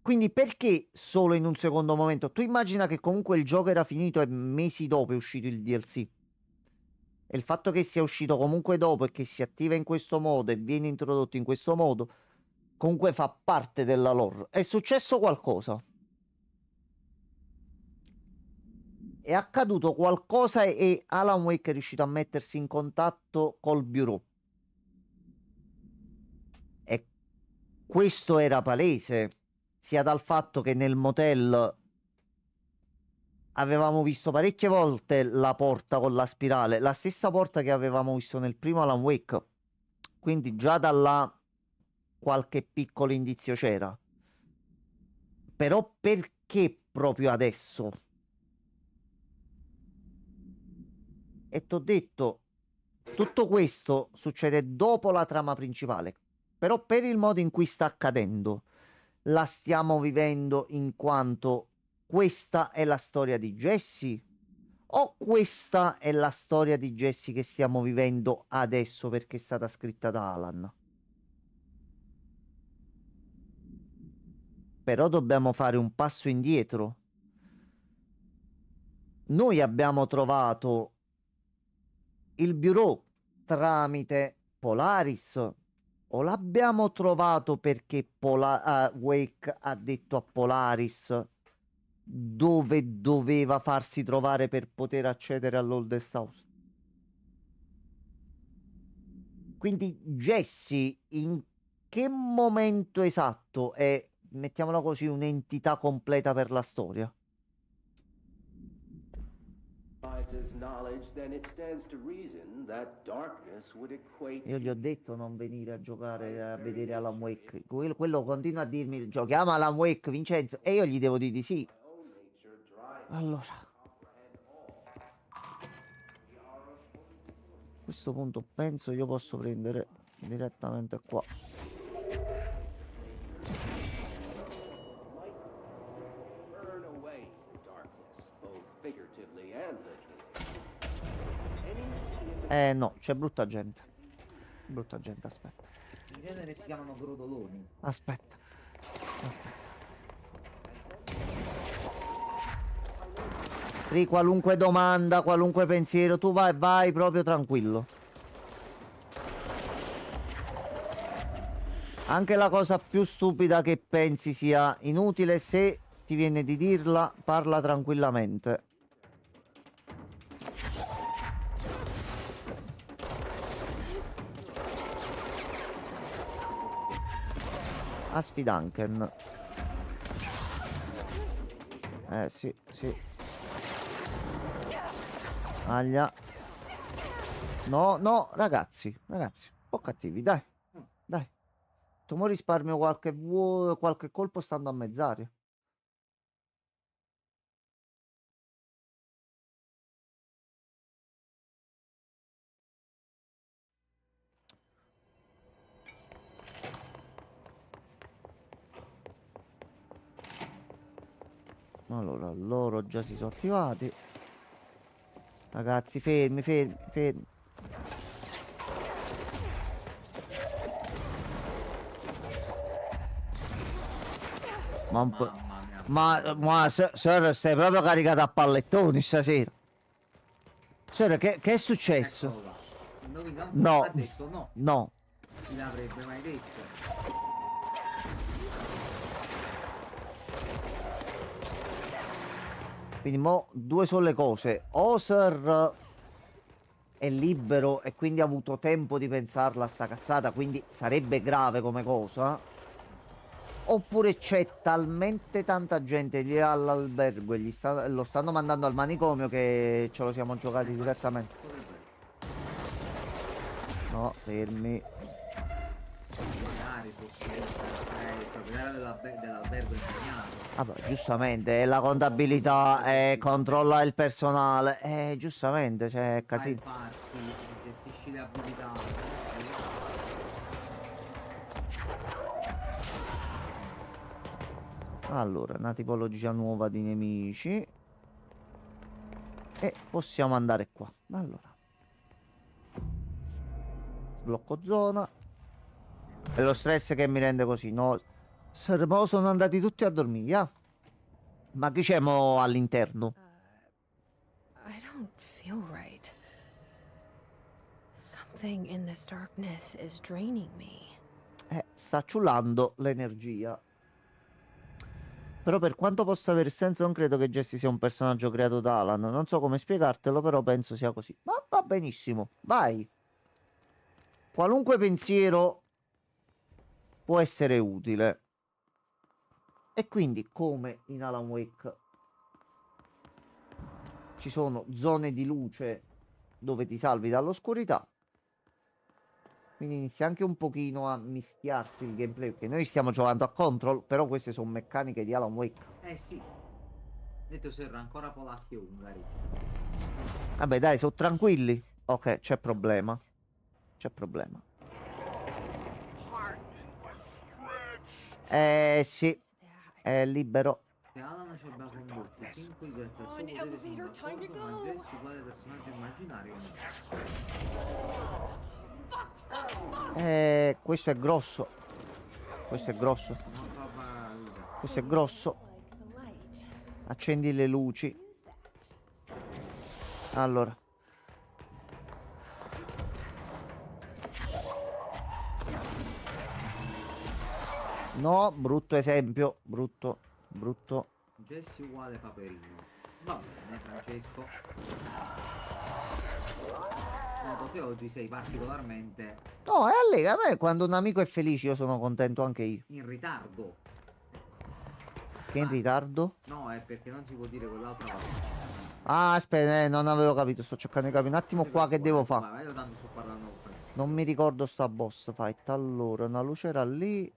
Quindi perché solo in un secondo momento? Tu immagina che comunque il gioco era finito e mesi dopo è uscito il DLC. E il fatto che sia uscito comunque dopo e che si attiva in questo modo e viene introdotto in questo modo, comunque fa parte della lore. È successo qualcosa. È accaduto qualcosa e Alan Wake è riuscito a mettersi in contatto col bureau. E questo era palese, sia dal fatto che nel motel avevamo visto parecchie volte la porta con la spirale, la stessa porta che avevamo visto nel primo Alan Wake. Quindi già da là qualche piccolo indizio c'era. Però perché proprio adesso? E t'ho detto, tutto questo succede dopo la trama principale. Però per il modo in cui sta accadendo, la stiamo vivendo in quanto questa è la storia di Jessie? O questa è la storia di Jessie che stiamo vivendo adesso perché è stata scritta da Alan? Però dobbiamo fare un passo indietro. Noi abbiamo trovato il bureau tramite Polaris, o l'abbiamo trovato perché Wake ha detto a Polaris dove doveva farsi trovare per poter accedere all'Oldest House? Quindi Jessie in che momento esatto è, mettiamola così, un'entità completa per la storia? emphasizes knowledge, then it stands to reason that darkness would equate. Io gli ho detto non venire a giocare a vedere Alan Wake. Quello continua a dirmi giochiamo Alan Wake, Vincenzo, e io gli devo dire di sì. Allora, a questo punto penso io posso prendere direttamente qua. Burn away the darkness, both figuratively and literally. Any significant No, c'è brutta gente. Brutta gente, aspetta. In genere si chiamano grodoloni. Aspetta. Aspetta. Ri, qualunque domanda, qualunque pensiero, tu vai proprio tranquillo. Anche la cosa più stupida che pensi sia inutile, se ti viene di dirla, parla tranquillamente. A Sfidanken. Sì. Aglia. No, ragazzi, un po' cattivi, dai. Tu mo risparmio qualche colpo stando a mezz'aria. Allora, loro già si sono attivati. Ragazzi, fermi. Ma un po'. Mamma mia. Ma Sir, stai proprio caricato a pallettoni stasera. Sir, che è successo? Eccolo là. Indovina un po', No. ha detto no. No. Chi l'avrebbe mai detto? Quindi mo due sono le cose. O Sir è libero e quindi ha avuto tempo di pensarla sta cazzata, quindi sarebbe grave come cosa. Oppure c'è talmente tanta gente lì all'albergo e lo stanno mandando al manicomio che ce lo siamo giocati direttamente. No, fermi. Magari fosse il proprietario dell'albergo impegnato. Vabbè, giustamente, la contabilità, controlla il personale, giustamente, c'è Fai il casino. party, gestisci le abilità. Allora, una tipologia nuova di nemici. E possiamo andare qua. Allora. Sblocco zona. È lo stress che mi rende così, no? Mo sono andati tutti a dormire, ah? Ma chi c'è mo all'interno? I don't feel right. Something in this darkness is draining me. Sta ciullando l'energia. Però per quanto possa avere senso, non credo che Jesse sia un personaggio creato da Alan. Non so come spiegartelo, però penso sia così. Ma va benissimo, vai. Qualunque pensiero può essere utile. E quindi, come in Alan Wake, ci sono zone di luce dove ti salvi dall'oscurità. Quindi inizia anche un pochino a mischiarsi il gameplay, perché noi stiamo giocando a Control, però queste sono meccaniche di Alan Wake. Sì. Detto Serra, ancora polacchi e ungari. Vabbè, dai, sono tranquilli. Ok, c'è problema. C'è problema. Sì, è libero. Se Alan ci abbia condotto fin qui grazie al suo An potere sono elevator, time to d'accordo, ma go. Jesse quale personaggio immaginario Questo è grosso. Questo è grosso. non trova Luca. Questo è grosso. Like the light. Accendi le luci. Use that. Allora. No, brutto esempio. Brutto. Jesse uguale Paperino. Va bene, Francesco. Noto che oggi sei particolarmente No, è allega. A me quando un amico è felice io sono contento anche io. in ritardo. Che in ritardo? No, è perché non si può dire quell'altra volta. Ah, aspetta, non avevo capito. Sto cercando di capire un attimo qua che devo fare. Ma io tanto sto parlando con te. Non mi ricordo sta boss fight. Allora, una luce era lì.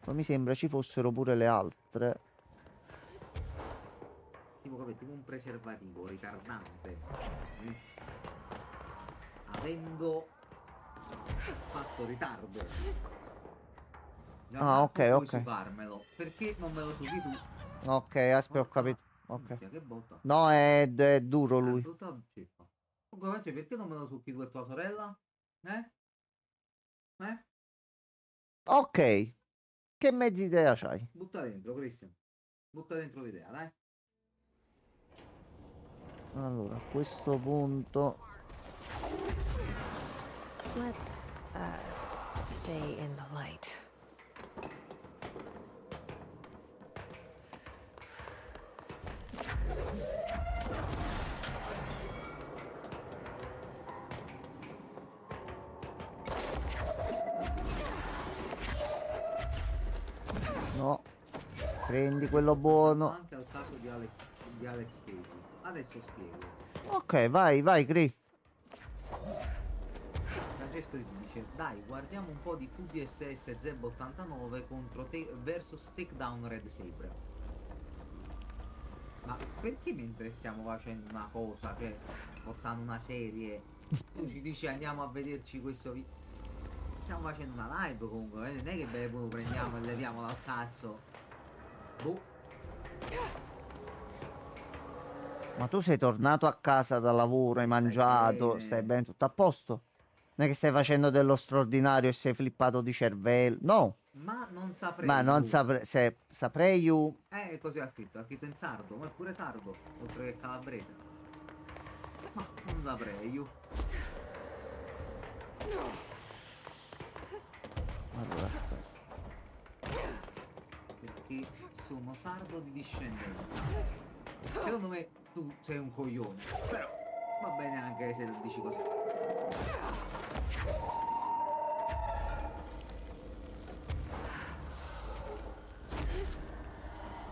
Ma mi sembra ci fossero pure le altre. Tipo, capito, tipo un preservativo ritardante. eh, Avendo fatto ritardo. Ah, ok, puoi ok. sucarmelo. Perché non me lo succhi tu? Ok, aspetta, ho Porca capito. Ok. minchia, che botta. No, è duro Ah, lui. brutta ceppa. Comunque, cioè, perché non me lo succhi tu e tua sorella? Eh? Eh? Ok. Che mezza idea c'hai? Butta dentro, Christian. Butta dentro l'idea, dai. Allora, a questo punto... Let's, stay in the light. No. Prendi quello Pensato buono. anche al caso di Alex Casey. Adesso spiego. Ok, vai, vai, Cri. Francesco ti dice, dai, guardiamo un po' di QDSS Zeb 89 contro versus Takedown Red Saber. Ma perché mentre stiamo facendo una cosa, cioè portando una serie, tu ci dici andiamo a vederci questo video? Stiamo facendo una live comunque, non è che beh, lo prendiamo e leviamo dal cazzo. Boh. Ma tu sei tornato a casa da lavoro, hai mangiato, bene. stai bene, tutto a posto? Non è che stai facendo dello straordinario e sei flippato di cervello? No, Ma non saprei. ma non io. saprei, saprei io... Così ha scritto in sardo, ma è pure sardo, oltre che calabrese. Ma non saprei io. Allora, aspetta. Perché sono sardo di discendenza. Secondo me tu sei un coglione. Però va bene anche se lo dici così.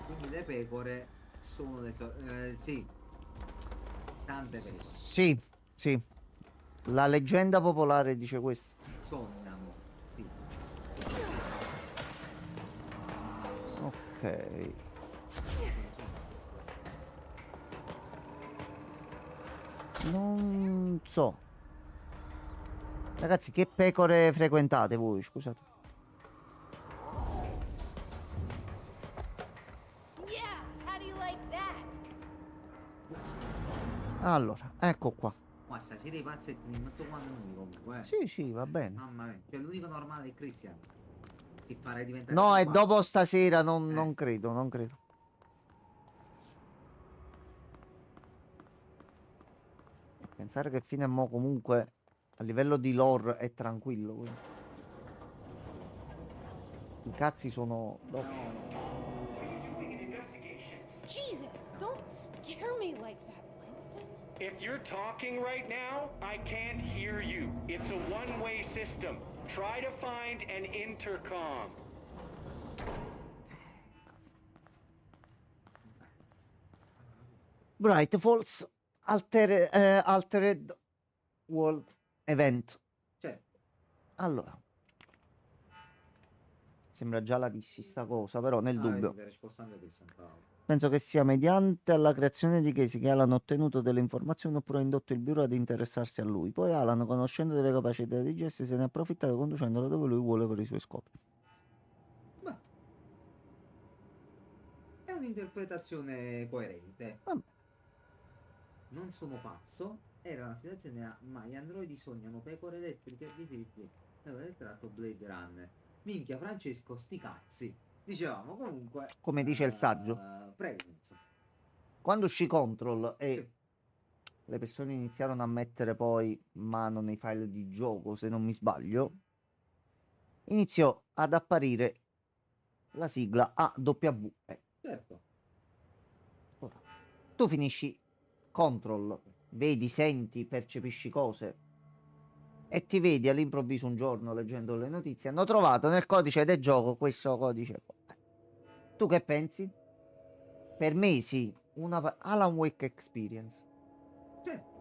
Quindi le pecore sono sì. Tante pecore. Sì, sì. La leggenda popolare dice questo. Sognano. Sì. Ok. Non so. Ragazzi, che pecore frequentate voi? Scusate. Yeah, how do you like that? Allora, ecco qua. Ma stasera i pazzetti li metto quando noi comunque. Sì, sì, va bene. Mamma mia. Cioè l'unico normale è Christian. Che farei diventare No, più e dopo pazzo. stasera non credo, non credo. Pensare che fino a mo' comunque a livello di lore è tranquillo. Quindi. I cazzi sono dopo. Jesus, don't scare me like that, Langston. If you're talking right now, I can't hear you. It's a one-way system. Try to find an intercom. Bright Falls Altered World Event. Cioè, Allora. Sembra già la dissi sta cosa, però nel dubbio. vedi, risposta anche Christian, bravo. Penso che sia mediante la creazione di Casey che Alan ha ottenuto delle informazioni oppure ha indotto il bureau ad interessarsi a lui. Poi Alan, conoscendo delle capacità di Jesse, se ne è approfittato conducendolo dove lui vuole per i suoi scopi. Beh, è un'interpretazione coerente. Vabbè. Non sono pazzo. Era una situazione ma gli androidi sognano pecore elettriche di Philip. Aveva tratto Blade Runner. Minchia Francesco, sti cazzi. Dicevamo comunque. Come dice il saggio. Pregnanza. Quando uscì Control e le persone iniziarono a mettere poi mano nei file di gioco, se non mi sbaglio, iniziò ad apparire la sigla AWE. Certo. Ora, tu finisci Control, vedi, senti, percepisci cose e ti vedi all'improvviso un giorno leggendo le notizie hanno trovato nel codice del gioco questo codice. Tu che pensi? Per mesi Alan Wake Experience. Certo.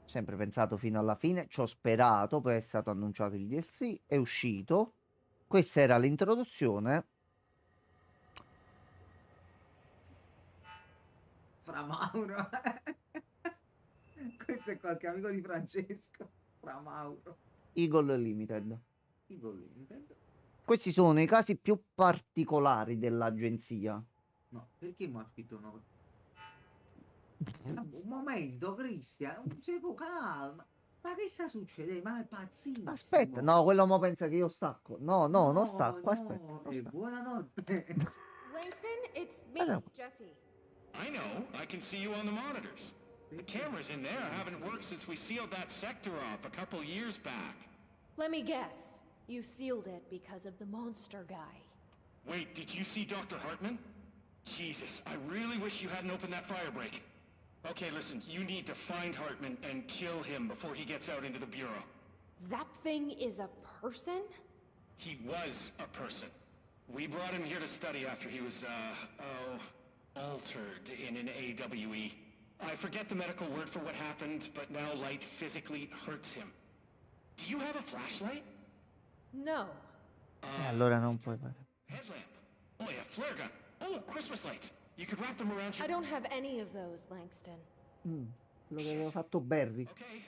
Sempre pensato fino alla fine, ci ho sperato, poi è stato annunciato il DLC, è uscito. Questa era l'introduzione. Fra Mauro. Questo è qualche amico di Francesco. Fra Mauro. Eagle Limited. Eagle Limited. Questi sono i casi più particolari dell'agenzia. No, perché mi ha scritto una... Un momento, Cristian, un secondo, calma. Ma che sta succedendo? Ma è pazzissimo. Aspetta, no, quello mo pensa che io stacco. No, no, non stacco, no, aspetta. non stacco. buonanotte. Langston, it's me, Hello. Jesse. I know. I can see you on the monitors. The cameras in there haven't worked since we sealed that sector off a couple years back. Let me guess. You sealed it because of the monster guy. Wait, did you see Dr. Hartman? Jesus, I really wish you hadn't opened that fire break. Okay, listen, you need to find Hartman and kill him before he gets out into the Bureau. That thing is a person? He was a person. We brought him here to study after he was, altered in an AWE. I forget the medical word for what happened, but now light physically hurts him. Do you have a flashlight? No. Allora non puoi fare. Headlamp. Oh yeah, flare gun. Oh, Christmas lights. You could wrap them around your... I don't have any of those, Langston. Quello che aveva fatto Barry. Okay,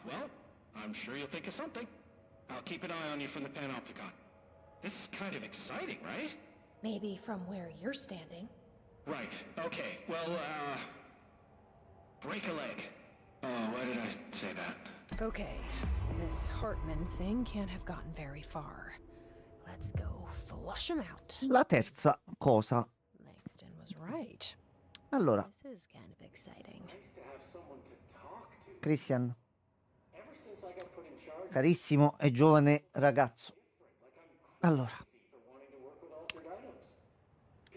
well, I'm sure you'll think of something. I'll keep an eye on you from the Panopticon. This is kind of exciting, right? Maybe from where you're standing. Right, okay, well, break a leg. Oh, why did I say that? Okay, this Hartman thing can't have gotten very far. Let's go flush him out. La terza cosa. Langston was right. Allora, This is kind of exciting. Christian, carissimo e giovane ragazzo. Allora,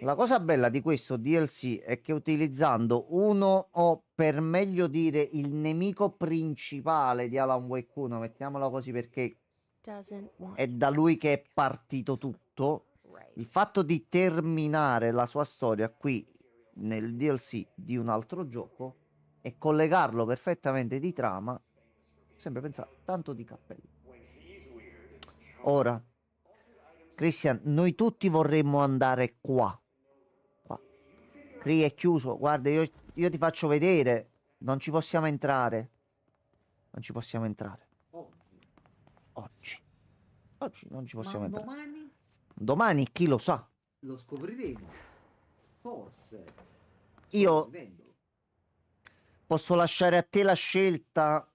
la cosa bella di questo DLC è che utilizzando uno o per meglio dire il nemico principale di Alan Wake 1, mettiamola così perché Doesn't want è da lui che è partito tutto, il fatto di terminare la sua storia qui nel DLC di un altro gioco e collegarlo perfettamente di trama, sempre pensato tanto di cappello. Ora, Christian, noi tutti vorremmo andare qua. Qui è chiuso, guarda, io ti faccio vedere, non ci possiamo entrare. Non ci possiamo entrare. Oggi non ci possiamo Ma entrare. domani Domani chi lo sa. lo scopriremo. Forse. Io Vivendo. posso lasciare a te la scelta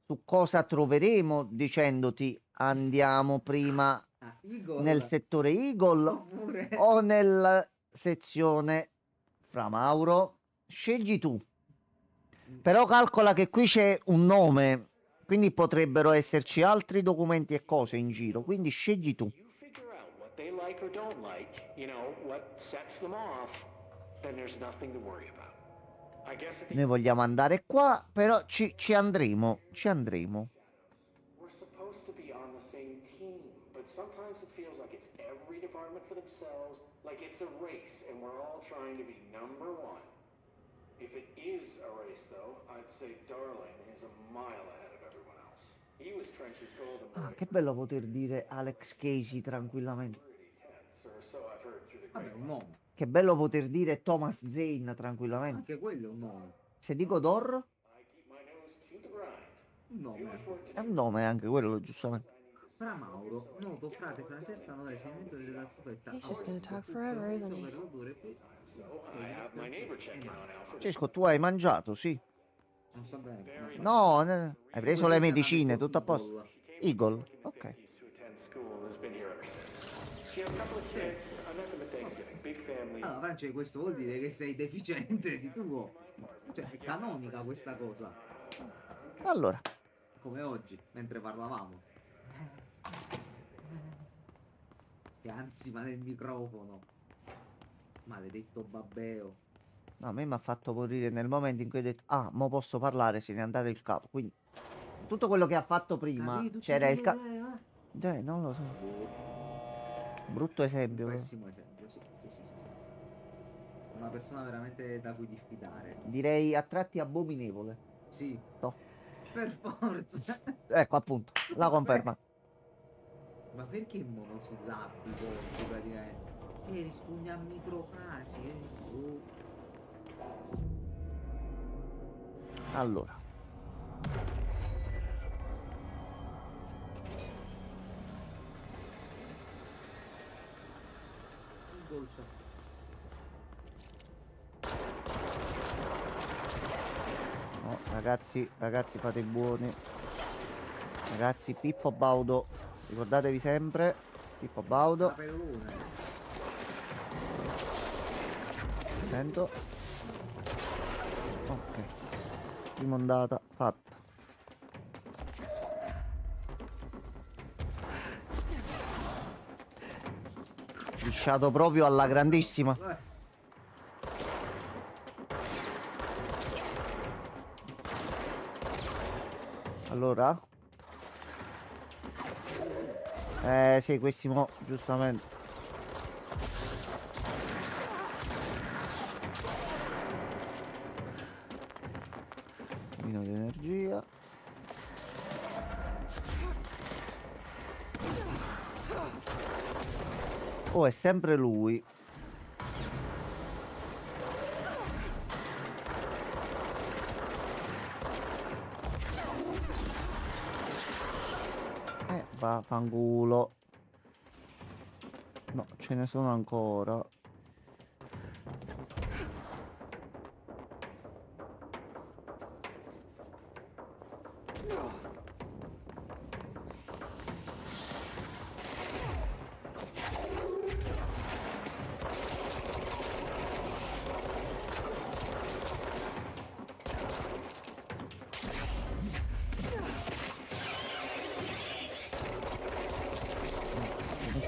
su cosa troveremo dicendoti andiamo prima Eagle. nel settore Eagle Oppure... o nella sezione Fra Mauro. Scegli tu. Però calcola che qui c'è un nome, quindi potrebbero esserci altri documenti e cose in giro, quindi scegli tu. You figure out what they like or don't like, you know, what sets them off, then there's nothing to worry about. I guess at the Noi vogliamo andare qua, però ci andremo. we're supposed to be on the same team, but sometimes it feels like it's every department for themselves, like it's a race and we're all trying to be number one. If it is a race though, I'd say Darling is a mile ahead of everyone else. He was Trench's golden boy. Che bello poter dire Alex Casey tranquillamente. Pretty tense, or so I've heard through the Vabbè, un grapevine. nome. Che bello poter dire Thomas Zane tranquillamente. Anche quello è un nome. Se dico Dor, I keep my nose to the grind. Un nome. è un nome anche quello, giustamente. Fra Mauro, noto frate Francesca non è segmento della scopetta. He's just gonna talk forever, isn't he? So I have my neighbor checking on Alfred. Francesco, tu hai mangiato, sì? Non so bene. No, hai preso le medicine, tutto a posto. Eagle, ok. To attend school has been here. She has a couple of kids. I met them at Thanksgiving. Big family. Allora, Francesco, questo vuol dire che sei deficiente di tuo. Cioè, è canonica questa cosa. Allora, Come oggi, mentre parlavamo. Che ansima nel microfono. Maledetto babbeo. no, a me mi ha fatto morire nel momento in cui ho detto, ah, mo posso parlare, se n'è andato il capo. Quindi, tutto quello che ha fatto prima, Capito? c'era il capo. Eh? Non lo so. Brutto esempio. Pessimo esempio, sì, sì, sì, sì, sì. Una persona veramente da cui diffidare. Direi a tratti abominevole. Sì. No. Per forza. Ecco, appunto, la conferma. Ma perché monosillabico praticamente? Rispondi a microfrasi, oh. Allora. Un dolce aspetto. No, ragazzi, fate i buoni. Ragazzi, Pippo Baudo. Ricordatevi sempre. Pippo Baudo. Capellone. Sento. Ok. Prima ondata fatta. Lisciato proprio alla grandissima. Allora. Sì, questi mo, giustamente. Meno di energia. Oh, è sempre lui. Vaffanculo. No, ce ne sono ancora.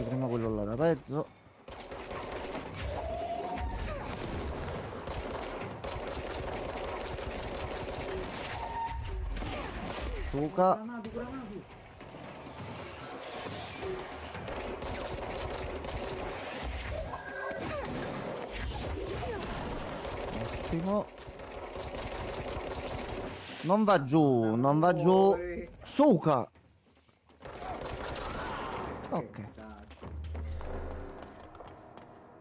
Prima quello là da pezzo. Suca. Ottimo. Non va giù, non va giù. Suca. Ok.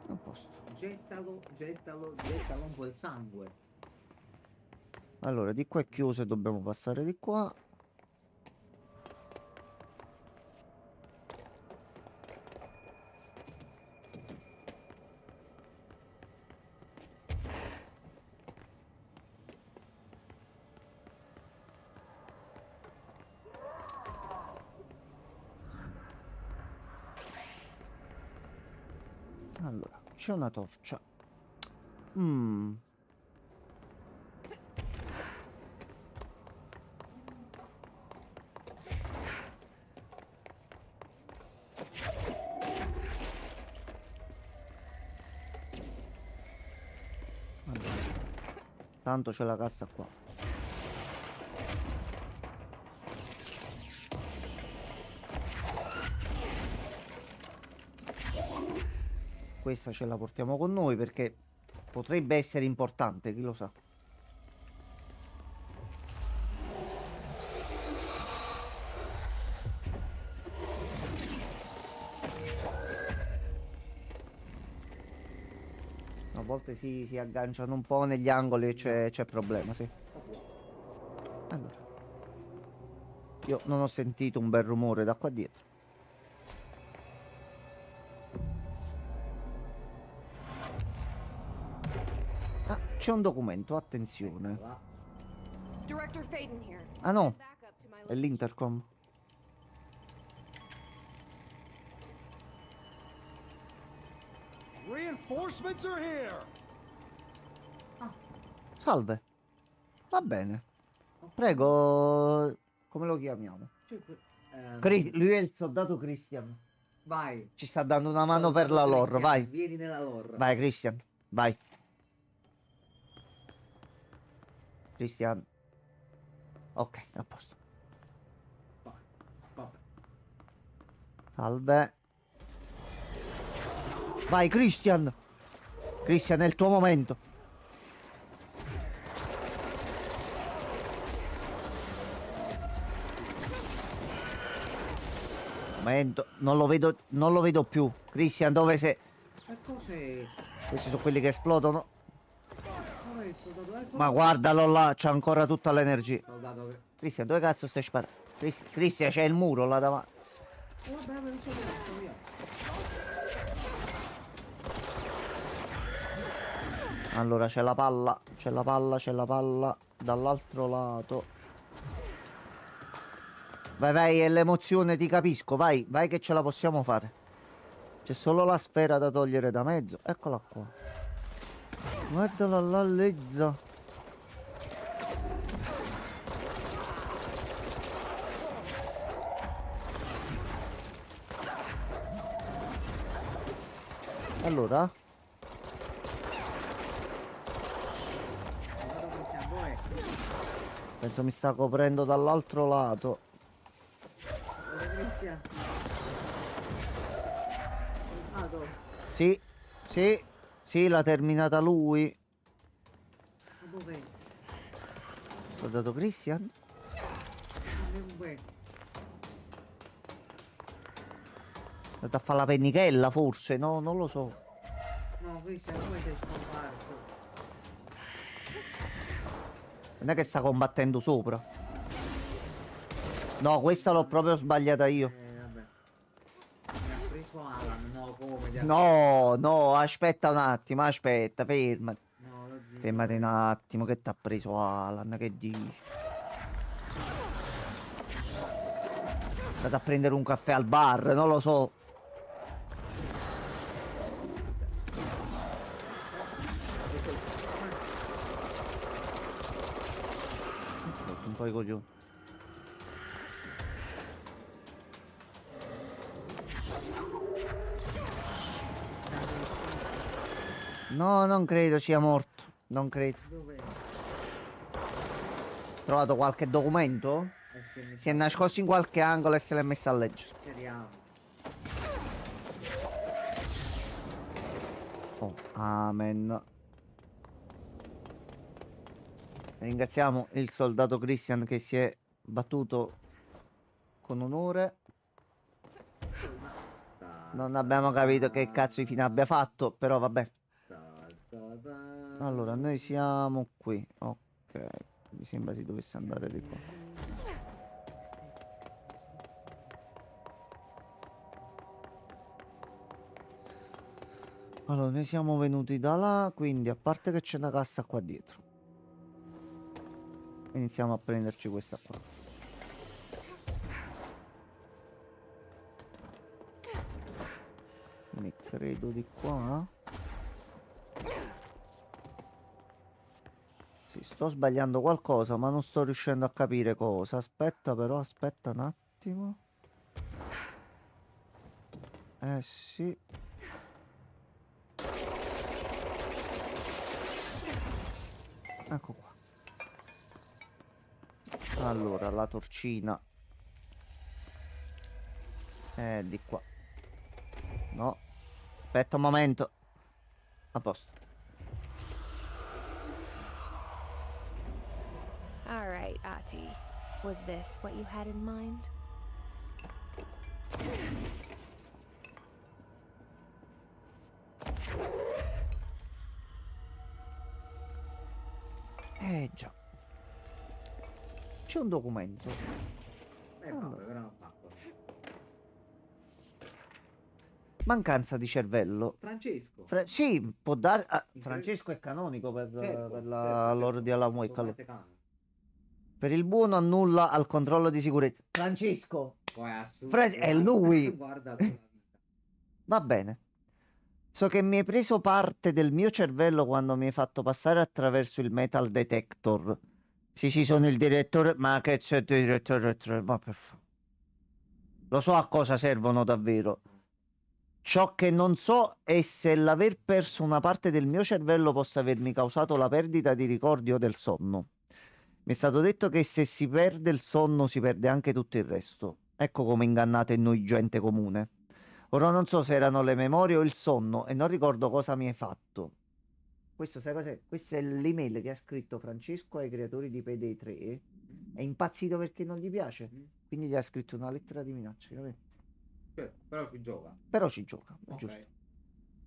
A posto. Gettalo un po' il sangue. Allora, di qua è chiuso e dobbiamo passare di qua. Allora, c'è una torcia. Allora, tanto c'è la cassa qua. Questa ce la portiamo con noi perché potrebbe essere importante, chi lo sa. A volte si agganciano un po' negli angoli e c'è problema, sì. Allora, io non ho sentito un bel rumore da qua dietro. Ah, c'è un documento, attenzione. Director Faden here. Ah no, Back up to my è l'intercom. Reinforcements are here! Salve. Va bene. Prego, come lo chiamiamo? Lui è il soldato Christian. Vai. Ci sta dando una mano per la lore, Christian, vai. Vieni nella lore. Vai, Christian, vai. Christian. Ok, a posto. Vabbè. Salve. Vai, Christian. Christian, è il tuo momento. Momento, non lo vedo più. Christian, dove sei? Che cos'è? Questi sono quelli che esplodono. Dov'è il soldato? Ecco. Ma guardalo là, c'ha ancora tutta l'energia. Soldato che... Christian, dove cazzo stai sparando? Christian, c'è il muro là davanti. Vabbè, non so dove sto via. Allora, c'è la palla, c'è la palla, c'è la palla dall'altro lato. Vai, vai, è l'emozione, ti capisco, vai, vai che ce la possiamo fare. C'è solo la sfera da togliere da mezzo, eccola qua. Guardala là, lezza. Allora? Soldato Christian, dov'è? Penso mi sta coprendo dall'altro lato. Dove Christian? Soldato. Sì, sì, sì, l'ha terminata lui. Ma dov'è? Soldato Christian? Dov'è? È andato a fare la pennichella forse, no, non lo so. No, Christian, dove sei scomparso? Non è che sta combattendo sopra. No, questa l'ho proprio sbagliata io. Vabbè. Mi ha preso Alan, no, come? Ti ha- No, no, aspetta un attimo, aspetta, fermati. No, lo zio. Fermati un attimo, che t'ha preso Alan, che dici? È andato a prendere un caffè al bar, non lo so. Un po' i coglioni. No, non credo sia morto. Non credo. Dov'è? Trovato qualche documento? Si è nascosto in qualche angolo e se l'è messo a leggere. Speriamo. Oh, amen. Ringraziamo il soldato Christian che si è battuto con onore. Non abbiamo capito che cazzo di fine abbia fatto, però vabbè. Allora, noi siamo qui. Ok, mi sembra si dovesse andare di qua. Allora, noi siamo venuti da là, quindi a parte che c'è una cassa qua dietro. Iniziamo a prenderci questa qua. Quindi credo di qua. Sì, sto sbagliando qualcosa, ma non sto riuscendo a capire cosa. Aspetta però, aspetta un attimo. Sì. Ecco qua. Allora, la torcina. Di qua. No. Aspetta un momento. A posto. All right, Ati. Was this what you had in mind? Già. C'è un documento. Vabbè, però non fa. Mancanza di cervello. Francesco. Sì, può dare. Francesco è canonico per la lore di Alan Wake. Allora. Per il buono annulla al controllo di sicurezza. Francesco. È lui. Guarda. Va bene. So che mi hai preso parte del mio cervello quando mi hai fatto passare attraverso il metal detector. Sì, sono il direttore. Ma che c'è direttore? Ma per favore. Lo so a cosa servono davvero. Ciò che non so è se l'aver perso una parte del mio cervello possa avermi causato la perdita di ricordi o del sonno. Mi è stato detto che se si perde il sonno si perde anche tutto il resto. Ecco come ingannate noi gente comune. Ora non so se erano le memorie o il sonno e non ricordo cosa mi hai fatto. Questo sai cos'è? Questa è l'email che ha scritto Francesco ai creatori di Payday 3. È impazzito perché non gli piace. Quindi gli ha scritto una lettera di minaccia, capito? Però si gioca. Però ci gioca, è Ok. giusto.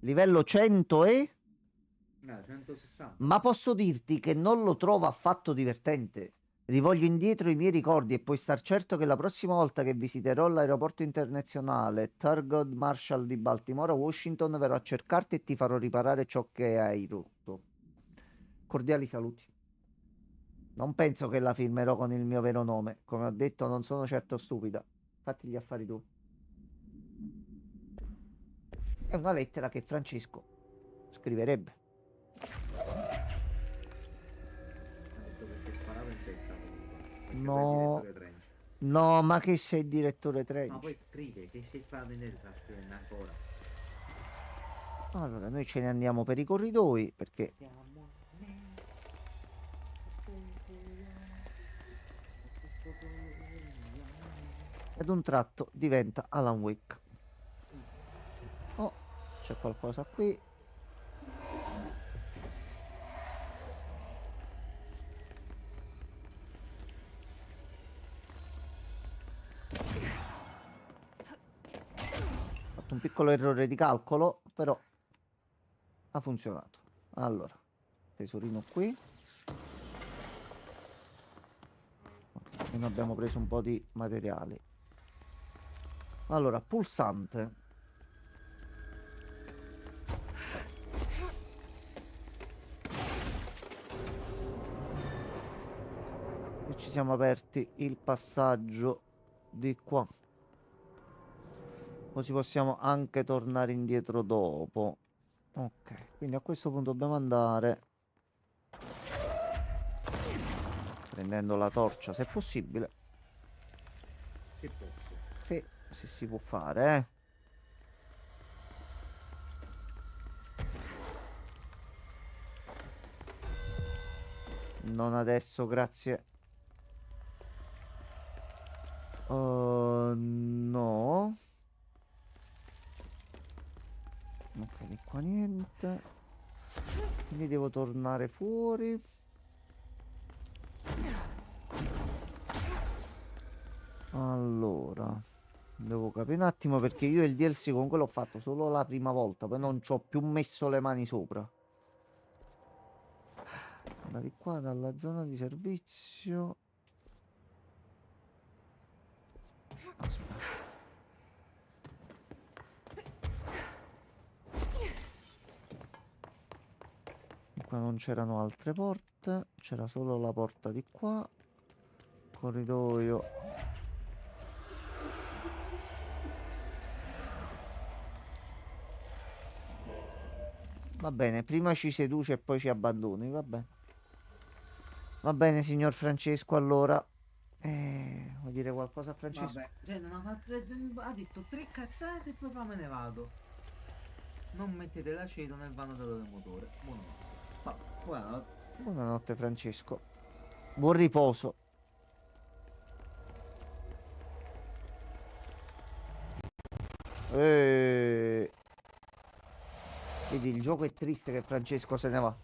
Livello 100 e... 160. Ma posso dirti che non lo trovo affatto divertente. Rivoglio indietro i miei ricordi e puoi star certo che la prossima volta che visiterò l'aeroporto internazionale Thurgood Marshall di Baltimora, Washington, verrò a cercarti e ti farò riparare ciò che hai rotto. Cordiali saluti. Non penso che la firmerò con il mio vero nome. Come ho detto, non sono certo stupida. Fatti gli affari tu. È una lettera che Francesco scriverebbe. Ha detto che si è sparato in testa comunque. Perché No. poi il direttore Trench. No, ma che sei direttore Ma 13? poi scrive che si è sparato in testa, scrivendo ancora. Allora, noi ce ne andiamo per i corridoi perché ad un tratto diventa Alan Wake. Oh, c'è qualcosa qui. Ho fatto un piccolo errore di calcolo, però ha funzionato. Allora, tesorino qui. Ok, e noi abbiamo preso un po' di materiali. Allora, pulsante. E ci siamo aperti il passaggio di qua. Così possiamo anche tornare indietro dopo. Ok, quindi a questo punto dobbiamo andare prendendo la torcia se possibile. Se posso. Sì, se si può fare, eh. Non adesso, grazie. No. Ok, di qua niente. Quindi devo tornare fuori. Allora, devo capire un attimo perché io il DLC comunque l'ho fatto solo la prima volta, poi non ci ho più messo le mani sopra. Da di qua, dalla zona di servizio. Aspetta. Qua non c'erano altre porte, c'era solo la porta di qua. Corridoio. Va bene, prima ci seduce e poi ci abbandoni, va bene. Va bene, signor Francesco, allora. Vuoi dire qualcosa a Francesco? Vabbè, cioè non ha fatto. Ha detto 3 cazzate e poi fa me ne vado. Non mettete l'aceto nel vano del motore. Buonanotte. Vabbè, buonanotte. Buonanotte, Francesco. Buon riposo. Vedi, il gioco è triste che Francesco se ne va.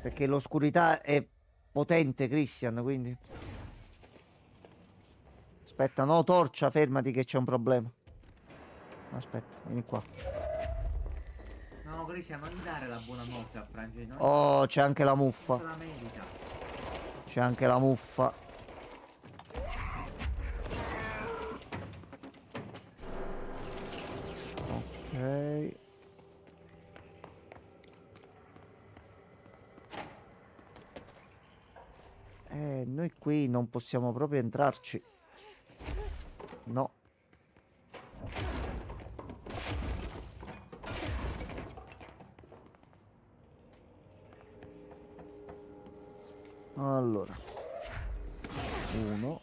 Perché l'oscurità è potente, Christian, quindi... Aspetta, no, torcia, fermati che c'è un problema. Aspetta, vieni qua. No, Cristian, non gli dare la buonanotte a Francesco. Oh, c'è anche la Non muffa. se la merita. C'è anche la muffa. Ok. Noi qui non possiamo proprio entrarci. No. Allora. Uno.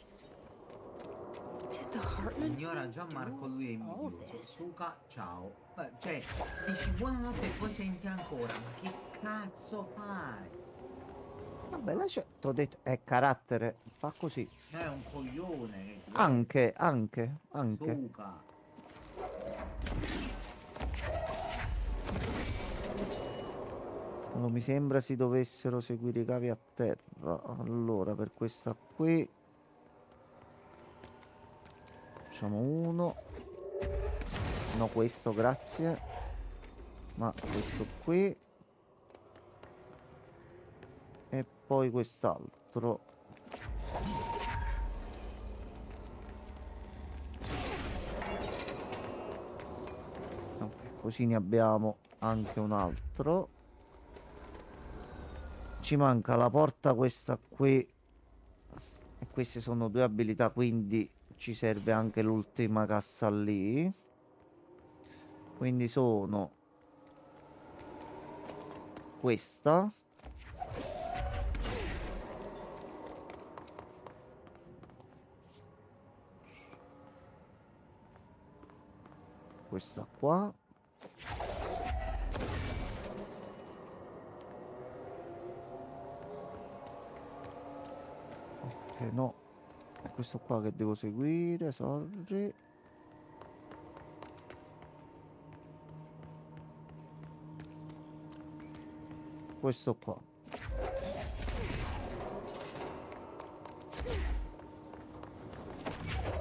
Did the Hartman Signora thing Gianmarco, do lui è all invidioso. this? Suca, ciao. Beh, cioè, dici buonanotte e poi senti ancora. Ma che cazzo fai? Vabbè, t'ho detto, è carattere. Fa così. È un coglione. Anche. Suca. Allora, mi sembra si dovessero seguire i cavi a terra. Allora, per questa qui facciamo uno. No, questo, grazie. Ma questo qui. E poi quest'altro. Ok, così ne abbiamo anche un altro. Ci manca la porta questa qui. E queste sono due abilità, quindi ci serve anche l'ultima cassa lì. Quindi sono questa. Questa qua. Ok, no. È questo qua che devo seguire, sorry. Questo qua.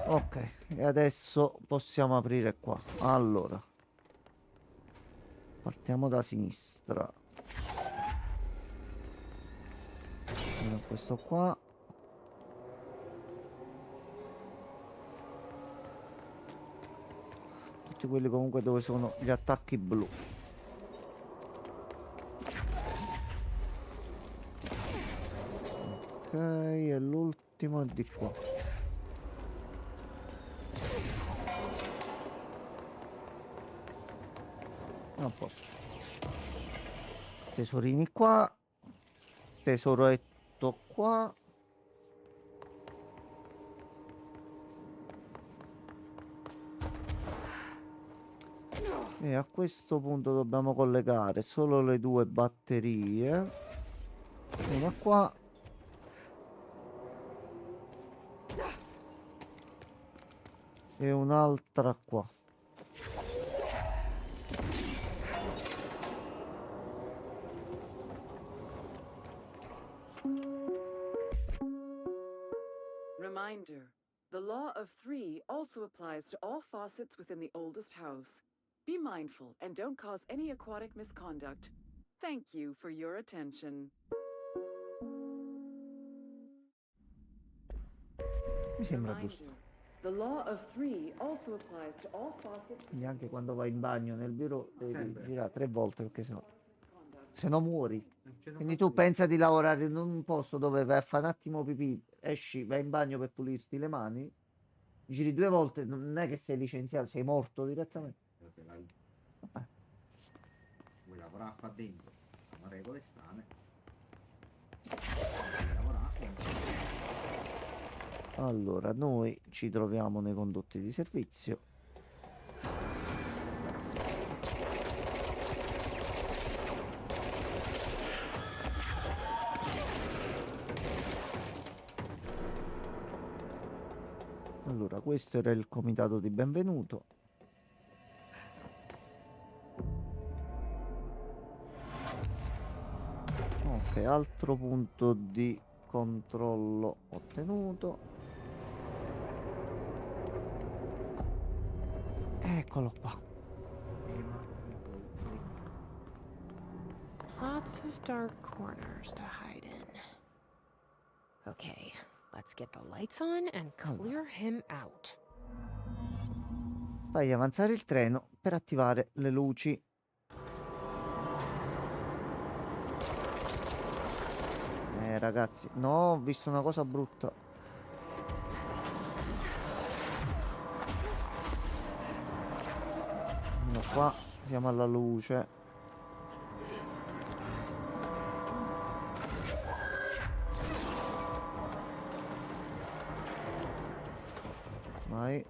Ok, e adesso possiamo aprire qua. Allora, partiamo da sinistra. Allora, questo qua. Tutti quelli comunque dove sono gli attacchi blu. Ok, e l'ultimo è di qua. A posto. Tesorini qua. Tesoretto qua. E a questo punto dobbiamo collegare solo le due batterie. Una qua. E un'altra qua. Reminder. The law of three also applies to all faucets within the oldest house. Be mindful and don't cause any aquatic misconduct. Thank you for your attention. Mi sembra giusto. The law of three also applies to all faucets. Quindi anche quando vai in bagno nel bureau devi girare 3 volte perché se no muori. Quindi tu pensa di lavorare in un posto dove vai a fare un attimo pipì, esci, vai in bagno per pulirti le mani, giri 2 volte, non è che sei licenziato, sei morto direttamente. Vabbè. Vuoi lavorare qua dentro? Sono regole strane. Vuoi lavorare? Allora, noi ci troviamo nei condotti di servizio. Allora, questo era il comitato di benvenuto. Ok, altro punto di controllo ottenuto. Eccolo qua. Lots of dark corners to hide in. Okay, let's get the lights on and clear him out. Fai avanzare il treno per attivare le luci. Ragazzi, no, ho visto una cosa brutta. No, qua siamo alla luce. Vai.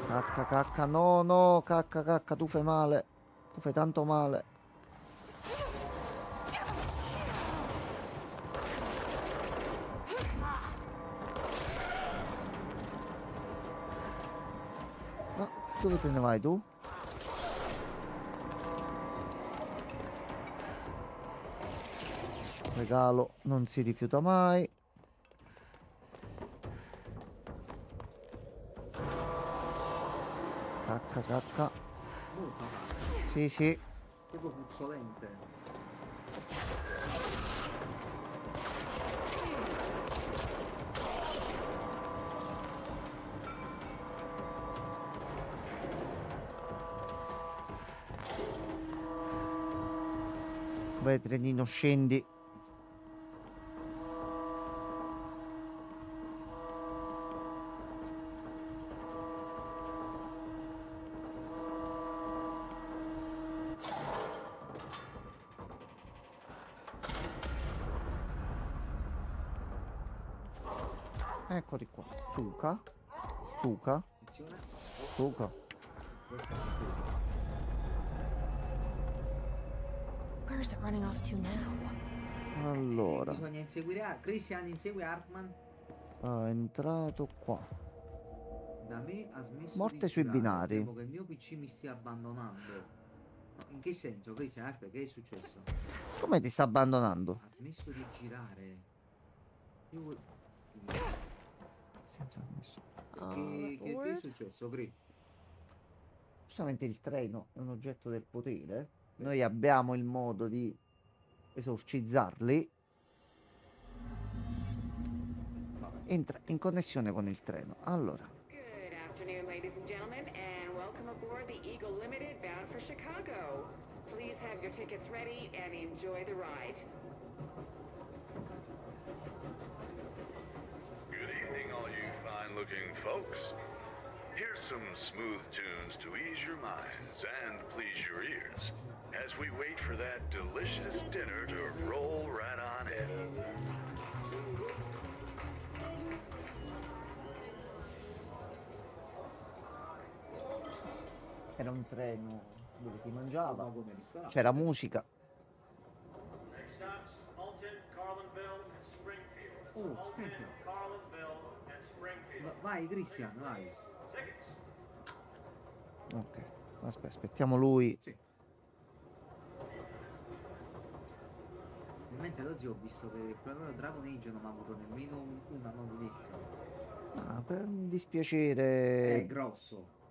Cacca, cacca, no, no, cacca, cacca, tu fai male. Tu fai tanto male. Dove te ne vai tu? Regalo non si rifiuta mai. Cacca, cacca. Molto facile. Sì, sì. Proprio puzzolente. Vai trenino, scendi. Eccoli qua. Suca. Suca. Attenzione. Suca. Questa è la prima. Where is it running off to now? Allora. Bisogna inseguire Christian insegue Hartman. È entrato qua. Da me ha smesso Morte di sui girare. binari. Temo che il mio PC mi stia abbandonando. No, in che senso, Christian? Aspetta, che è successo? Come ti sta abbandonando? Ha smesso di girare. Io... Senza permesso. Che è successo, Chris? Giustamente il treno è un oggetto del potere. Noi abbiamo il modo di esorcizzarli. Entra in connessione con il treno. Allora. Good afternoon, ladies and gentlemen, and welcome aboard the Eagle Limited bound for Chicago. Please have your tickets ready and enjoy the ride. Good evening, all you fine-looking folks. Here's some smooth tunes to ease your minds and please your ears as we wait for that delicious dinner to roll right on in. Era un treno dove si mangiava. Come ristorante. C'era musica. Next stops, Alton, Carlinville, and Springfield. That's Oh, Alton, Springfield. Carlinville, and Springfield. Vai, Christian, vai. Tickets. Ok. Aspetta, aspettiamo lui. Sì. Ovviamente oggi ho visto che proprio Dragon Age non ha avuto nemmeno una notifica. Ah, per un dispiacere. È grosso.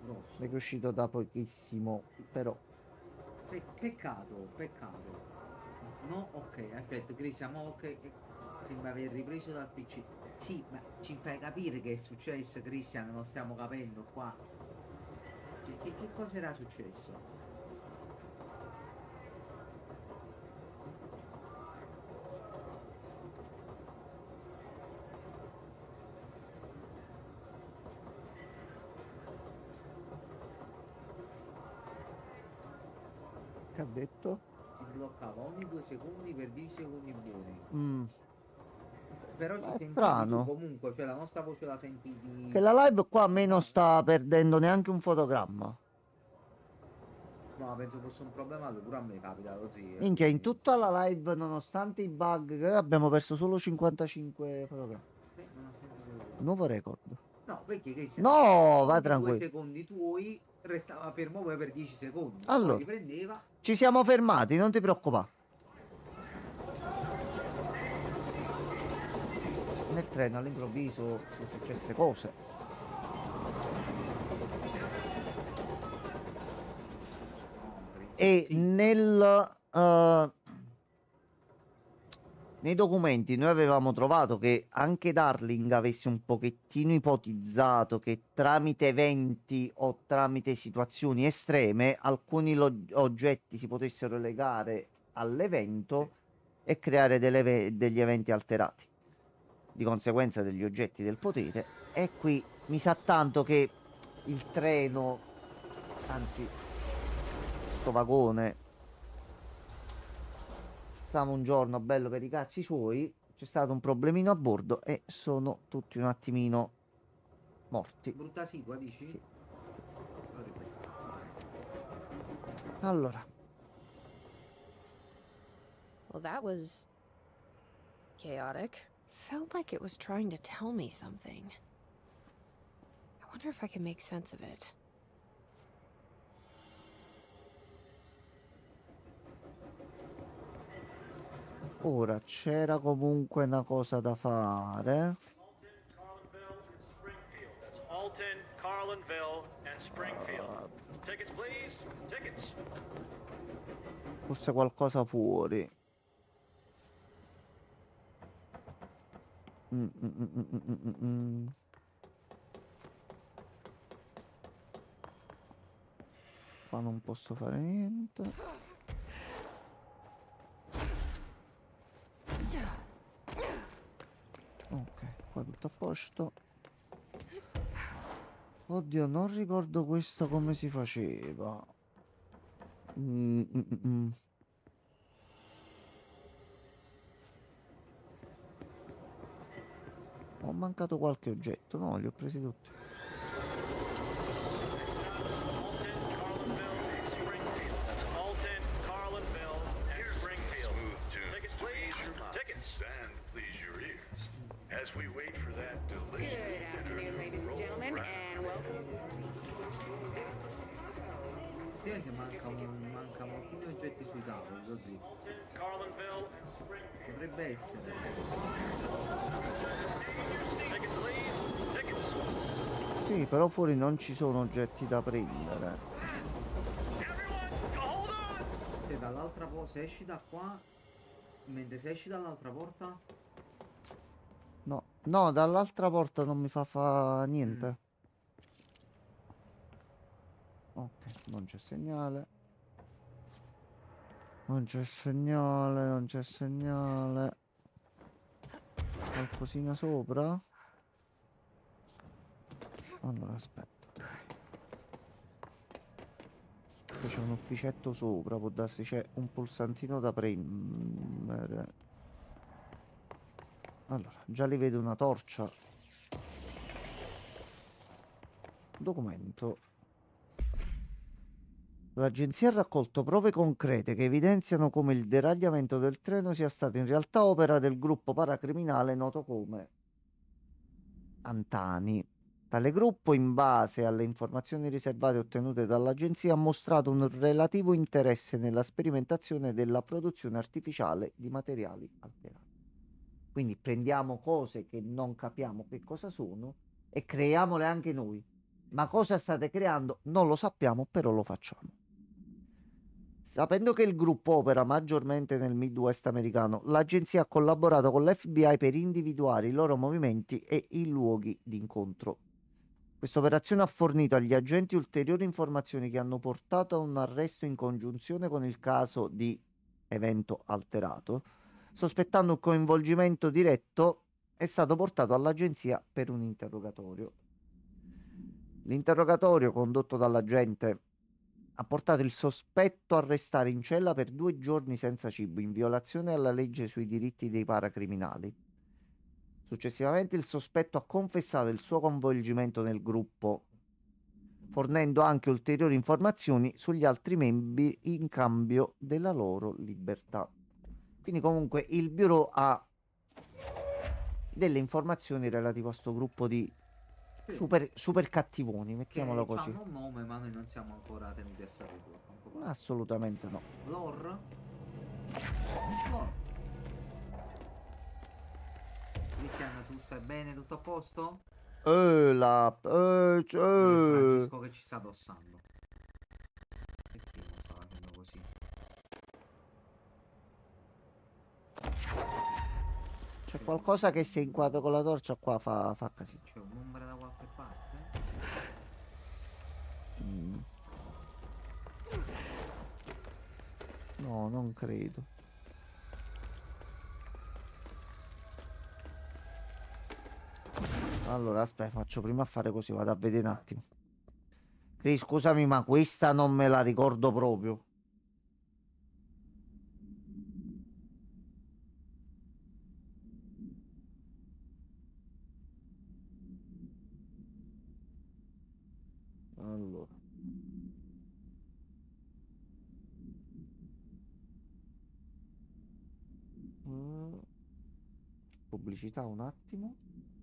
Grosso. Perché è uscito da pochissimo. Però. Peccato, peccato. No, ok, aspetta, Christian, ok. Sembra aver ripreso dal PC. Sì, ma ci fai capire che è successo, Christian, non stiamo capendo qua. Cioè, che cosa era successo? Che ha detto? Si bloccava ogni 2 secondi per 10 secondi buoni. Mm. Però ci È sentivi strano. tu comunque, cioè la nostra voce la sentivi. Che la live qua a me non sta perdendo neanche un fotogramma. No, penso fosse un problema che pure a me capita così. Minchia, in tutta la live, nonostante i bug, che abbiamo perso solo 55 fotogrammi. Non ha senso. Nuovo record. No, perché che No, va ogni tranquillo. 2 secondi tuoi restava fermo poi per 10 secondi. Allora. Poi riprendeva. Ci siamo fermati, non ti preoccupare. Nel treno all'improvviso sono successe cose. E Sì. nei documenti noi avevamo trovato che anche Darling avesse un pochettino ipotizzato che tramite eventi o tramite situazioni estreme alcuni oggetti si potessero legare all'evento e creare degli eventi alterati. Di conseguenza degli oggetti del potere. E qui mi sa tanto che il treno, anzi sto vagone, stava un giorno bello per i cazzi suoi, c'è stato un problemino a bordo e sono tutti un attimino morti. Brutta sigla, dici? Sì. L'ho ripresa. Allora, Well, that was chaotic. Felt like it was trying to tell me something. I wonder if I can make sense of it. Ora c'era comunque una cosa da fare. That's Alton, Carlinville, and Springfield. Tickets, please. Tickets. Forse qualcosa fuori. Qua non posso fare niente. Ok, qua tutto a posto. Oddio, non ricordo questo come si faceva. Ho mancato qualche oggetto, no, li ho presi tutti. That's Alton, Carlinville, and Springfield. Tickets, please. Tickets. And please your ears as we wait for that delicious Good afternoon, ladies and gentlemen, and welcome. Effettivamente mancano alcuni oggetti sui tavoli, così. Carlinville. Potrebbe essere. Tickets, please. Tickets. Sì, però fuori non ci sono oggetti da prendere. E dall'altra porta, se esci da qua, mentre se esci dall'altra porta, No, no, dall'altra porta non mi fa niente. Ok, non c'è segnale. Non c'è segnale, non c'è segnale. Qualcosina sopra? Allora, aspetta. Qui c'è un ufficetto sopra, può darsi c'è un pulsantino da premere. Allora, già li vedo una torcia. Documento. L'agenzia ha raccolto prove concrete che evidenziano come il deragliamento del treno sia stato in realtà opera del gruppo paracriminale noto come Antani. Tale gruppo, in base alle informazioni riservate ottenute dall'agenzia, ha mostrato un relativo interesse nella sperimentazione della produzione artificiale di materiali alterati. Quindi prendiamo cose che non capiamo che cosa sono e creiamole anche noi. Ma cosa state creando? Non lo sappiamo, però lo facciamo. Sapendo che il gruppo opera maggiormente nel Midwest americano, l'agenzia ha collaborato con l'FBI per individuare i loro movimenti e i luoghi di incontro. Questa operazione ha fornito agli agenti ulteriori informazioni che hanno portato a un arresto in congiunzione con il caso di evento alterato. Sospettando un coinvolgimento diretto, è stato portato all'agenzia per un interrogatorio. L'interrogatorio condotto dall'agente ha portato il sospetto a restare in cella per 2 giorni senza cibo, in violazione alla legge sui diritti dei paracriminali. Successivamente il sospetto ha confessato il suo coinvolgimento nel gruppo, fornendo anche ulteriori informazioni sugli altri membri in cambio della loro libertà. Quindi comunque il bureau ha delle informazioni relative a sto gruppo di super cattivoni, mettiamolo che così. hanno un nome, ma noi non siamo ancora tenuti a saperlo. Assolutamente no. Lore? Cristian, tu stai bene? Tutto a posto? Francesco che ci sta addossando. Perché non sta facendo così? C'è qualcosa che se inquadro con la torcia qua fa casino. C'è un'ombra da qualche parte? No, non credo. Allora, aspetta, faccio prima a fare così, vado a vedere un attimo. Chris, scusami, ma questa non me la ricordo proprio. Allora. Pubblicità un attimo.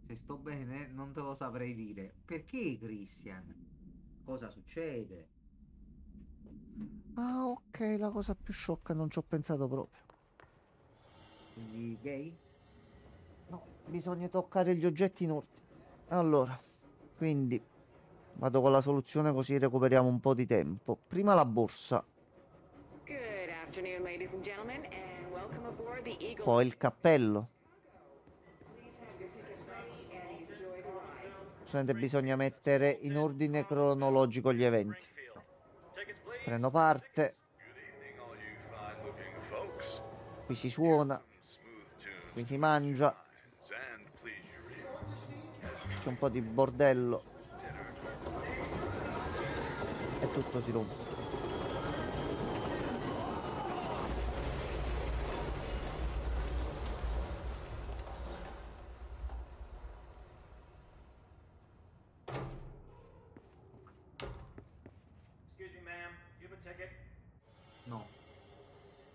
Se sto bene, non te lo saprei dire. Perché, Christian? Cosa succede? Ah, ok, la cosa più sciocca, non ci ho pensato proprio. Quindi gay? No, bisogna toccare gli oggetti in ordine. Allora, quindi vado con la soluzione così recuperiamo un po' di tempo. Prima la borsa, Good afternoon, ladies and gentlemen, and welcome aboard the Eagle. poi il cappello. Please have your tickets ready and enjoy the ride. Solamente bisogna mettere in ordine cronologico gli eventi. Prendo parte. Qui si suona. Qui si mangia. C'è un po' di bordello. E tutto si rompe. Excuse me, ma'am. You have a ticket? No.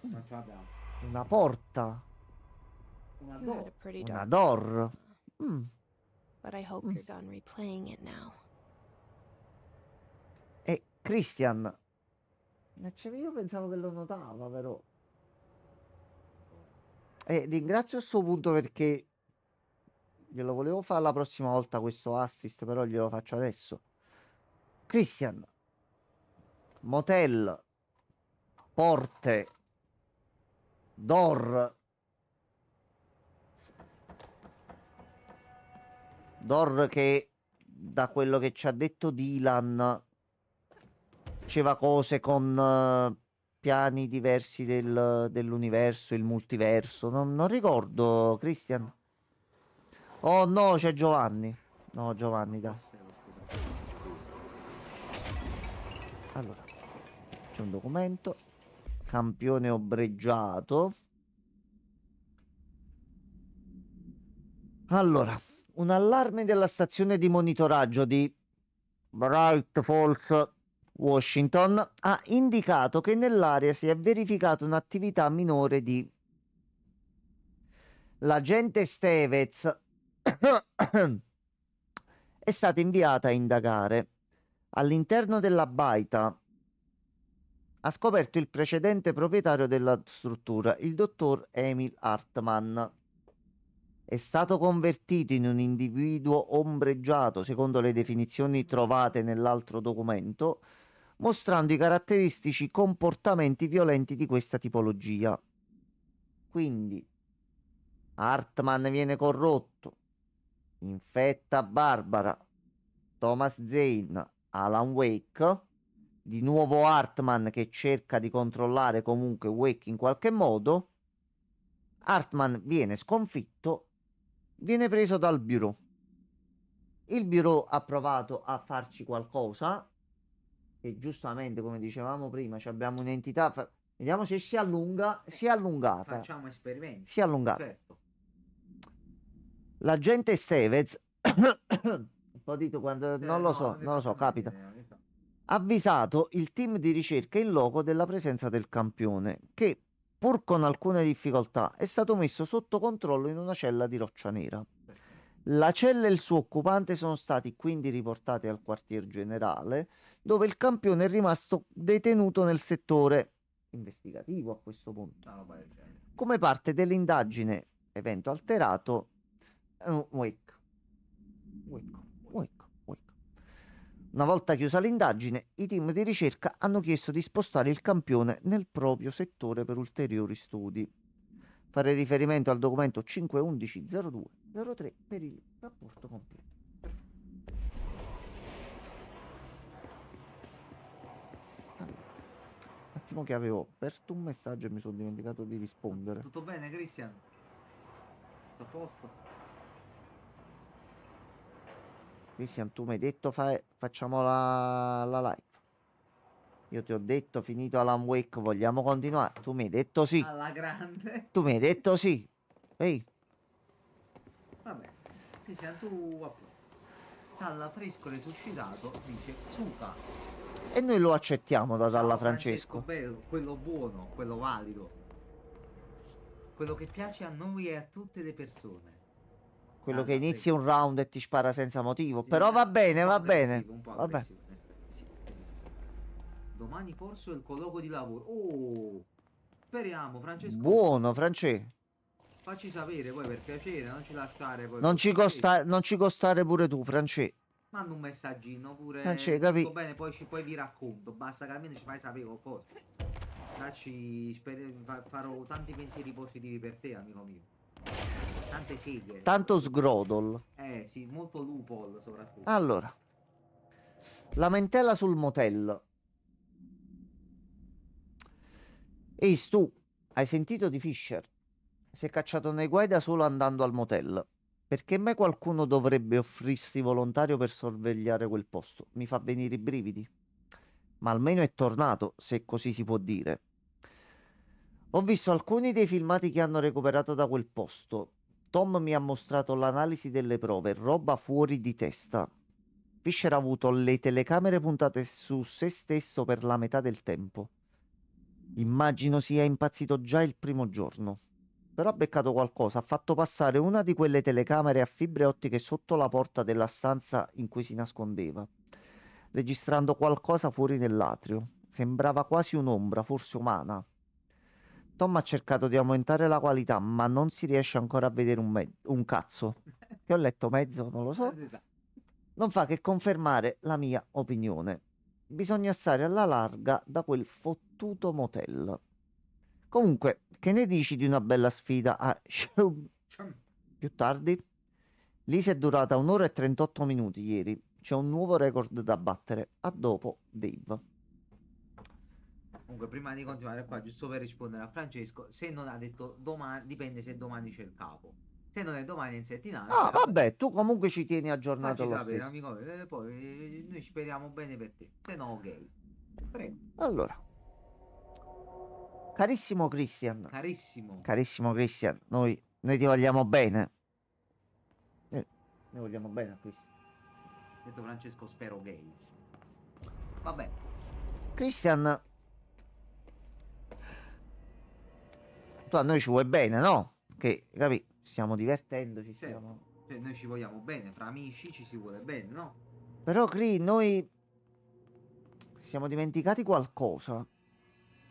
Non ce l'abbiamo. Una porta. Una You had a door. pretty Una dark door. but I hope you're done replaying it now. E Christian. Io pensavo che lo notava, però. E ringrazio a sto punto perché glielo volevo fare la prossima volta questo assist, però glielo faccio adesso. Christian. Motel. Porte. Door. Door che da quello che ci ha detto Dylan faceva cose con piani diversi dell'universo, il multiverso. Non ricordo, Christian. Oh no, c'è Giovanni. No, Giovanni, dai. Allora, c'è un documento. Campione ombreggiato. Allora, un allarme della stazione di monitoraggio di Bright Falls, Washington, ha indicato che nell'area si è verificata un'attività minore di... L'agente Stevez è stata inviata a indagare. All'interno della baita ha scoperto il precedente proprietario della struttura, il dottor Emil Hartman. È stato convertito in un individuo ombreggiato secondo le definizioni trovate nell'altro documento, mostrando i caratteristici comportamenti violenti di questa tipologia. Quindi Hartman viene corrotto, infetta Barbara, Thomas Zane, Alan Wake, di nuovo Hartman che cerca di controllare comunque Wake in qualche modo. Hartman viene sconfitto, viene preso dal bureau. Il bureau ha provato a farci qualcosa e giustamente, come dicevamo prima, abbiamo un'entità, vediamo se si allunga, si è allungata. Facciamo esperimenti. Si è allungata. Certo. L'agente Stevez un po' dito quando non lo so, capita. Ha avvisato il team di ricerca in loco della presenza del campione, che pur con alcune difficoltà è stato messo sotto controllo in una cella di roccia nera. La cella e il suo occupante sono stati quindi riportati al quartier generale, dove il campione è rimasto detenuto nel settore investigativo a questo punto. Come parte dell'indagine evento alterato, Wake. Una volta chiusa l'indagine, i team di ricerca hanno chiesto di spostare il campione nel proprio settore per ulteriori studi. Fare riferimento al documento 511-02-03 per il rapporto completo. Allora, un attimo che avevo aperto un messaggio e mi sono dimenticato di rispondere. Tutto bene, Christian? Tutto a posto? Christian, tu mi hai detto facciamo la live. Io ti ho detto finito Alan Wake, vogliamo continuare? Tu mi hai detto sì. Alla grande. Tu mi hai detto sì. Ehi. Vabbè. Christian, tu appunto. Dalla fresco resuscitato dice suca. E noi lo accettiamo da Dalla Ciao, Francesco. bello, quello buono, quello valido. Quello che piace a noi e a tutte le persone. Quello che inizia un round e ti spara senza motivo. Però va bene, va bene. Un po' Vabbè. aggressivo. Sì. Domani forse il colloquio di lavoro. Oh, speriamo, Francesco. Buono, Francesco. Facci sapere poi per piacere, non ci lasciare poi. Non ci costare pure tu, Francesco. Manda un messaggino pure. Francesco, Tutto capi? bene, poi vi racconto. Basta che almeno ci fai sapere qualcosa. Farò tanti pensieri positivi per te, amico mio. Tante seghe. Tanto sgrodol. Sì, molto lupol soprattutto. Allora, lamentela sul motel. Ehi, tu, hai sentito di Fisher? Si è cacciato nei guai da solo andando al motel. Perché mai qualcuno dovrebbe offrirsi volontario per sorvegliare quel posto? Mi fa venire i brividi. Ma almeno è tornato, se così si può dire. Ho visto alcuni dei filmati che hanno recuperato da quel posto. Tom mi ha mostrato l'analisi delle prove, roba fuori di testa. Fisher ha avuto le telecamere puntate su se stesso per la metà del tempo. Immagino sia impazzito già il primo giorno. Però ha beccato qualcosa, ha fatto passare una di quelle telecamere a fibre ottiche sotto la porta della stanza in cui si nascondeva, registrando qualcosa fuori nell'atrio. Sembrava quasi un'ombra, forse umana. Tom ha cercato di aumentare la qualità, ma non si riesce ancora a vedere un cazzo. Che ho letto mezzo, non lo so. Non fa che confermare la mia opinione. Bisogna stare alla larga da quel fottuto motel. Comunque, che ne dici di una bella sfida a più tardi? Lisa è durata 1 ora e 38 minuti ieri. C'è un nuovo record da battere. A dopo, Dave. Comunque, prima di continuare qua, giusto per rispondere a Francesco, se non ha detto domani, dipende se domani c'è il capo. Se non è domani è in settimana. Ah, vabbè, tu comunque ci tieni aggiornato Facci lo sapere, stesso. amico, poi noi speriamo bene per te. Se no, ok. Prego. Allora, carissimo Christian, noi ti vogliamo bene. Ne vogliamo bene a Christian. Detto Francesco, spero gay. Vabbè. Christian, tu a noi ci vuoi bene, no? Che, capi, ci stiamo divertendo, ci stiamo... Cioè, noi ci vogliamo bene, fra amici ci si vuole bene, no? Però, Cri, noi siamo dimenticati qualcosa.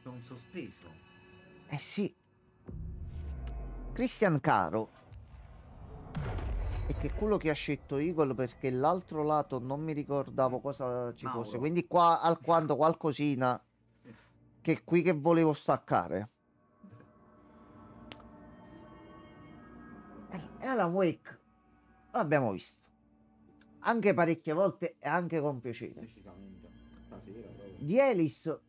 C'è un sospeso. Eh sì. Christian caro. E che culo che ha scelto Eagle, perché l'altro lato non mi ricordavo cosa ci Mauro. fosse. Quindi qua alquanto qualcosina che qui che volevo staccare. E Alan Wake l'abbiamo visto. Anche parecchie volte e anche con piacere. Decisamente. Stasera proprio. Di Alice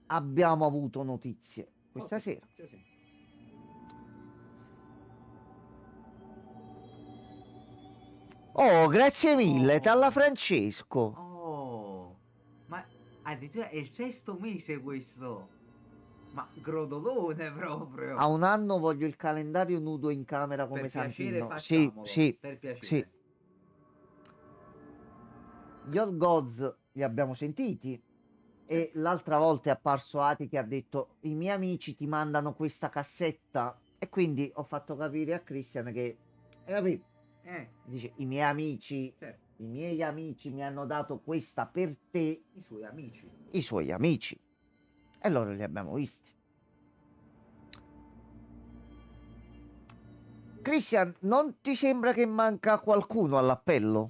abbiamo avuto notizie questa sera. Sì. Oh, grazie mille, dalla Francesco. Oh, ma addirittura è il 6° mese questo. Ma grodolone proprio. A un anno voglio il calendario nudo in camera come Per piacere Santino. facciamolo, Sì, per piacere. sì. Gli Old Gods li abbiamo sentiti. E l'altra volta è apparso Ati che ha detto: i miei amici ti mandano questa cassetta. E quindi ho fatto capire a Christian che dice: i miei amici, Certo. i miei amici mi hanno dato questa per te. I suoi amici. I suoi amici. E loro li abbiamo visti. Christian, non ti sembra che manca qualcuno all'appello?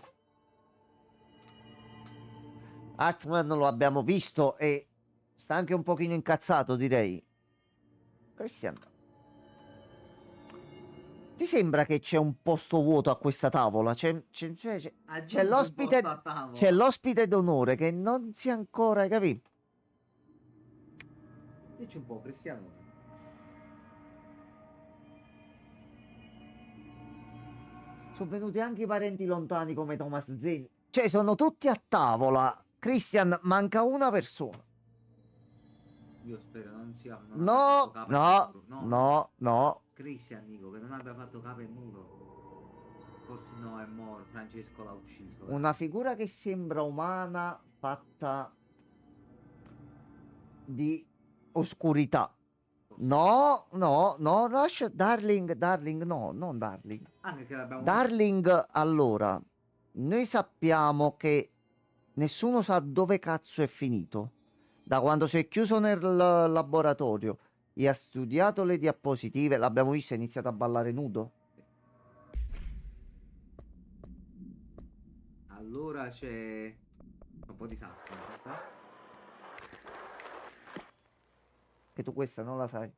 Hatchman lo abbiamo visto e sta anche un pochino incazzato, direi. Christian, ti sembra che c'è un posto vuoto a questa tavola? C'è l'ospite, c'è l'ospite d'onore che non si è ancora, hai capito? Dici un po', Cristiano. Sono venuti anche i parenti lontani come Thomas Zane. Cioè, sono tutti a tavola. Christian, manca una persona. Io spero non sia. No. Christian, dico che non abbia fatto capo e muro. Forse no, è morto. Francesco l'ha ucciso. Una figura che sembra umana, fatta di oscurità. No, lascia Darling, no, non Darling. Anche che l'abbiamo Darling, allora, noi sappiamo che nessuno sa dove cazzo è finito. Da quando si è chiuso nel laboratorio E ha studiato le diapositive. L'abbiamo visto, è iniziato a ballare nudo. Allora c'è un po' di suspense, aspetta. Che tu questa non la sai.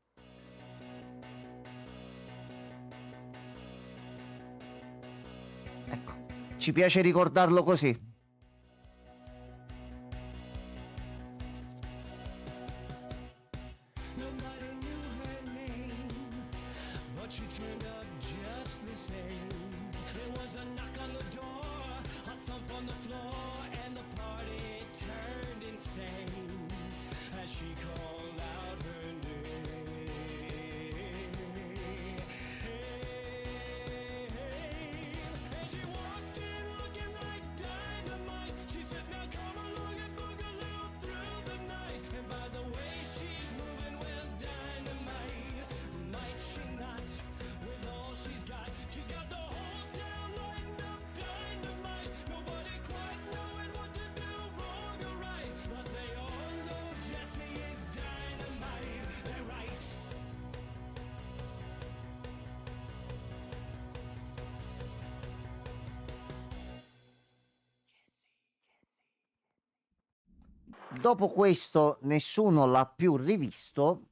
Ecco, ci piace ricordarlo così. Dopo questo nessuno l'ha più rivisto.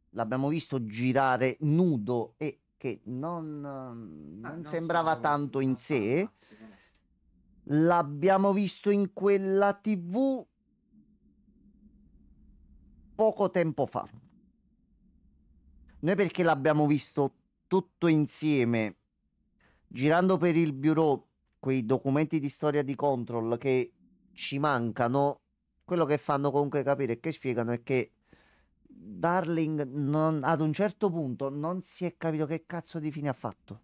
L'abbiamo visto girare nudo e che non sembrava tanto in sé. L'abbiamo visto in quella TV poco tempo fa. Noi perché l'abbiamo visto tutto insieme, girando per il bureau, quei documenti di storia di Control che ci mancano. Quello che fanno comunque capire e che spiegano è che Darling ad un certo punto non si è capito che cazzo di fine ha fatto.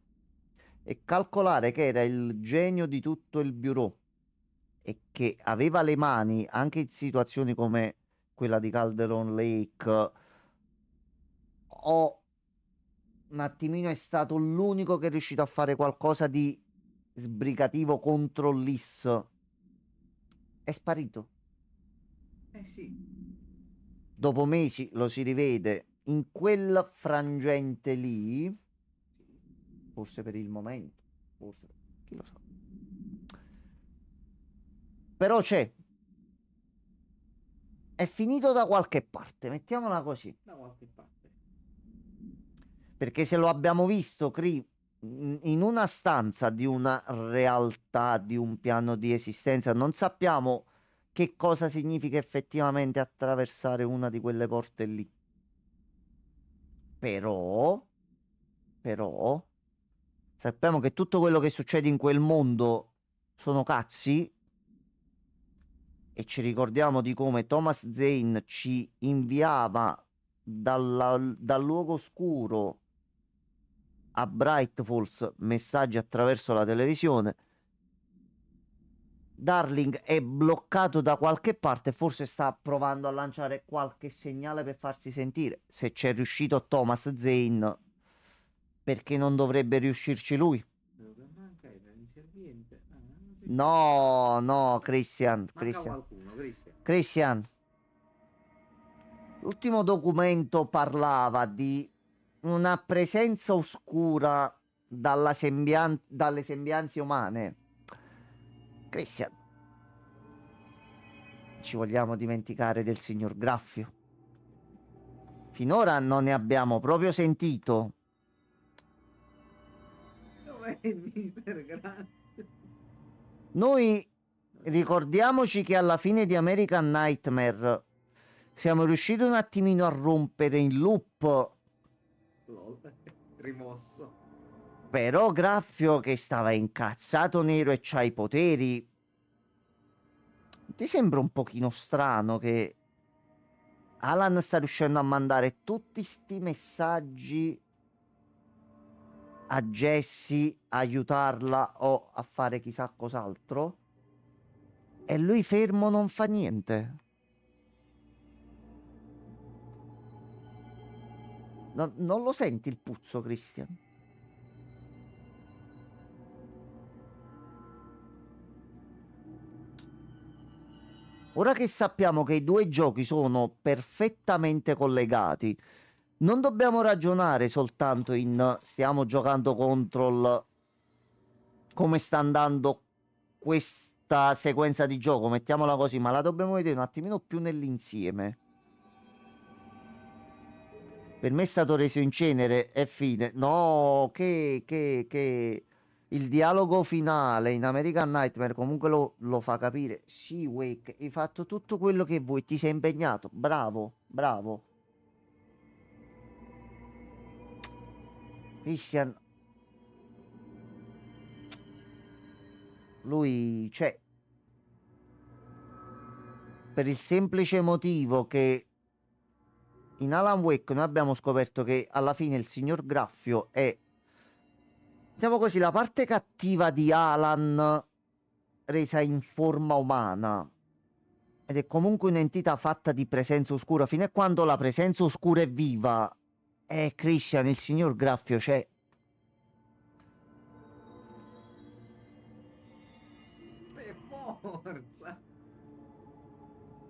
E calcolare che era il genio di tutto il bureau e che aveva le mani anche in situazioni come quella di Calderon Lake, o un attimino è stato l'unico che è riuscito a fare qualcosa di sbrigativo contro l'IS, è sparito. Sì. Dopo mesi lo si rivede in quel frangente lì, forse per il momento, forse, chi lo sa. Però c'è. È finito da qualche parte, mettiamola così. Da qualche parte. Perché se lo abbiamo visto in una stanza di una realtà, di un piano di esistenza, non sappiamo che cosa significa effettivamente attraversare una di quelle porte lì. Però, sappiamo che tutto quello che succede in quel mondo sono cazzi, e ci ricordiamo di come Thomas Zane ci inviava dal luogo oscuro a Bright Falls messaggi attraverso la televisione. Darling è bloccato da qualche parte, forse sta provando a lanciare qualche segnale per farsi sentire. Se c'è riuscito Thomas Zane, perché non dovrebbe riuscirci lui? No, Christian. Christian. L'ultimo documento parlava di una presenza oscura dalle sembianze umane. Christian, ci vogliamo dimenticare del signor Graffio? Finora non ne abbiamo proprio sentito. Dov'è il Mister Grant? Noi ricordiamoci che alla fine di American Nightmare siamo riusciti un attimino a rompere in loop. Rimosso. Però Graffio, che stava incazzato nero e c'ha i poteri, ti sembra un pochino strano che Alan sta riuscendo a mandare tutti sti messaggi a Jessie, aiutarla o a fare chissà cos'altro, e lui fermo non fa niente? Non lo senti il puzzo, Christian? Ora che sappiamo che i due giochi sono perfettamente collegati, non dobbiamo ragionare soltanto in stiamo giocando Control, come sta andando questa sequenza di gioco, mettiamola così, ma la dobbiamo vedere un attimino più nell'insieme. Per me è stato reso in cenere e fine. No, che il dialogo finale in American Nightmare comunque lo fa capire. Sì, Wake, hai fatto tutto quello che vuoi, ti sei impegnato. Bravo, bravo. Christian. Lui c'è. Per il semplice motivo che in Alan Wake noi abbiamo scoperto che alla fine il signor Graffio è, diciamo così, la parte cattiva di Alan resa in forma umana. Ed è comunque un'entità fatta di presenza oscura. Fino a quando la presenza oscura è viva, Christian, il signor Graffio c'è. Per forza.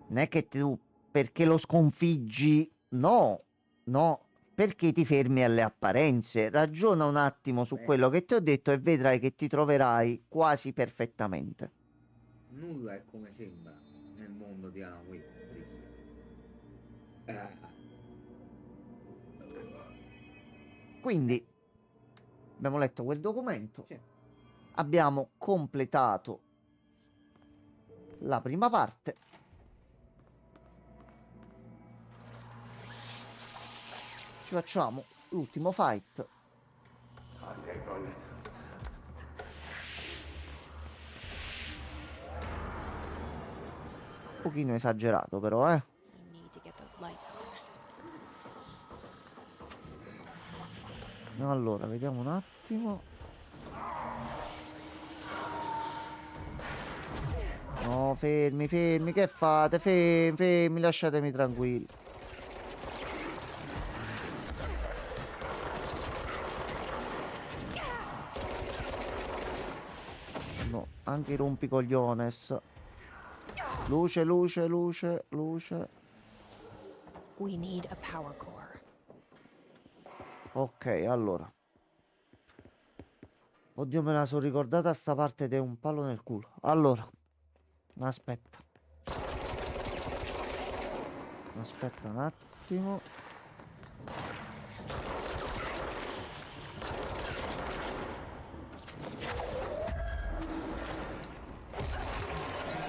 Non è che tu, perché lo sconfiggi, no, no, perché ti fermi alle apparenze. Ragiona un attimo su quello che ti ho detto e vedrai che ti troverai quasi perfettamente. Nulla è come sembra nel mondo di Alan Wake, Christian. Quindi abbiamo letto quel documento, Sì. abbiamo completato la prima parte. Ci facciamo l'ultimo fight. Un pochino esagerato però, You need to get those lights on. Allora, vediamo un attimo. No, fermi, fermi, che fate? Fermi, fermi, lasciatemi tranquilli. No, anche i rompicogliones. Luce, luce, luce, luce. We need a power core. Ok, allora. Oddio, me la sono ricordata sta parte ed è un palo nel culo. Allora. Aspetta. Aspetta un attimo.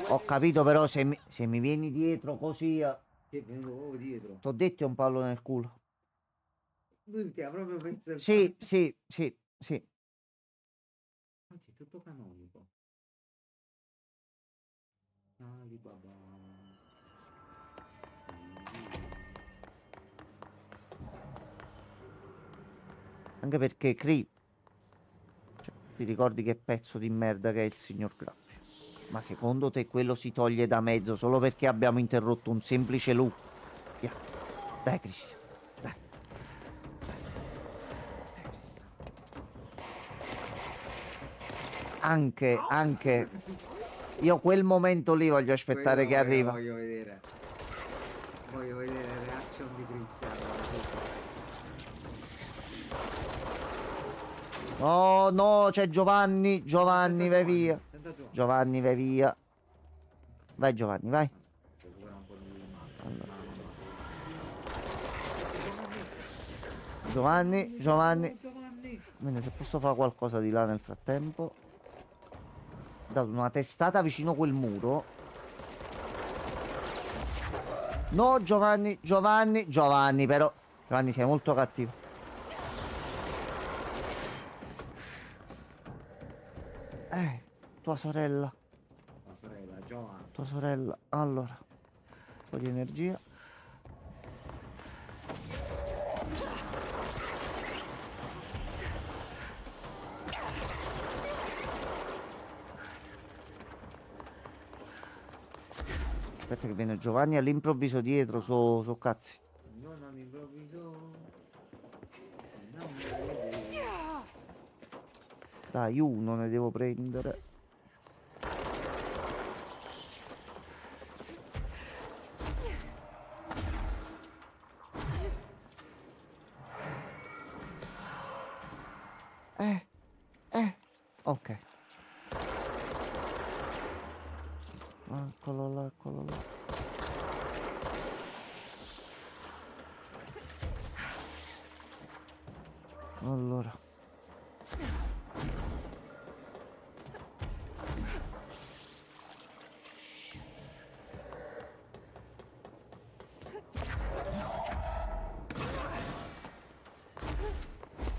Ho capito, però se mi vieni dietro così... Ti è venuto proprio dietro. T'ho detto è un palo nel culo. Lui ti ha proprio pensato. Sì, sì, sì, sì. Anzi, è tutto canonico. Alibaba. Anche perché Cree, cioè, ti ricordi che pezzo di merda che è il signor Graffio? Ma secondo te quello si toglie da mezzo solo perché abbiamo interrotto un semplice loop? Via. Dai, Cristian. Dai. Dai, Cristian. Anche. Io quel momento lì voglio aspettare che arriva. Voglio vedere. Voglio vedere la reaction di Cristiano. No, no, c'è Giovanni. Giovanni, vai via. Giovanni, vai via. Vai, Giovanni, vai. Allora. Giovanni. Bene, se posso fare qualcosa di là nel frattempo. Ho dato una testata vicino a quel muro. No, Giovanni però. Giovanni, sei molto cattivo. Tua sorella. La sorella, Giovanni. Tua sorella. Allora. Un po' di energia. Aspetta che viene Giovanni all'improvviso dietro su cazzi. Non all'improvviso. Dai, uno ne devo prendere. Ok. Eccolo là, eccolo là. Allora.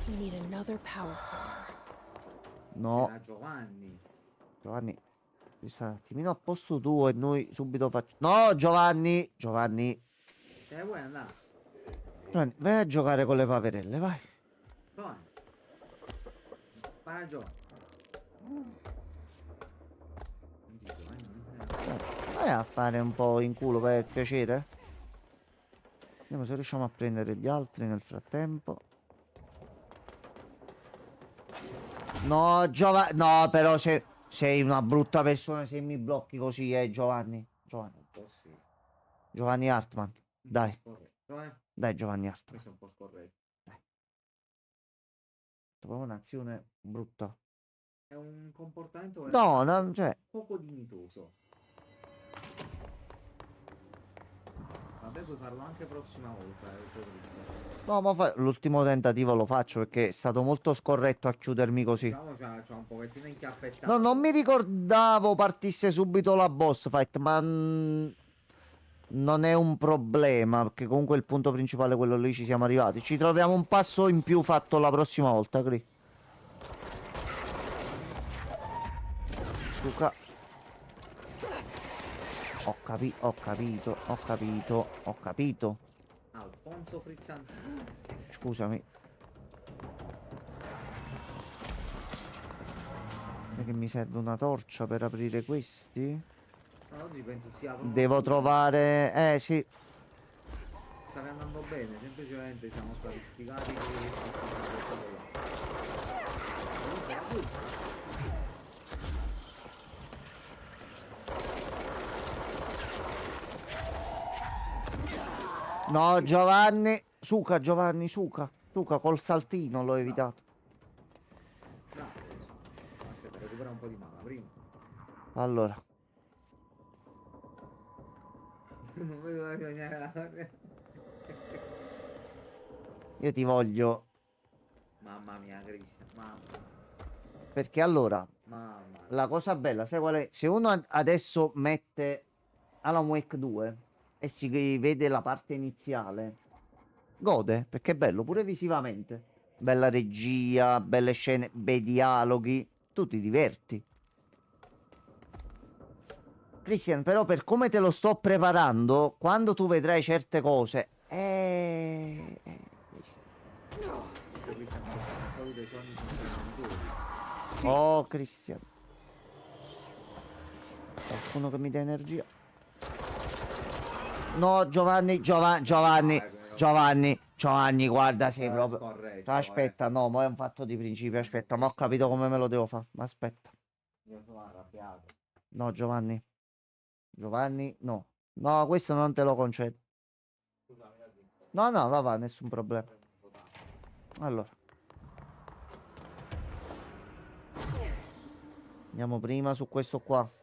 We need another power core. No. Era Giovanni. Giovanni, sta un attimino a posto tuo e noi subito facciamo. No, Giovanni! Giovanni, Se ne vuoi andare? Giovanni, vai a giocare con le paperelle, vai. Giovanni. Para Giovanni. Senti, Giovanni. Vai a fare un po' in culo per piacere. Vediamo se riusciamo a prendere gli altri nel frattempo. No, Giovanni. No, però sei una brutta persona se mi blocchi così, Giovanni. Giovanni. Sì. Giovanni Hartman. Dai. Scorretto, Dai, Giovanni Hartman. Questo è un po' scorretto. Dai. Proprio un'azione brutta. È un comportamento No, no, cioè. poco dignitoso. Vabbè, puoi farlo anche prossima volta, No, ma l'ultimo tentativo lo faccio perché è stato molto scorretto a chiudermi così. Diciamo c'ha un pochettino inchiappettato. No, non mi ricordavo partisse subito la boss fight, ma non è un problema, perché comunque il punto principale è quello lì, ci siamo arrivati. Ci troviamo un passo in più fatto la prossima volta, Cri. Luca. Ho capito. Alfonso Frizzante. Scusami. Non è che mi serve una torcia per aprire questi? No, oggi penso sia proprio Devo trovare... sì. Stavi andando bene, semplicemente siamo stati spiegati che No, Giovanni. Suca, Giovanni, suca. Suca, col saltino l'ho evitato. no, aspetta, recupera un po' di mana prima. Allora. Non vedo la pioniera. Io ti voglio. Mamma mia, Cristian, mamma. Perché allora, Mamma. la cosa bella, sai qual è? Se uno adesso mette Alan Wake 2 e si vede la parte iniziale, gode, perché è bello, pure visivamente. Bella regia, belle scene, bei dialoghi, tu ti diverti. Christian, però per come te lo sto preparando, quando tu vedrai certe cose, oh, Christian. Qualcuno che mi dà energia. No, Giovanni, guarda, sei proprio... Scorretto, Aspetta, no, ma è un fatto di principio, aspetta, ma ho capito come me lo devo fare, ma aspetta. Io sono arrabbiato. No, Giovanni. Giovanni, no. No, questo non te lo concedo. No, no, va, nessun problema. Allora. Andiamo prima su questo qua.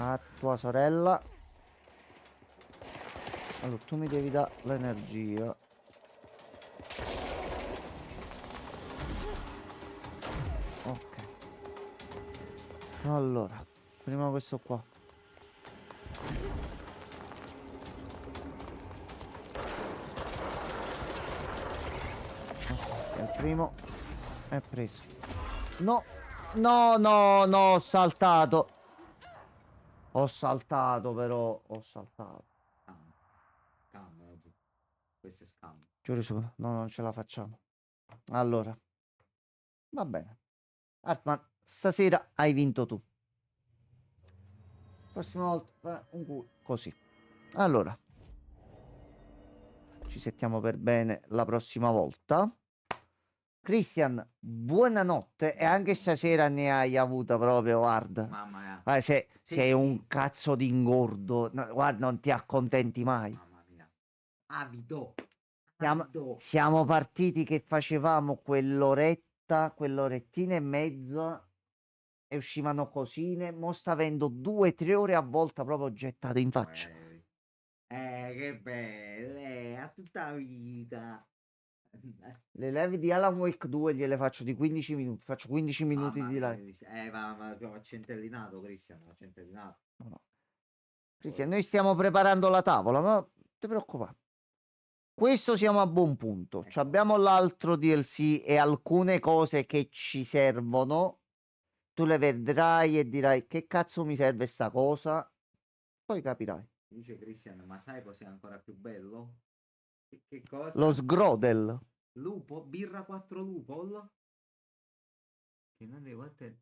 A tua sorella. Allora, tu mi devi dare l'energia. Ok. Allora, prima questo qua. Ok, il primo è preso. No, ho saltato. Ho saltato però, ho saltato. Scam, questo è scam. Giuro su, no, non ce la facciamo. Allora, va bene. Hartman, stasera hai vinto tu. Prossima volta così. Allora, ci settiamo per bene la prossima volta. Christian, buonanotte. E anche stasera ne hai avuta proprio, guarda. Mamma mia. Sei un cazzo di ingordo. No, guarda, non ti accontenti mai. Mamma mia. Avido. Siamo partiti che facevamo quell'orettina e mezza e uscivano cosine. Mo sta avendo 2-3 ore a volta proprio gettate in faccia. Che belle, a tutta vita. Le live di Alan Wake 2 gliele faccio di 15 minuti. Faccio 15 minuti di live. Ma abbiamo centellinato, Cristian, ha centellinato. No. Cristian, noi stiamo preparando la tavola, ma non ti preoccupare. Questo siamo a buon punto. Abbiamo l'altro DLC e alcune cose che ci servono. Tu le vedrai e dirai che cazzo mi serve sta cosa. Poi capirai. Dice Cristian, ma sai cos'è ancora più bello? Che cosa? Lo sgrodel. Lupo? Birra 4 Lupol? Che non devo a te.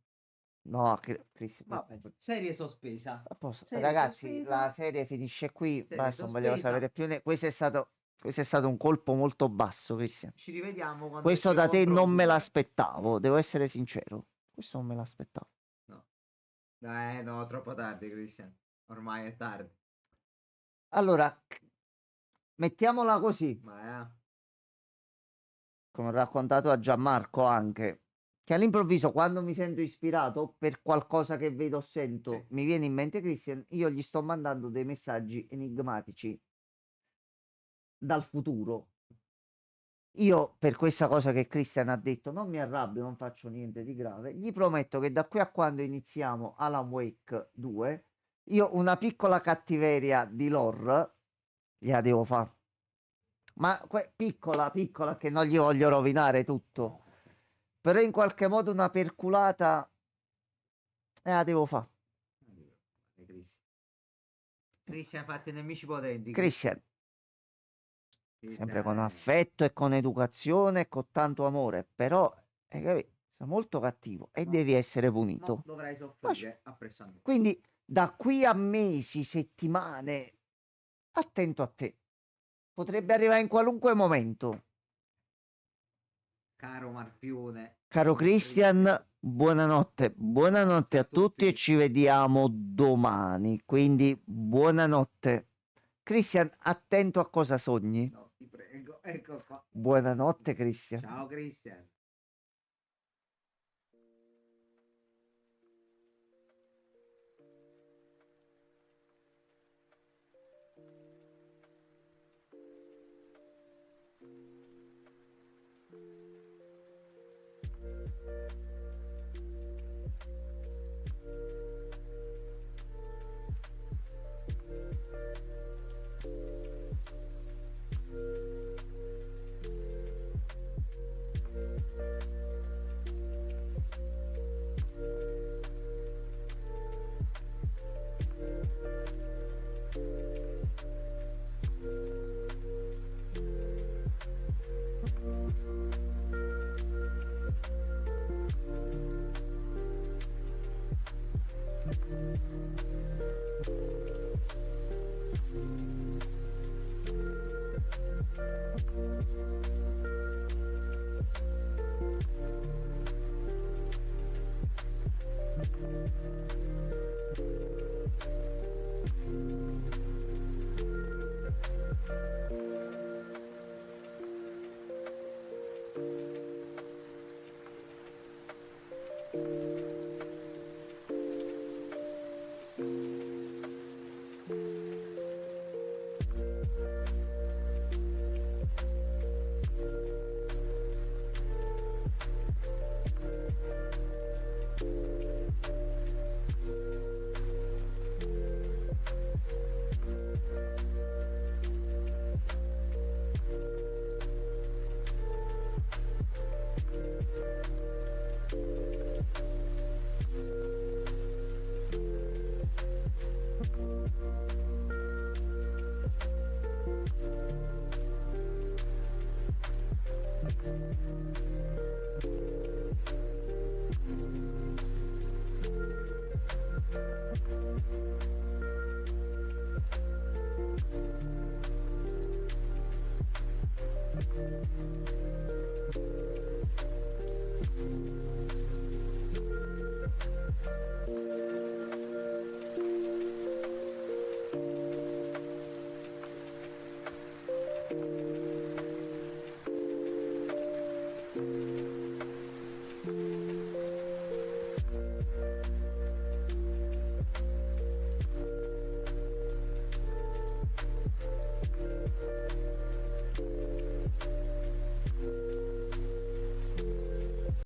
No, Cristian. Serie sospesa. Ragazzi, sospesa. la serie finisce qui. Serie Basta, non volevo sospesa. sapere più. Questo è stato un colpo molto basso, Cristian. Ci rivediamo quando Questo esce da te Control non me 2. l'aspettavo, devo essere sincero. Questo non me l'aspettavo. No. No, troppo tardi, Cristian. Ormai è tardi. Allora, mettiamola così. Ma Come ho raccontato a Gianmarco anche, che all'improvviso quando mi sento ispirato per qualcosa che vedo o sento, mi viene in mente Christian, io gli sto mandando dei messaggi enigmatici dal futuro. Io per questa cosa che Christian ha detto non mi arrabbio, non faccio niente di grave, gli prometto che da qui a quando iniziamo Alan Wake 2 io una piccola cattiveria di lore gliela devo fare. Ma piccola, che non gli voglio rovinare tutto. Però in qualche modo una perculata la devo fare. Cristian, fatti nemici potenti. Christian, sempre con affetto e con educazione e con tanto amore, però sei molto cattivo e devi essere punito. No, dovrai soffrire appresso a me. Quindi da qui a mesi, settimane, attento a te. Potrebbe arrivare in qualunque momento. Caro Marpione. Caro Christian, buonanotte. Buonanotte a tutti e ci vediamo domani. Quindi buonanotte. Christian, attento a cosa sogni. No, ti prego. Ecco qua. Buonanotte, Christian. Ciao, Christian.